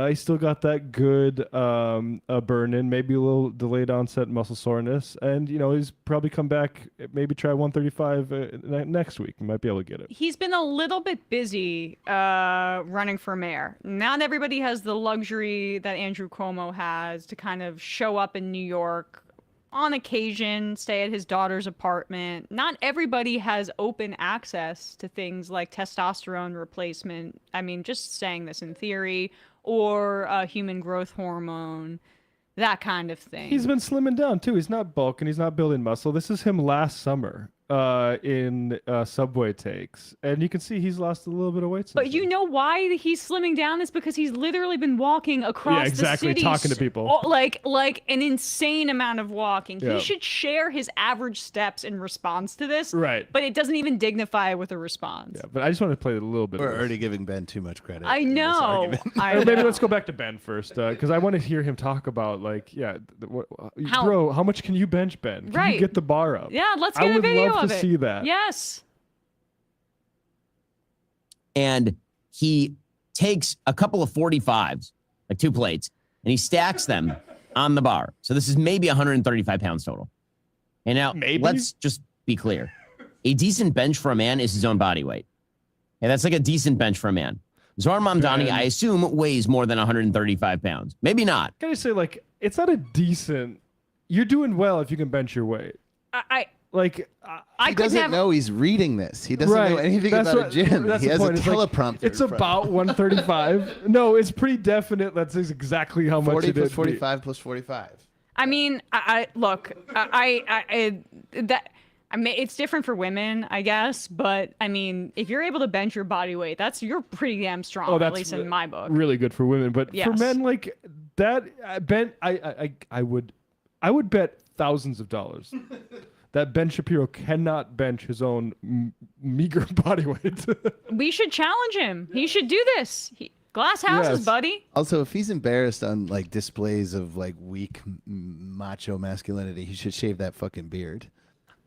he still got that good burn in, maybe a little delayed onset muscle soreness. And, he's probably come back, maybe try 135 next week. He might be able to get it. He's been a little bit busy running for mayor. Not everybody has the luxury that Andrew Cuomo has to kind of show up in New York on occasion stay at his daughter's apartment. Not everybody has open access to things like testosterone replacement. I mean, just saying this in theory, or human growth hormone, that kind of thing. He's been slimming down too. He's not bulking. He's not building muscle. This is him last summer in Subway takes, and you can see he's lost a little bit of weight. Since But you know why he's slimming down is because he's literally been walking across the city, talking to people, like an insane amount of walking. Yeah. He should share his average steps in response to this, right? But it doesn't even dignify with a response. Yeah, but I just want to play a little bit. We're of this. already giving Ben too much credit. I know. Maybe let's go back to Ben first, because I want to hear him talk about bro, how much can you bench, Ben? Can Right. you get the bar up? Yeah, let's I get a would video love of to it. see that. Yes. And he takes a couple of 45s, like 2 plates, and he stacks them on the bar. So this is maybe 135 pounds total. And now let's just be clear. A decent bench for a man is his own body weight. And that's like a decent bench for a man. Zoran Mamdani, I assume, weighs more than 135 pounds. Maybe not. Can I say, like, it's not a decent... You're doing well if you can bench your weight. He doesn't know he's reading this. He doesn't know anything about a gym. That's He the has a point. It's like, teleprompter. it's in front. about 135. No, it's pretty definite. That's exactly how much 40 it plus is. 45 plus 45. I mean, I mean, it's different for women, I guess, but I mean, if you're able to bench your body weight, you're pretty damn strong, Oh, at that's least in my book. really good for women, but for Yes. men like that, I would bet thousands of dollars that Ben Shapiro cannot bench his own meager body weight. We should challenge him. He should do this. Glass houses, Yes. buddy. Also, if he's embarrassed on like displays of like weak macho masculinity, he should shave that fucking beard.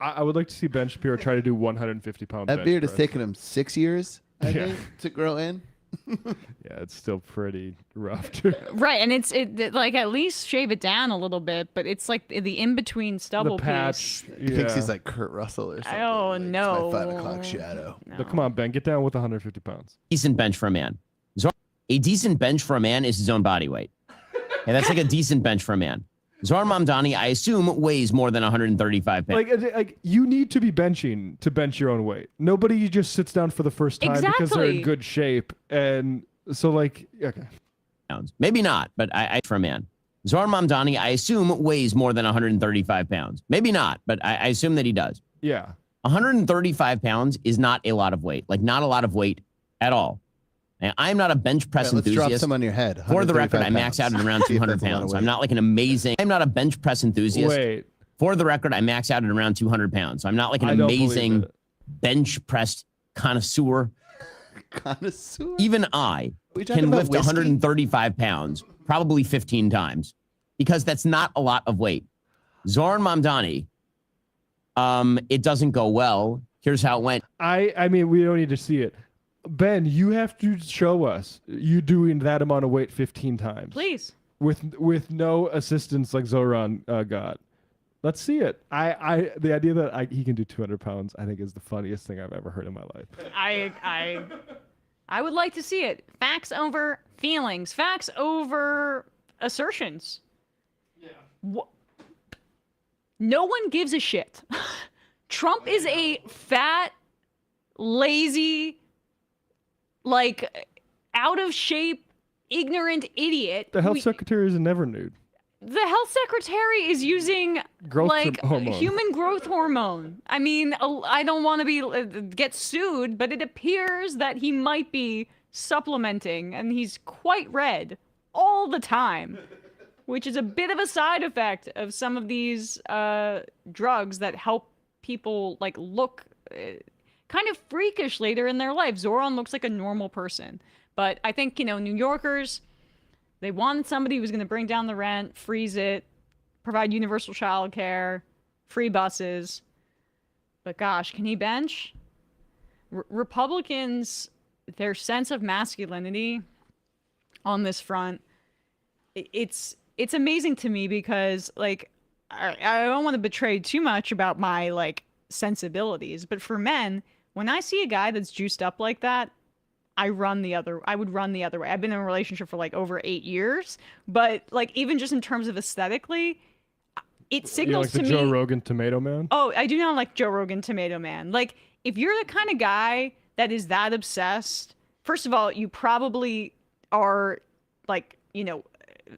I would like to see Ben Shapiro try to do 150-pound. That bench beard has press. taken him 6 years, I Yeah. think, to grow in. Yeah, it's still pretty rough. Too. Right, and it's like at least shave it down a little bit, but it's like the in between stubble patch, piece. He thinks he's like Kurt Russell or something. Oh no! My 5 o'clock shadow. But come on, Ben, get down with 150 pounds. Decent bench for a man. A decent bench for a man is his own body weight. And that's like a decent bench for a man. Zoran Mamdani, I assume, weighs more than 135 pounds. Like you need to be benching to bench your own weight. Nobody just sits down for the first time because they're in Exactly. good shape, and so like okay. Maybe not, but I for a man. Zoran Mamdani, I assume, weighs more than 135 pounds. Maybe not, but I assume that he does. Yeah. 135 pounds is not a lot of weight. Like, not a lot of weight at all. Now, I'm not a bench press Let's enthusiast. drop some on your head. For the record, I 135 max out at around See if 200 that's a lot of pounds. weight. I'm not like an amazing... I'm not a bench press enthusiast. Wait. For the record, I max out at around 200 pounds. So I'm not like an I don't believe amazing it. bench press connoisseur. Connoisseur? Even I We talking can about lift whiskey? 135 pounds, probably 15 times, because that's not a lot of weight. Zoran Mamdani, it doesn't go well. Here's how it went. I mean, we don't need to see it. Ben, you have to show us you doing that amount of weight 15 times. Please. With no assistance like Zoran got. Let's see it. The idea that he can do 200 pounds, I think, is the funniest thing I've ever heard in my life. I would like to see it. Facts over feelings. Facts over assertions. Yeah. No one gives a shit. Trump is a fat, lazy, like out of shape, ignorant idiot. The health secretary is never nude. The health secretary is using Growth hormone. human growth hormone. I mean, I don't want to get sued, but it appears that he might be supplementing, and he's quite red all the time, which is a bit of a side effect of some of these drugs that help people like look kind of freakish later in their life. Zoran looks like a normal person, but I think New Yorkers. They wanted somebody who was going to bring down the rent, freeze it, provide universal childcare, free buses. But gosh, can he bench? Republicans, their sense of masculinity on this front, it's amazing to me because like I don't want to betray too much about my like sensibilities, but for men, when I see a guy that's juiced up like that, I would run the other way. I've been in a relationship for like over 8 years, but like even just in terms of aesthetically, it You signals like the to Joe me. Rogan Tomato Man? Oh, I do not like Joe Rogan Tomato Man. Like, if you're the kind of guy that is that obsessed, first of all, you probably are, like,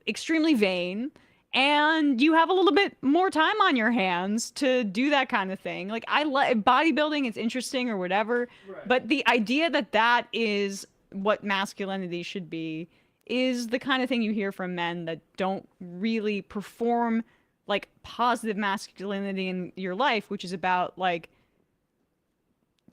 extremely vain, and you have a little bit more time on your hands to do that kind of thing. Like, I like bodybuilding, it's interesting or whatever, but the idea that that is what masculinity should be is the kind of thing you hear from men that don't really perform like positive masculinity in your life, which is about like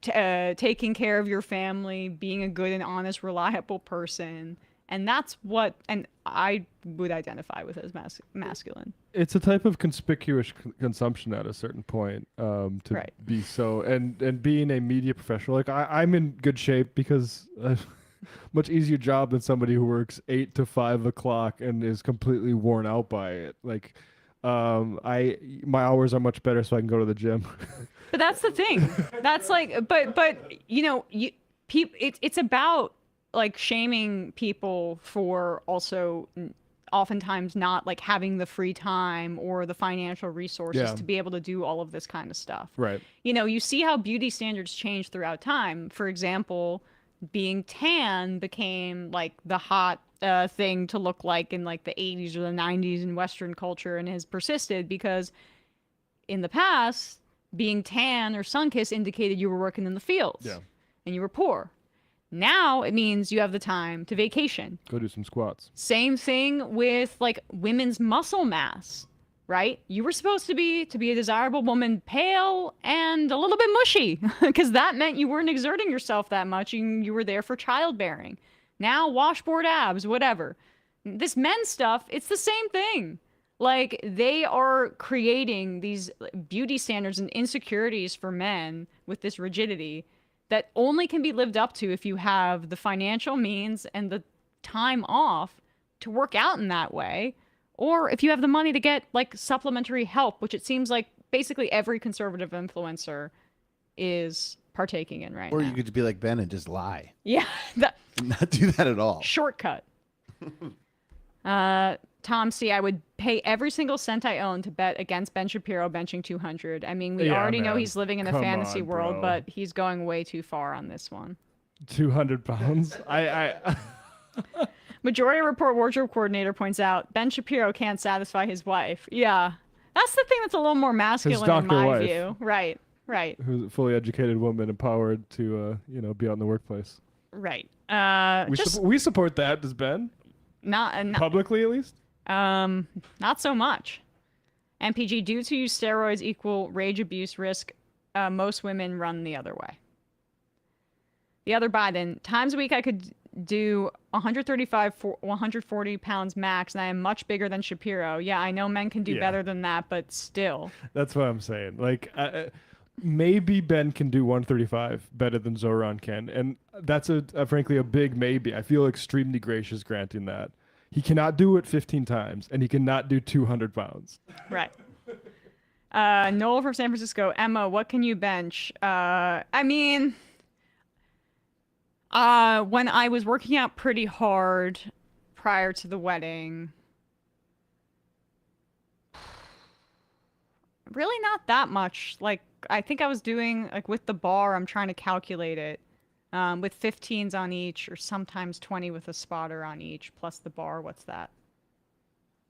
taking care of your family, being a good and honest, reliable person. And that's what, and I would identify with as masculine. It's a type of conspicuous consumption at a certain point, to be so, and being a media professional, like I'm in good shape because much easier job than somebody who works 8 to 5 o'clock and is completely worn out by it. Like, my hours are much better, so I can go to the gym. But that's the thing. That's like, but it's about like shaming people for also oftentimes not like having the free time or the financial resources to be able to do all of this kind of stuff. Right. You see how beauty standards change throughout time. For example, being tan became like the hot thing to look like in like the 80s or the 90s in Western culture, and has persisted because in the past, being tan or sun-kissed indicated you were working in the fields and you were poor. Now it means you have the time to vacation. Go do some squats. Same thing with like women's muscle mass, right? You were supposed to be a desirable woman, pale and a little bit mushy, because that meant you weren't exerting yourself that much and you were there for childbearing. Now washboard abs, whatever. This men's stuff, it's the same thing. Like, they are creating these beauty standards and insecurities for men with this rigidity that only can be lived up to if you have the financial means and the time off to work out in that way, or if you have the money to get like supplementary help, which it seems like basically every conservative influencer is partaking in right now. Or you could be like Ben and just lie. Yeah. Not do that at all. Shortcut. Tom C., I would pay every single cent I own to bet against Ben Shapiro benching 200. I mean, we already know he's living in a fantasy world, but he's going way too far on this one. 200 pounds? Majority Report wardrobe coordinator points out Ben Shapiro can't satisfy his wife. Yeah. That's the thing that's a little more masculine in my wife. view. Right. Who's a fully educated woman, empowered to, be out in the workplace. Right. We support that, does Ben? Not publicly, at least? Not so much. MPG, dudes who use steroids equal rage abuse risk. Most women run the other way. The other Biden, times a week I could do 135, 140 pounds max, and I am much bigger than Shapiro. Yeah, I know men can do better than that, but still. That's what I'm saying. Like, maybe Ben can do 135 better than Zoran can, and that's frankly a big maybe. I feel extremely gracious granting that. He cannot do it 15 times, and he cannot do 200 pounds. Right. Noel from San Francisco. Emma, what can you bench? I mean, when I was working out pretty hard prior to the wedding, really not that much. Like, I think I was doing, like, with the bar, I'm trying to calculate it. With 15s on each, or sometimes 20 with a spotter on each, plus the bar. What's that?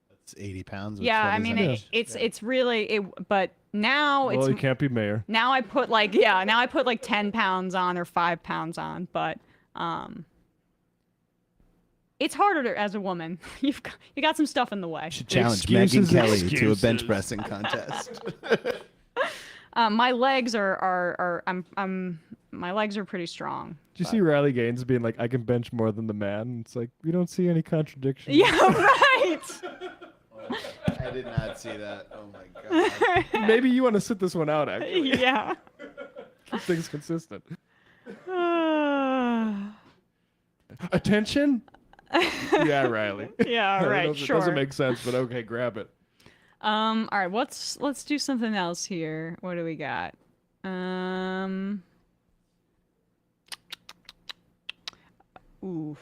That's 80 pounds. With Yeah, I mean, it's really, but now well, you can't be mayor. Now I put like, 10 pounds on or 5 pounds on, but it's harder as a woman. You got some stuff in the way. You should challenge Megyn Kelly to a bench pressing contest. My legs my legs are pretty strong. Did you see Riley Gaines being like, I can bench more than the man? It's like, we don't see any contradiction. Yeah, right. I did not see that. Oh my god. Maybe you want to sit this one out, actually. Yeah. Keep things consistent. Attention? Yeah, Riley. Yeah, right, sure. It doesn't make sense, but okay, grab it. All right, let's do something else here. What do we got? Ooh.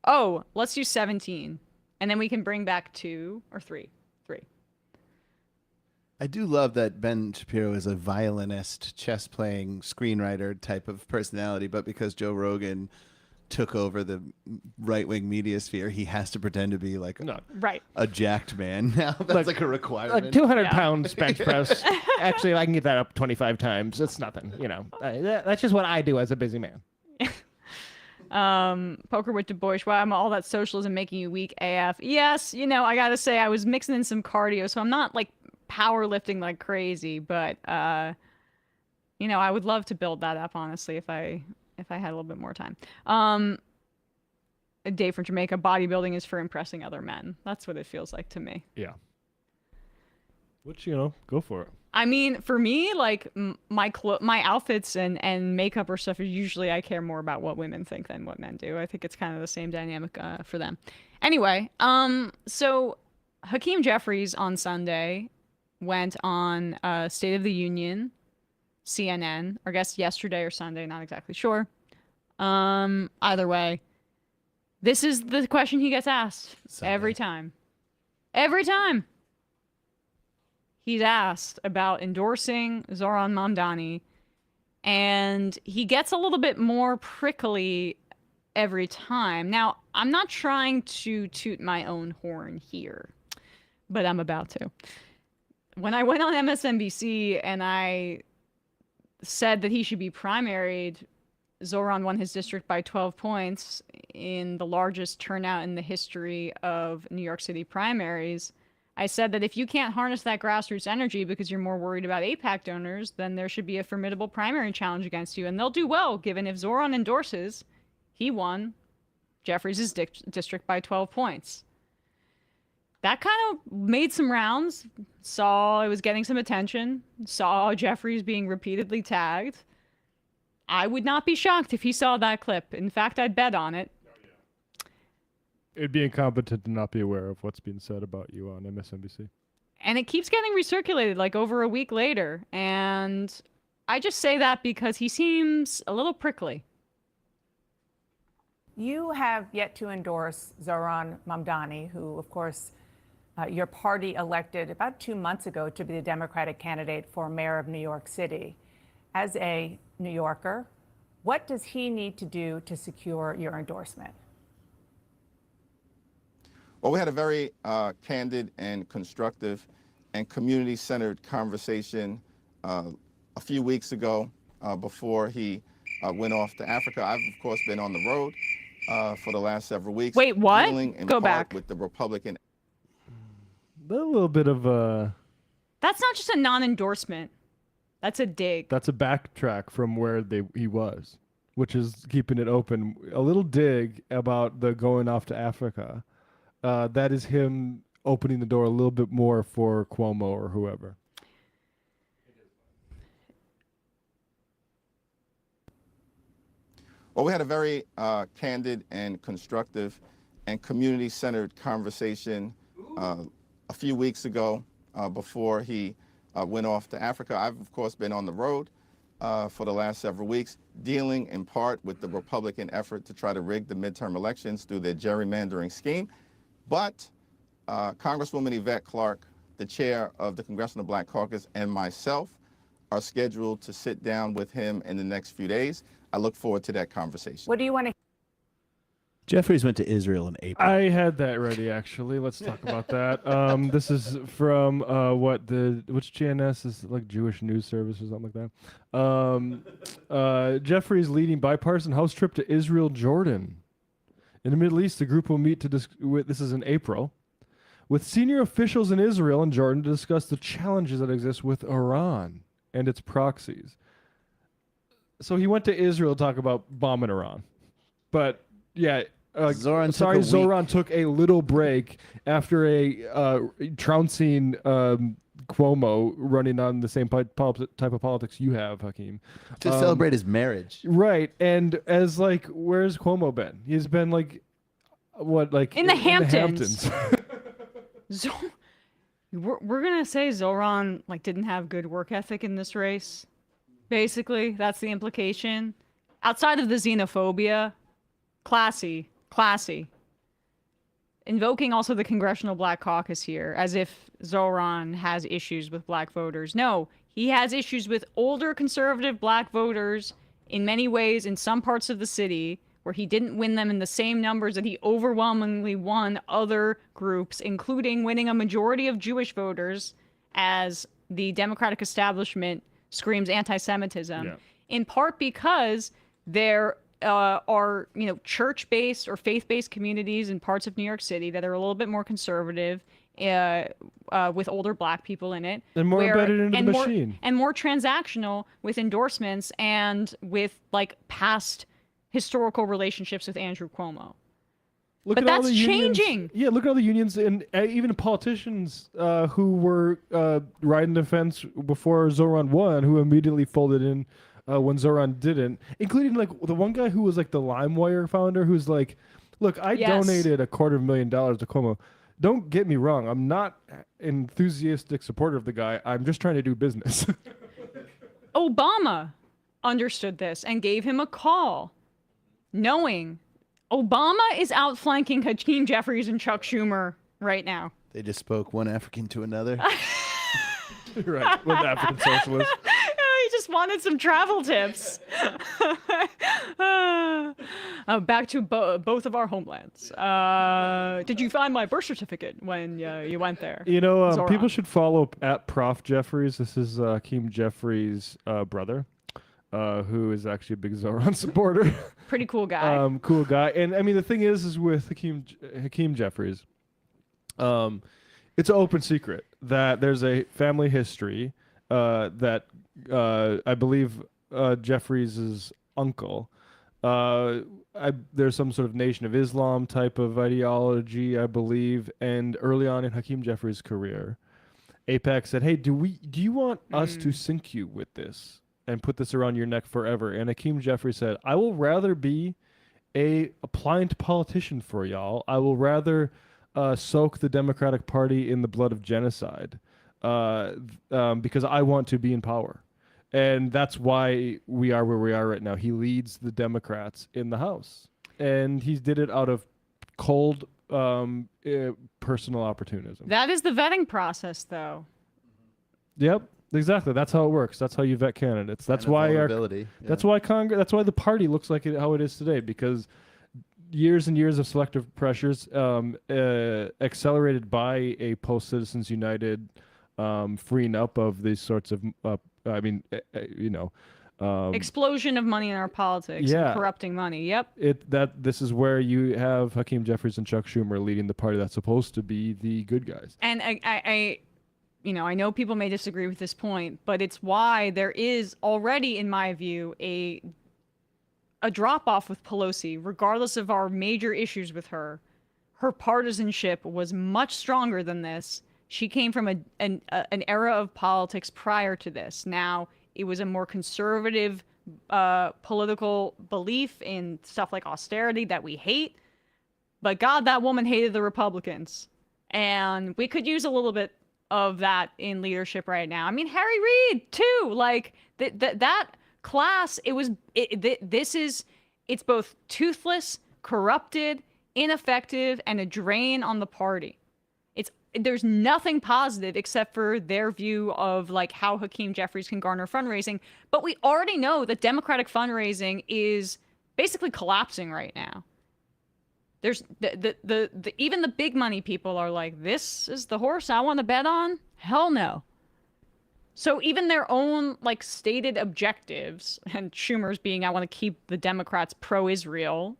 Oh, let's do 17. And then we can bring back 2 or 3. 3. I do love that Ben Shapiro is a violinist, chess-playing, screenwriter type of personality, but because Joe Rogan took over the right-wing media sphere, he has to pretend to be like a jacked man now. That's like a requirement. Like 200 pounds bench press. Actually, I can get that up 25 times. It's nothing, you know. That's just what I do as a busy man. Poker with Du Bois. Wow, all that socialism making you weak AF. Yes, you know, I gotta say I was mixing in some cardio, so I'm not like powerlifting like crazy, but you know, I would love to build that up honestly if I had a little bit more time. A day from Jamaica, bodybuilding is for impressing other men. That's what it feels like to me. Yeah. Which, you know, go for it. I mean, for me, like my outfits and makeup or stuff is usually I care more about what women think than what men do. I think it's kind of the same dynamic for them. Anyway, so Hakeem Jeffries on Sunday went on State of the Union, CNN, or I guess yesterday or Sunday, not exactly sure. Either way, this is the question he gets asked every time. Every time. He's asked about endorsing Zoran Mamdani, and he gets a little bit more prickly every time. Now, I'm not trying to toot my own horn here, but I'm about to. When I went on MSNBC and I said that he should be primaried, Zoran won his district by 12 points in the largest turnout in the history of New York City primaries. I said that if you can't harness that grassroots energy because you're more worried about AIPAC donors, then there should be a formidable primary challenge against you. And they'll do well, given if Zoran endorses, he won Jeffries' district by 12 points. That kind of made some rounds, saw it was getting some attention, saw Jeffries being repeatedly tagged. I would not be shocked if he saw that clip. In fact, I'd bet on it. It'd be incompetent to not be aware of what's being said about you on MSNBC. And it keeps getting recirculated like over a week later. And I just say that because he seems a little prickly. You have yet to endorse Zoran Mamdani, who, of course, your party elected about 2 months ago to be the Democratic candidate for mayor of New York City. As a New Yorker, what does he need to do to secure your endorsement? Well, we had a very candid and constructive and community-centered conversation a few weeks ago before he went off to Africa. I've, of course, been on the road for the last several weeks. Wait, what? Dealing in Go part back. with the Republican. A little bit of a... That's not just a non-endorsement. That's a dig. That's a backtrack from where he was, which is keeping it open. A little dig about the going off to Africa. That is him opening the door a little bit more for Cuomo or whoever. Well, we had a very candid and constructive and community-centered conversation a few weeks ago before he went off to Africa. I've, of course, been on the road for the last several weeks, dealing in part with the Republican effort to try to rig the midterm elections through their gerrymandering scheme. But Congresswoman Yvette Clarke, the chair of the Congressional Black Caucus, and myself are scheduled to sit down with him in the next few days. I look forward to that conversation. What do you want to... Jeffries went to Israel in April. I had that ready, actually. Let's talk about that. This is from which GNS is like Jewish News Service or something like that. Jeffries leading bipartisan House trip to Israel, Jordan. In the Middle East, the group will meet this is in April, with senior officials in Israel and Jordan to discuss the challenges that exist with Iran and its proxies. So he went to Israel to talk about bombing Iran. But, yeah, Zoran took a little break after a trouncing Cuomo running on the same type of politics you have, Hakeem. To celebrate his marriage. Right. And as like, where's Cuomo been? He's been like, in the Hamptons. We're going to say Zoran didn't have good work ethic in this race. Basically, that's the implication. Outside of the xenophobia, classy. invoking also the Congressional Black Caucus here, as if Zoran has issues with black voters. No, he has issues with older conservative black voters in many ways in some parts of the city where he didn't win them in the same numbers that he overwhelmingly won other groups, including winning a majority of Jewish voters as the Democratic establishment screams anti-Semitism, in part because there are, church-based or faith-based communities in parts of New York City that are a little bit more conservative, with older black people in it. And more embedded into the machine. And more transactional with endorsements and with, past historical relationships with Andrew Cuomo. But that's changing. Yeah, look at all the unions and even politicians who were riding the fence before Zoran won, who immediately folded in when Zoran didn't, including the one guy who was the LimeWire founder, who's like, look, I donated $250,000 to Cuomo. Don't get me wrong. I'm not an enthusiastic supporter of the guy. I'm just trying to do business. Obama understood this and gave him a call, knowing Obama is outflanking Hakeem Jeffries and Chuck Schumer right now. They just spoke one African to another. Right, with African socialists. He just wanted some travel tips. Back to both of our homelands. Did you find my birth certificate when you went there? People should follow at Prof. Jeffries. This is Hakeem Jeffries' brother, who is actually a big Zoran supporter. Pretty cool guy. Cool guy. And I mean, the thing is with Hakeem Jeffries, it's an open secret that there's a family history that I believe Jeffries' uncle, there's some sort of Nation of Islam type of ideology, I believe, and early on in Hakeem Jeffries' career, AIPAC said, hey, do you want us to sink you with this and put this around your neck forever? And Hakeem Jeffries said, I will rather be a pliant politician for y'all. I will rather soak the Democratic Party in the blood of genocide because I want to be in power. And that's why we are where we are right now. He leads the Democrats in the House. And he did it out of cold personal opportunism. That is the vetting process, though. Yep, exactly. That's how it works. That's how you vet candidates. That's why that's why Congress. That's why the party looks like how it is today, because years and years of selective pressures, accelerated by a post-Citizens United freeing up of these sorts of, explosion of money in our politics, and corrupting money. Yep. This is where you have Hakeem Jeffries and Chuck Schumer leading the party that's supposed to be the good guys. And I know people may disagree with this point, but it's why there is already, in my view, a drop-off with Pelosi, regardless of our major issues with her. Her partisanship was much stronger than this. She came from an era of politics prior to this. Now, it was a more conservative political belief in stuff like austerity that we hate. But God, that woman hated the Republicans. And we could use a little bit of that in leadership right now. I mean, Harry Reid, too. That class, it's both toothless, corrupted, ineffective, and a drain on the party. There's nothing positive except for their view of how Hakeem Jeffries can garner fundraising. But we already know that Democratic fundraising is basically collapsing right now. There's even the big money people are like, this is the horse I want to bet on? Hell no. So even their own stated objectives, and Schumer's being, I want to keep the Democrats pro-Israel,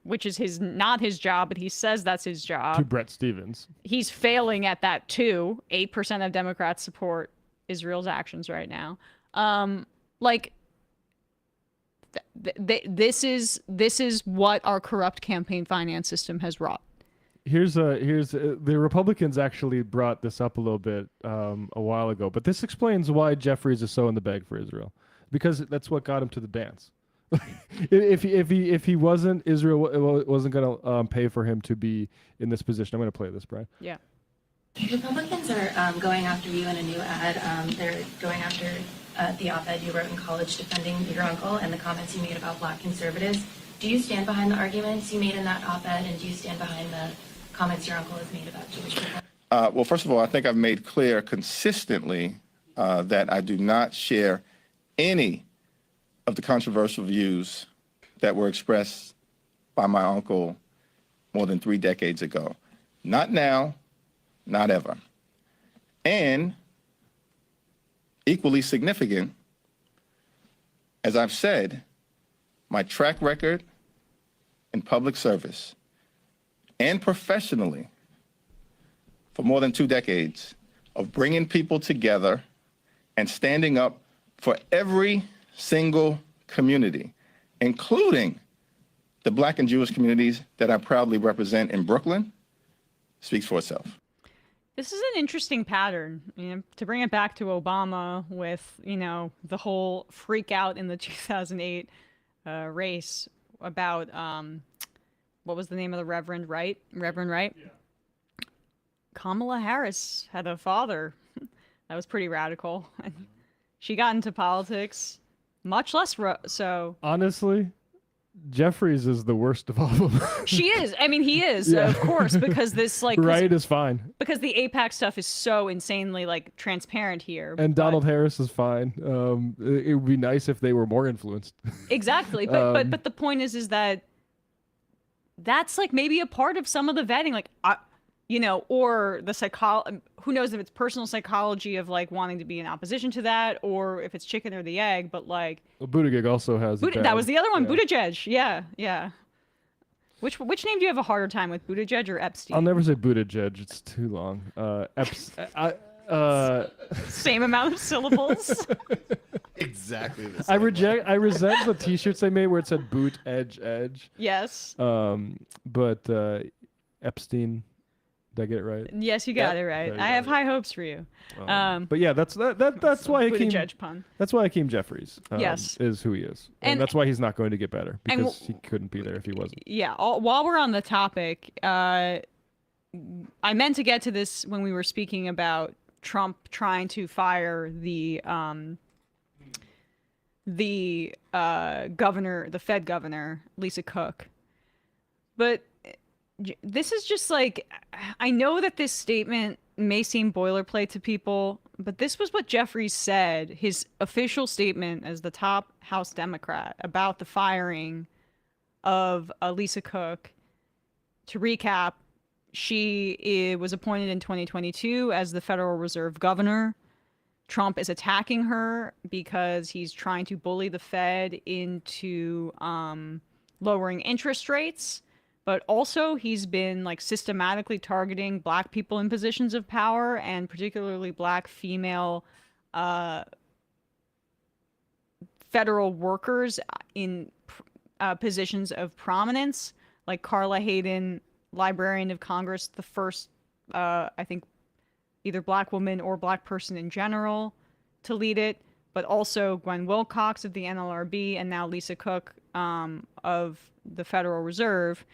which is not his job, but he says that's his job. To Brett Stevens. He's failing at that too. 8% of Democrats support Israel's actions right now. This is what our corrupt campaign finance system has wrought. The Republicans actually brought this up a little bit a while ago, but this explains why Jeffries is so in the bag for Israel, because that's what got him to the dance. if he wasn't, Israel wasn't going to pay for him to be in this position. I'm going to play this, Brian. Yeah. Republicans are going after you in a new ad. They're going after the op-ed you wrote in college defending your uncle and the comments you made about black conservatives. Do you stand behind the arguments you made in that op-ed, and do you stand behind the comments your uncle has made about Jewish people? Well, first of all, I think I've made clear consistently that I do not share any of the controversial views that were expressed by my uncle more than 3 decades ago. Not now, not ever. And equally significant, as I've said, my track record in public service and professionally for more than 2 decades of bringing people together and standing up for every single community, including the Black and Jewish communities that I proudly represent in Brooklyn, speaks for itself. This is an interesting pattern, to bring it back to Obama with, the whole freak out in the 2008 race about, what was the name of the Reverend Wright? Reverend Wright? Yeah. Kamala Harris had a father. That was pretty radical. She got into politics much less so. Honestly, Jeffries is the worst of all of them. She is. I mean, he is, of course, because this Wright is fine. Because the AIPAC stuff is so insanely transparent here. And Donald Harris is fine. It would be nice if they were more influenced. Exactly, but the point is that that's maybe a part of some of the vetting, or the who knows if it's personal psychology of wanting to be in opposition to that, or if it's chicken or the egg. But well, Buttigieg also has. That was the other one, yeah. Buttigieg. Yeah. Which name do you have a harder time with, Buttigieg or Epstein? I'll never say Buttigieg. It's too long. Same amount of syllables. Exactly the same. I resent the T-shirts they made where it said "boot edge edge." Yes. But Epstein. Did I get it right? Yes, you got it right. I have high hopes for you. But yeah, that's why Buttigieg pun. That's why Hakeem Jeffries yes. is who he is, and that's why he's not going to get better, because he couldn't be there if he wasn't. Yeah. While we're on the topic, I meant to get to this when we were speaking about Trump trying to fire the governor, the Fed governor, Lisa Cook, but. This is just I know that this statement may seem boilerplate to people, but this was what Jeffries said, his official statement as the top House Democrat about the firing of Lisa Cook. To recap, she was appointed in 2022 as the Federal Reserve governor. Trump is attacking her because he's trying to bully the Fed into lowering interest rates. But also, he's been systematically targeting Black people in positions of power, and particularly Black female federal workers in positions of prominence, like Carla Hayden, Librarian of Congress, the first, I think, either Black woman or Black person in general to lead it, but also Gwen Wilcox of the NLRB, and now Lisa Cook of the Federal Reserve.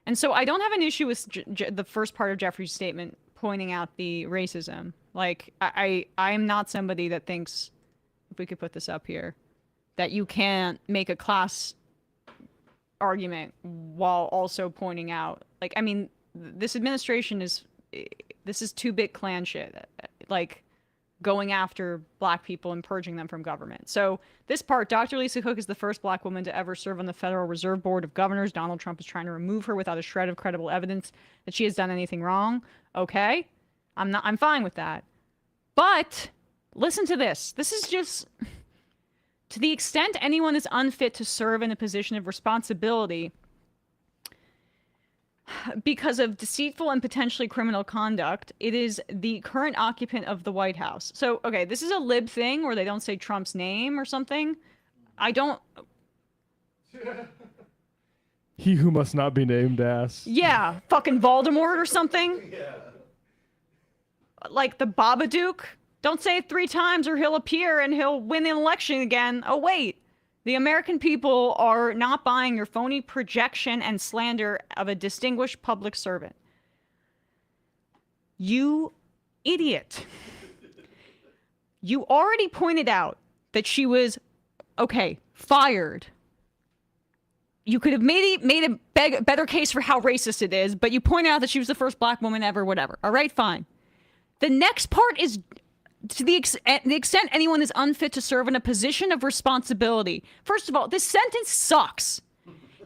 And so I don't have an issue with the first part of Jeffrey's statement pointing out the racism. I am not somebody that thinks, if we could put this up here, that you can't make a class argument while also pointing out, this administration is 2-bit clan shit. Going after Black people and purging them from government. So this part, Dr. Lisa Cook is the first Black woman to ever serve on the Federal Reserve Board of Governors. Donald Trump is trying to remove her without a shred of credible evidence that she has done anything wrong. Okay, I'm fine with that. But listen to this. This is just, to the extent anyone is unfit to serve in a position of responsibility because of deceitful and potentially criminal conduct, it is the current occupant of the White House. So, okay, this is a lib thing where they don't say Trump's name or something. He who must not be named ass. Yeah, fucking Voldemort or something. Yeah. Like the Babadook. Don't say it 3 times or he'll appear and he'll win the election again. Oh, wait. The American people are not buying your phony projection and slander of a distinguished public servant. You idiot. You already pointed out that she was, fired. you could have made a better case for how racist it is, but you point out that she was the first black woman ever, whatever. All right, fine. The next part is to the extent anyone is unfit to serve in a position of responsibility. First of all, this sentence sucks.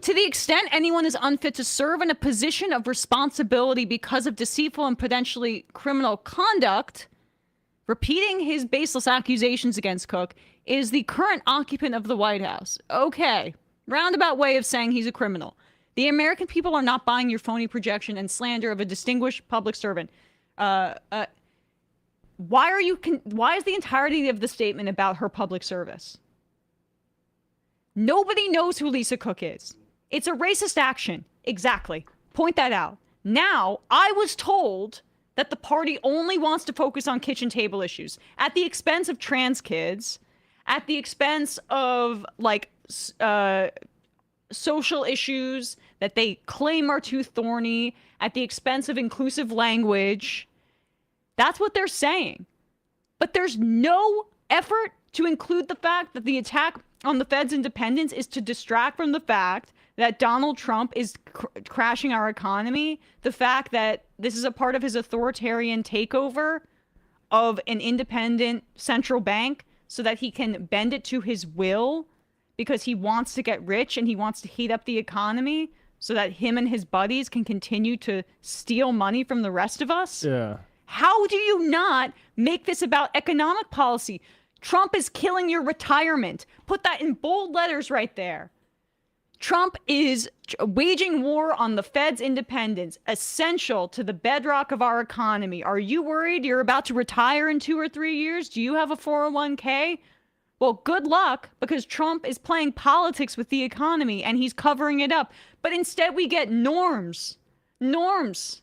To the extent anyone is unfit to serve in a position of responsibility because of deceitful and potentially criminal conduct, repeating his baseless accusations against Cook, is the current occupant of the White House. Okay, roundabout way of saying he's a criminal. The American people are not buying your phony projection and slander of a distinguished public servant. Why is the entirety of the statement about her public service? Nobody knows who Lisa Cook is. It's a racist action. Exactly. Point that out. Now, I was told that the party only wants to focus on kitchen table issues at the expense of trans kids, at the expense of social issues that they claim are too thorny, at the expense of inclusive language. That's what they're saying. But there's no effort to include the fact that the attack on the Fed's independence is to distract from the fact that Donald Trump is crashing our economy, the fact that this is a part of his authoritarian takeover of an independent central bank so that he can bend it to his will because he wants to get rich and he wants to heat up the economy so that him and his buddies can continue to steal money from the rest of us? Yeah. How do you not make this about economic policy? Trump is killing your retirement. Put that in bold letters right there. Trump is waging war on the Fed's independence, essential to the bedrock of our economy. Are you worried you're about to retire in 2 or 3 years? Do you have a 401k? Well, good luck, because Trump is playing politics with the economy and he's covering it up. But instead we get norms. Norms.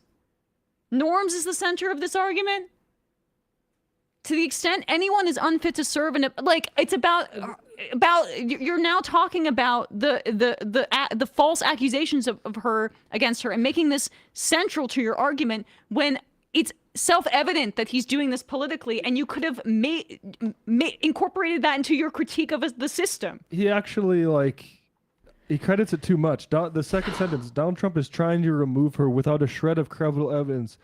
Norms is the center of this argument. To the extent anyone is unfit to serve in it's about you're now talking about the false accusations of her against her and making this central to your argument when it's self-evident that he's doing this politically, and you could have incorporated that into your critique of the system. He actually he credits it too much. The second sentence, Donald Trump is trying to remove her without a shred of credible evidence.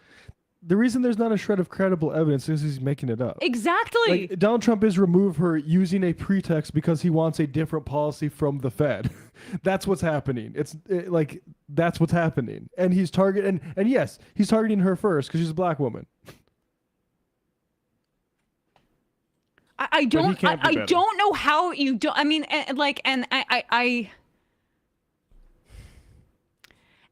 The reason there's not a shred of credible evidence is he's making it up. Exactly. Donald Trump is remove her using a pretext because he wants a different policy from the Fed. That's what's happening. That's what's happening. And he's targeting, and yes, he's targeting her first because she's a black woman. I don't know how you do. I mean,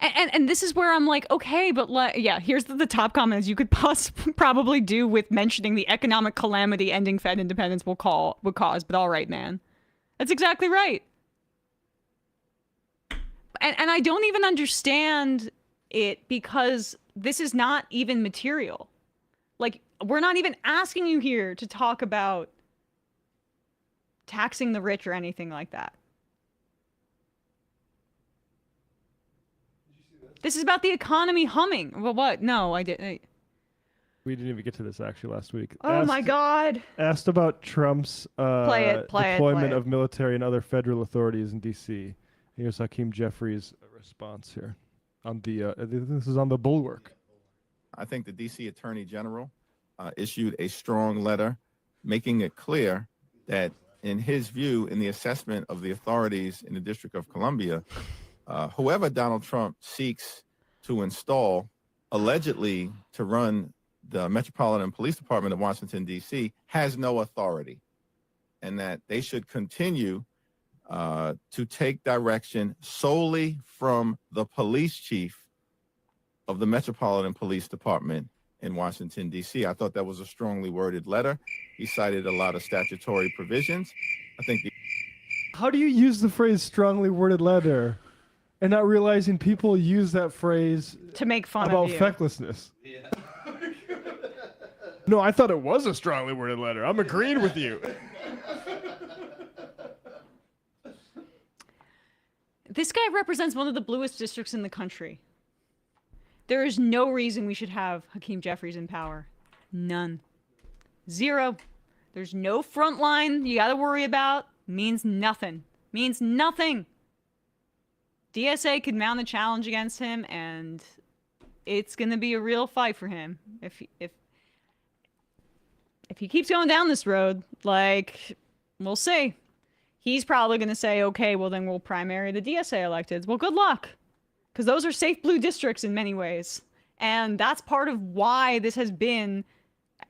And this is where I'm like, okay, but here's the top comments you could probably do with mentioning the economic calamity ending Fed independence would cause. But all right, man, that's exactly right. And I don't even understand it because this is not even material. We're not even asking you here to talk about taxing the rich or anything like that. This is about the economy humming. Well, what? No, I didn't. We didn't even get to this actually last week. Oh my God. Asked about Trump's deployment of military and other federal authorities in D.C. Here's Hakeem Jeffries' response here. This is on the Bulwark. I think the D.C. Attorney General issued a strong letter making it clear that in his view, in the assessment of the authorities in the District of Columbia, whoever Donald Trump seeks to install allegedly to run the Metropolitan Police Department of Washington, D.C., has no authority, and that they should continue to take direction solely from the police chief of the Metropolitan Police Department in Washington, D.C. I thought that was a strongly worded letter. He cited a lot of statutory provisions. I think How do you use the phrase strongly worded letter and not realizing people use that phrase to make fun about of you? fecklessness? Yeah. No, I thought it was a strongly worded letter. I'm agreeing with you. This guy represents one of the bluest districts in the country. There is no reason we should have Hakeem Jeffries in power. None. Zero. There's no front line you got to worry about. Means nothing. Means nothing. DSA could mount a challenge against him, and it's gonna be a real fight for him. If he keeps going down this road, like, we'll see. He's probably gonna say, okay, well then we'll primary the DSA electeds. Well, good luck, because those are safe blue districts in many ways, and that's part of why this has been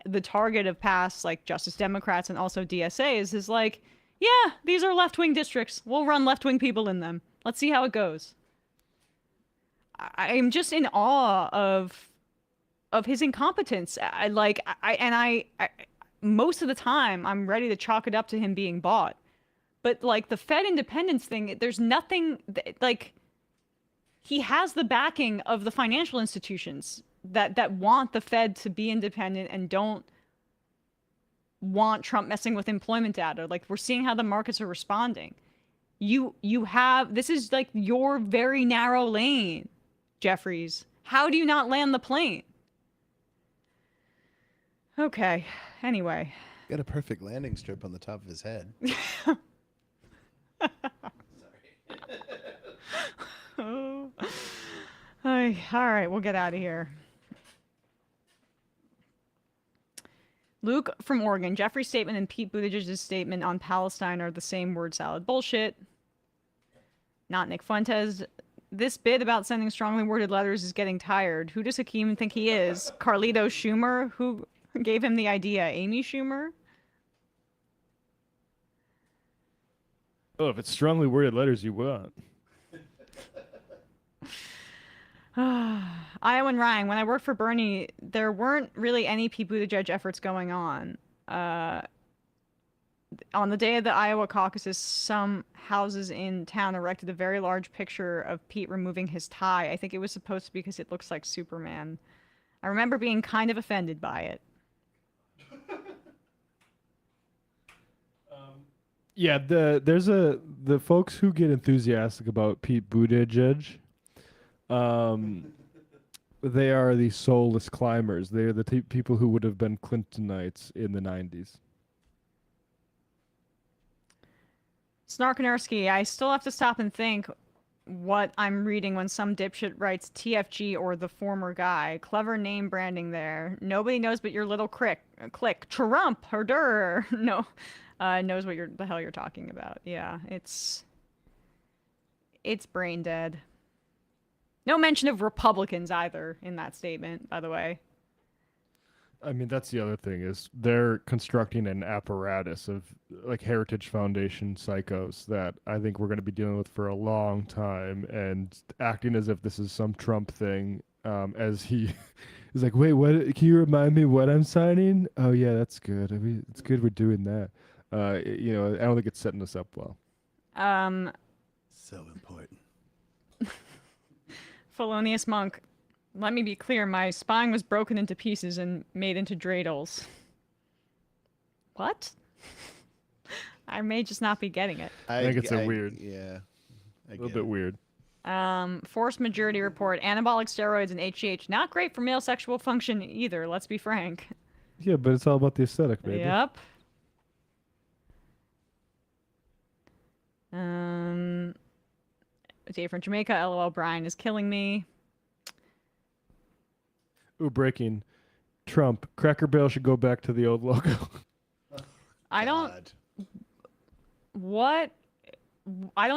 the target of past, like, Justice Democrats and also DSAs, is like, yeah, these are left-wing districts. We'll run left-wing people in them. Let's see how it goes. I'm just in awe of his incompetence. I most of the time I'm ready to chalk it up to him being bought. But like the Fed independence thing, there's nothing like, he has the backing of the financial institutions that want the Fed to be independent and don't want Trump messing with employment data. Like, we're seeing how the markets are responding. You have, this is like your very narrow lane, Jeffries. How do you not land the plane? Okay, anyway. Got a perfect landing strip on the top of his head. Oh. All right, we'll get out of here. Luke from Oregon. Jeffrey's statement and Pete Buttigieg's statement on Palestine are the same word salad bullshit. Not Nick Fuentes. This bit about sending strongly worded letters is getting tired. Who does Hakeem think he is? Carlito Schumer? Who gave him the idea? Amy Schumer? Oh, if it's strongly worded letters you want. Iowa and Ryan, when I worked for Bernie, there weren't really any Pete Buttigieg efforts going on. On the day of the Iowa caucuses, some houses in town erected a very large picture of Pete removing his tie. I think it was supposed to be because it looks like Superman. I remember being kind of offended by it. Yeah, the folks who get enthusiastic about Pete Buttigieg, they are the soulless climbers. They are the people who would have been Clintonites in the 90s. Snarkinarski, I still have to stop and think what I'm reading when some dipshit writes TFG or the former guy. Clever name branding there. Nobody knows but your little click. Trump, herder. No, knows what the hell you're talking about. Yeah, it's brain dead. No mention of Republicans either in that statement, by the way. I mean, that's the other thing, is they're constructing an apparatus of like Heritage Foundation psychos that I think we're going to be dealing with for a long time, and acting as if this is some Trump thing, as he is like, wait, what? Can you remind me what I'm signing? Oh yeah, that's good. I mean, it's good we're doing that. I don't think it's setting us up well. So important. Felonious Monk. Let me be clear, my spine was broken into pieces and made into dreidels. What? I may just not be getting it. I think it's weird. Yeah. A little bit weird. Forced majority report. Anabolic steroids and HGH. Not great for male sexual function either, let's be frank. Yeah, but it's all about the aesthetic, baby. Yep. Dave from Jamaica. LOL, Brian is killing me. Ooh, breaking. Trump. Cracker Barrel should go back to the old logo. I don't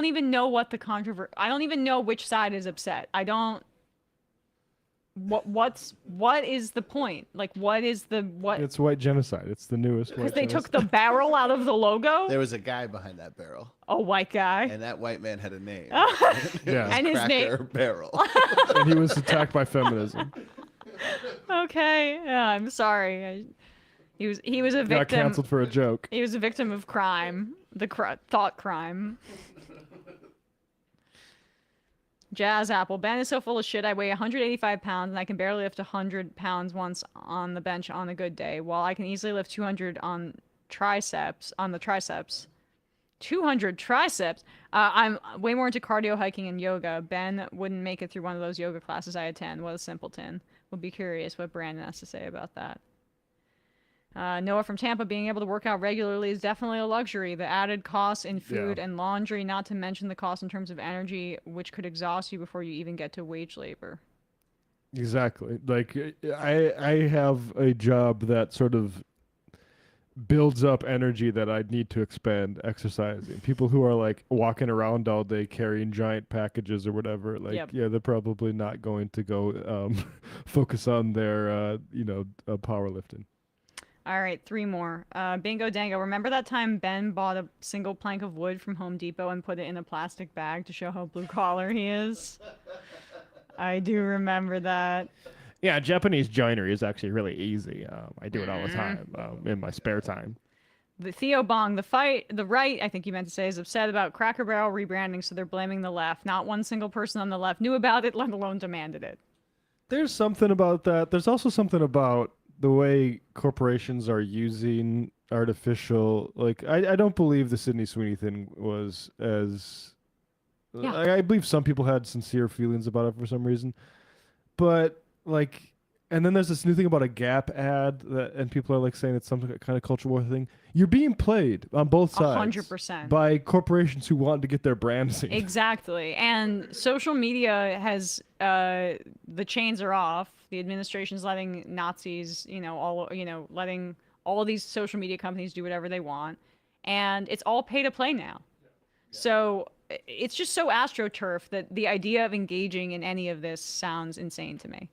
even know what the controversy. I don't even know which side is upset. I don't. What is the point? Like, what is the what? It's white genocide. It's the newest white Because they genocide. took the barrel out of the logo. There was a guy behind that barrel. A white guy. And that white man had a name. Yeah. And his name. Cracker Barrel. And he was attacked by feminism. Okay. Yeah, I'm sorry. He was a victim. Got canceled for a joke. He was a victim of crime. Thought crime. Jazz Apple. Ben is so full of shit. I weigh 185 pounds and I can barely lift 100 pounds once on the bench on a good day, while I can easily lift 200 on the triceps. 200 triceps. I'm way more into cardio, hiking, and yoga. Ben wouldn't make it through one of those yoga classes I attend. What a simpleton. Would be curious what Brandon has to say about that. Noah from Tampa, being able to work out regularly is definitely a luxury. The added costs in food and laundry, not to mention the cost in terms of energy, which could exhaust you before you even get to wage labor. Exactly. Like I have a job that sort of builds up energy that I need to expend exercising. People who are like walking around all day carrying giant packages or whatever, like they're probably not going to go focus on their powerlifting. All right, 3 more. Bingo Dango. Remember that time Ben bought a single plank of wood from Home Depot and put it in a plastic bag to show how blue collar he is? I do remember that. Yeah, Japanese joinery is actually really easy. I do it all the time in my spare time. The Theo Bong, the right, I think you meant to say, is upset about Cracker Barrel rebranding, so they're blaming the left. Not one single person on the left knew about it, let alone demanded it. There's something about that. There's also something about the way corporations are using artificial, like, I don't believe the Sydney Sweeney thing was as, I believe some people had sincere feelings about it for some reason, but like, and then there's this new thing about a Gap ad and people are like saying it's some kind of culture war thing. You're being played on both sides 100% by corporations who want to get their brand seen. Exactly. And social media has, the chains are off. The administration's letting Nazis, letting all of these social media companies do whatever they want. And it's all pay to play now. So it's just so AstroTurf that the idea of engaging in any of this sounds insane to me.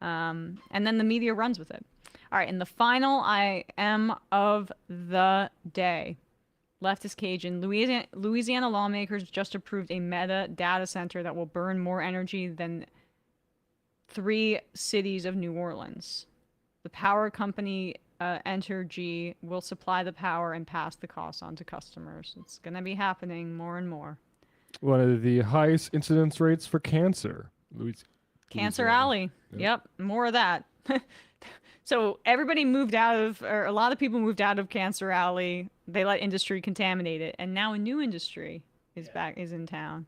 And then the media runs with it. All right, and the final IM of the day. Leftist Cajun. Louisiana lawmakers just approved a meta data center that will burn more energy than 3 cities of New Orleans. The power company, Entergy, will supply the power and pass the costs on to customers. It's going to be happening more and more. One of the highest incidence rates for cancer. Cancer Alley. Yep, more of that. So everybody moved out of, or a lot of people moved out of Cancer Alley. They let industry contaminate it, and now a new industry is in town.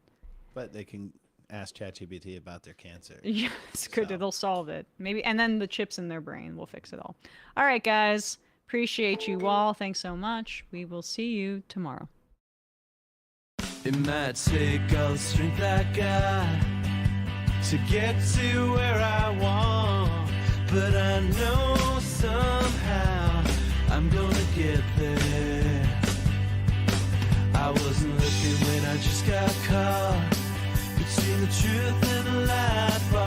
But they can ask ChatGPT about their cancer. Yeah, it's good. It'll solve it. Maybe, and then the chips in their brain will fix it all. All right, guys. Appreciate you all. Thanks so much. We will see you tomorrow. It might take all the strength I got to get to where I want, but I know somehow I'm gonna get there. I wasn't looking when I just got caught between the truth and